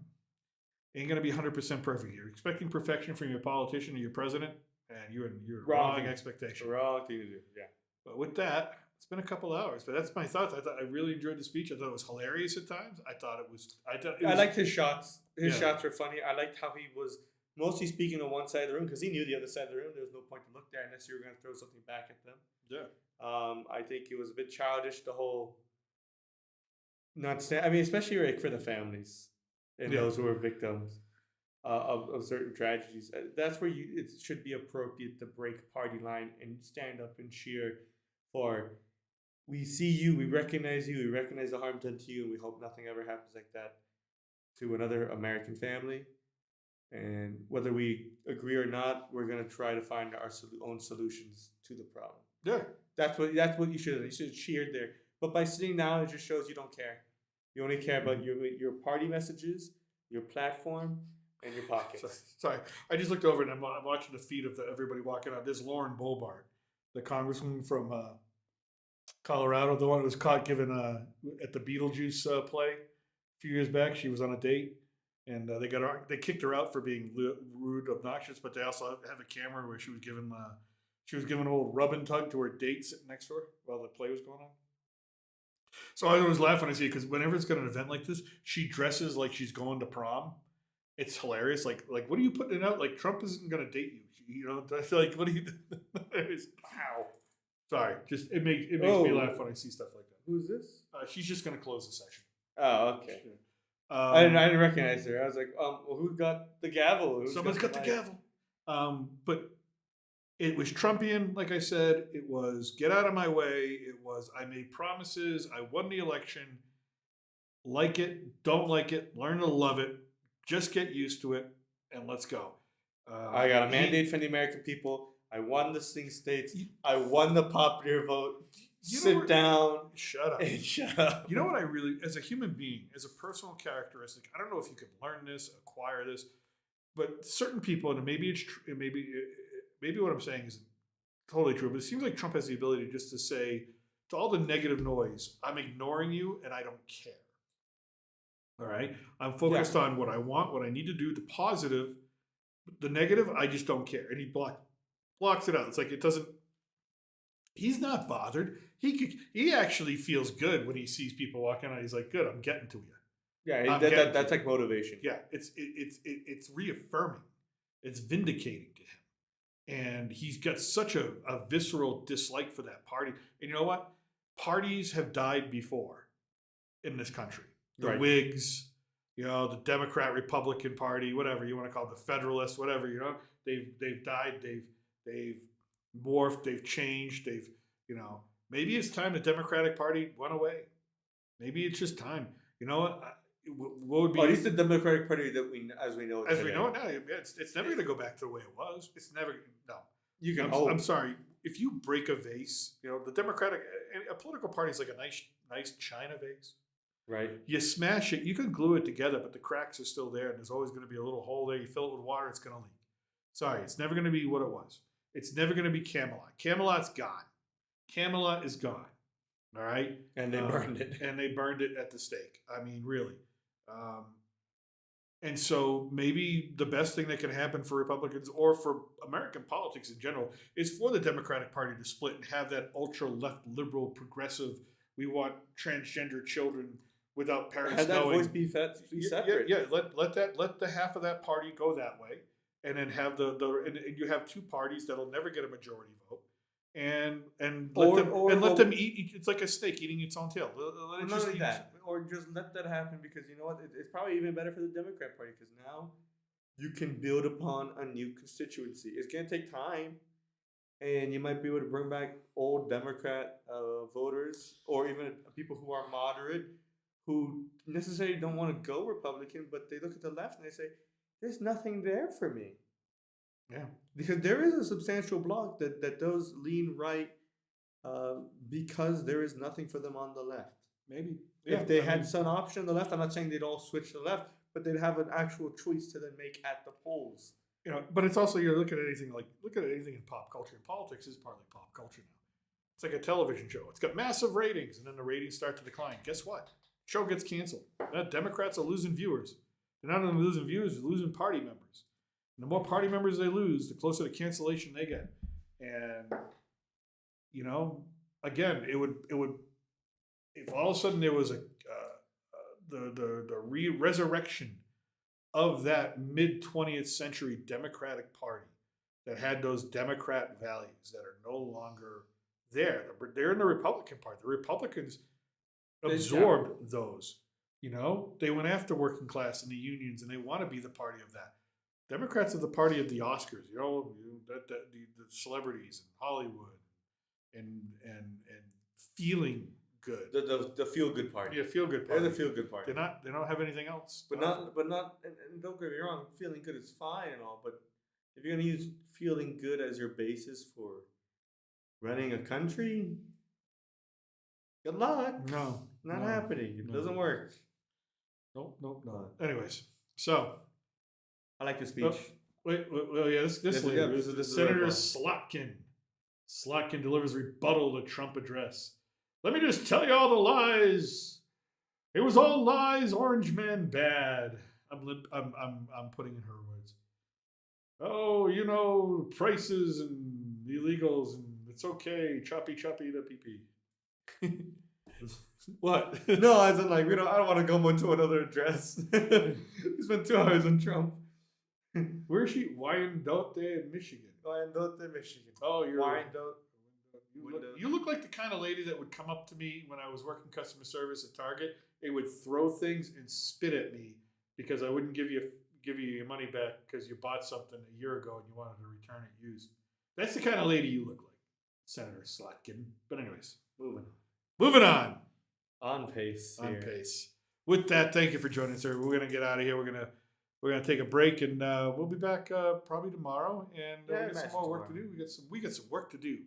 Ain't going to be 100% perfect. You're expecting perfection from your politician or your president, and you're Wrong. wrong expectation. Wrong thing to do. Yeah. But with that, it's been a couple hours. But that's my thoughts. I really enjoyed the speech. I thought it was hilarious at times. I thought it was. I liked his shots. His Yeah. shots were funny. I liked how he was mostly speaking on one side of the room because he knew the other side of the room. There was no point to look there unless you were going to throw something back at them. Yeah. I think it was a bit childish. The whole not stand. I mean, especially like for the families and Yeah. those who are victims of certain tragedies. That's where it should be appropriate to break party line and stand up and cheer for. We see you. We recognize you. We recognize the harm done to you, and we hope nothing ever happens like that to another American family. And whether we agree or not, we're gonna try to find our own solutions to the problem. Yeah. That's what you should have. You should have cheered there. But by sitting down, it just shows you don't care. You only care about your party messages, your platform, and your pockets. Sorry, I just looked over and I'm watching the feed of everybody walking out. There's Lauren Boebert, the congresswoman from Colorado, the one who was caught giving at the Beetlejuice play a few years back. She was on a date, and they kicked her out for being rude, obnoxious. But they also have a camera where she was giving a little rub and tug to her date sitting next to her while the play was going on. So I always laugh when I see it because whenever it's got an event like this, she dresses like she's going to prom. It's hilarious. Like what are you putting it out? Like Trump isn't going to date you. You know, I feel like what are you? Wow. Sorry, just it makes me laugh when I see stuff like that. Who's this? She's just going to close the session. Oh, okay. Um, I didn't recognize her. I was like, well, who got the gavel? Someone's got the gavel. But it was Trumpian, like I said. It was get out of my way. It was I made promises. I won the election. Like it, don't like it, learn to love it. Just get used to it, and let's go. I got a mandate from the American people. I won the swing states. I won the popular vote. Sit down. Shut up. And shut up. You know what I really, as a human being, as a personal characteristic, I don't know if you can learn this, acquire this, but certain people, and maybe it's true, maybe what I'm saying is totally true, but it seems like Trump has the ability just to say to all the negative noise, I'm ignoring you and I don't care. All right? I'm focused on what I want, what I need to do, the positive, the negative, I just don't care. And he blocks it out. It's like it doesn't, he's not bothered. He actually feels good when he sees people walking out. He's like, good, I'm getting to you. Yeah, that's like motivation. Yeah, it's reaffirming. It's vindicating to him. And he's got such a visceral dislike for that party. And you know what? Parties have died before. in this country. The Right. Whigs, the Democrat Republican Party, whatever you want to call it, the Federalists, whatever, they've died, they've morphed, they've changed, maybe it's time the Democratic Party went away. Maybe it's just time. You know what would be, Or at least the Democratic Party that as we know it as today. we know it now, it's never going to go back to the way it was. It's never, no. You can I'm, hope. I'm sorry. If you break a vase, the Democratic, a political party is like a nice china vase. Right. You smash it, you can glue it together, but the cracks are still there, and there's always going to be a little hole there. You fill it with water, it's going to leak. Sorry, it's never going to be what it was. It's never going to be Camelot. Camelot's gone. Camelot is gone. All right? And they burned it. And they burned it at the stake. I mean, really. And so maybe the best thing that can happen for Republicans or for American politics in general is for the Democratic Party to split and have that ultra left liberal progressive, we want transgender children without parents Have that knowing. voice be separate. Yeah, let the half of that party go that way, and then have and you have two parties that'll never get a majority vote, and let them eat. It's like a snake eating its own tail. Let it Not just only eat that, or just let that happen, because you know what? It's probably even better for the Democrat Party, because now you can build upon a new constituency. It's gonna take time, and you might be able to bring back old Democrat voters, or even people who are moderate, who necessarily don't want to go Republican, but they look at the left and they say, "There's nothing there for me." Yeah. Because there is a substantial bloc that does lean right, because there is nothing for them on the left. Maybe If they had some option on the left, I'm not saying they'd all switch to the left, but they'd have an actual choice to then make at the polls. but it's also you're looking at anything in pop culture. And politics is partly pop culture now. It's like a television show. It's got massive ratings, and then the ratings start to decline. Guess what? Show gets canceled. Democrats are losing viewers. They're not only losing viewers, they're losing party members. And the more party members they lose, the closer to cancellation they get. And again, it would if all of a sudden there was the resurrection of that mid 20th century Democratic Party that had those Democrat values that are no longer there. They're in the Republican Party. The Republicans absorbed those. They went after working class and the unions, and they want to be the party of that. Democrats are the party of the Oscars. The celebrities in Hollywood, and feeling good. The feel good party. Yeah, feel good They're party. the feel good party. They don't have anything else. But not, and don't get me wrong, feeling good is fine and all, but if you're gonna use feeling good as your basis for running a country, good luck. No, Not no, happening. It no. doesn't work. No. Anyways, so I like the speech. well, yeah, this This is- later. yeah, this is Senator right. Slotkin. Slotkin delivers rebuttal to Trump address. Let me just tell you all the lies. It was all lies. Orange man bad. I'm putting in her words. Oh, prices and illegals, and it's okay. Choppy the pee. What? No, I said like I don't want to go into another address. We spent 2 hours on Trump. Where is she? Wyandotte, Michigan. Wyandotte, Michigan. Oh, you're Wyandotte. You look like the kind of lady that would come up to me when I was working customer service at Target. They would throw things and spit at me because I wouldn't give you your money back because you bought something a year ago and you wanted to return it used. That's the kind of lady you look like, Senator Slotkin. But anyways, moving on. On pace. On here. pace. With that, thank you for joining us, sir. We're gonna get out of here. We're gonna take a break, and we'll be back probably tomorrow. And we got some more work to do. We got some work to do.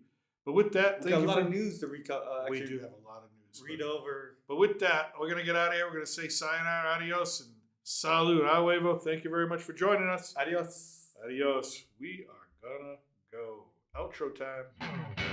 But with that, We thank got a you lot for, of news to we do have a lot of news. read over. But with that, we're gonna get out of here. We're gonna say sayonara, adios, and salud, a huevo. Thank you very much for joining us. Adios. Adios. We are gonna go. Outro time.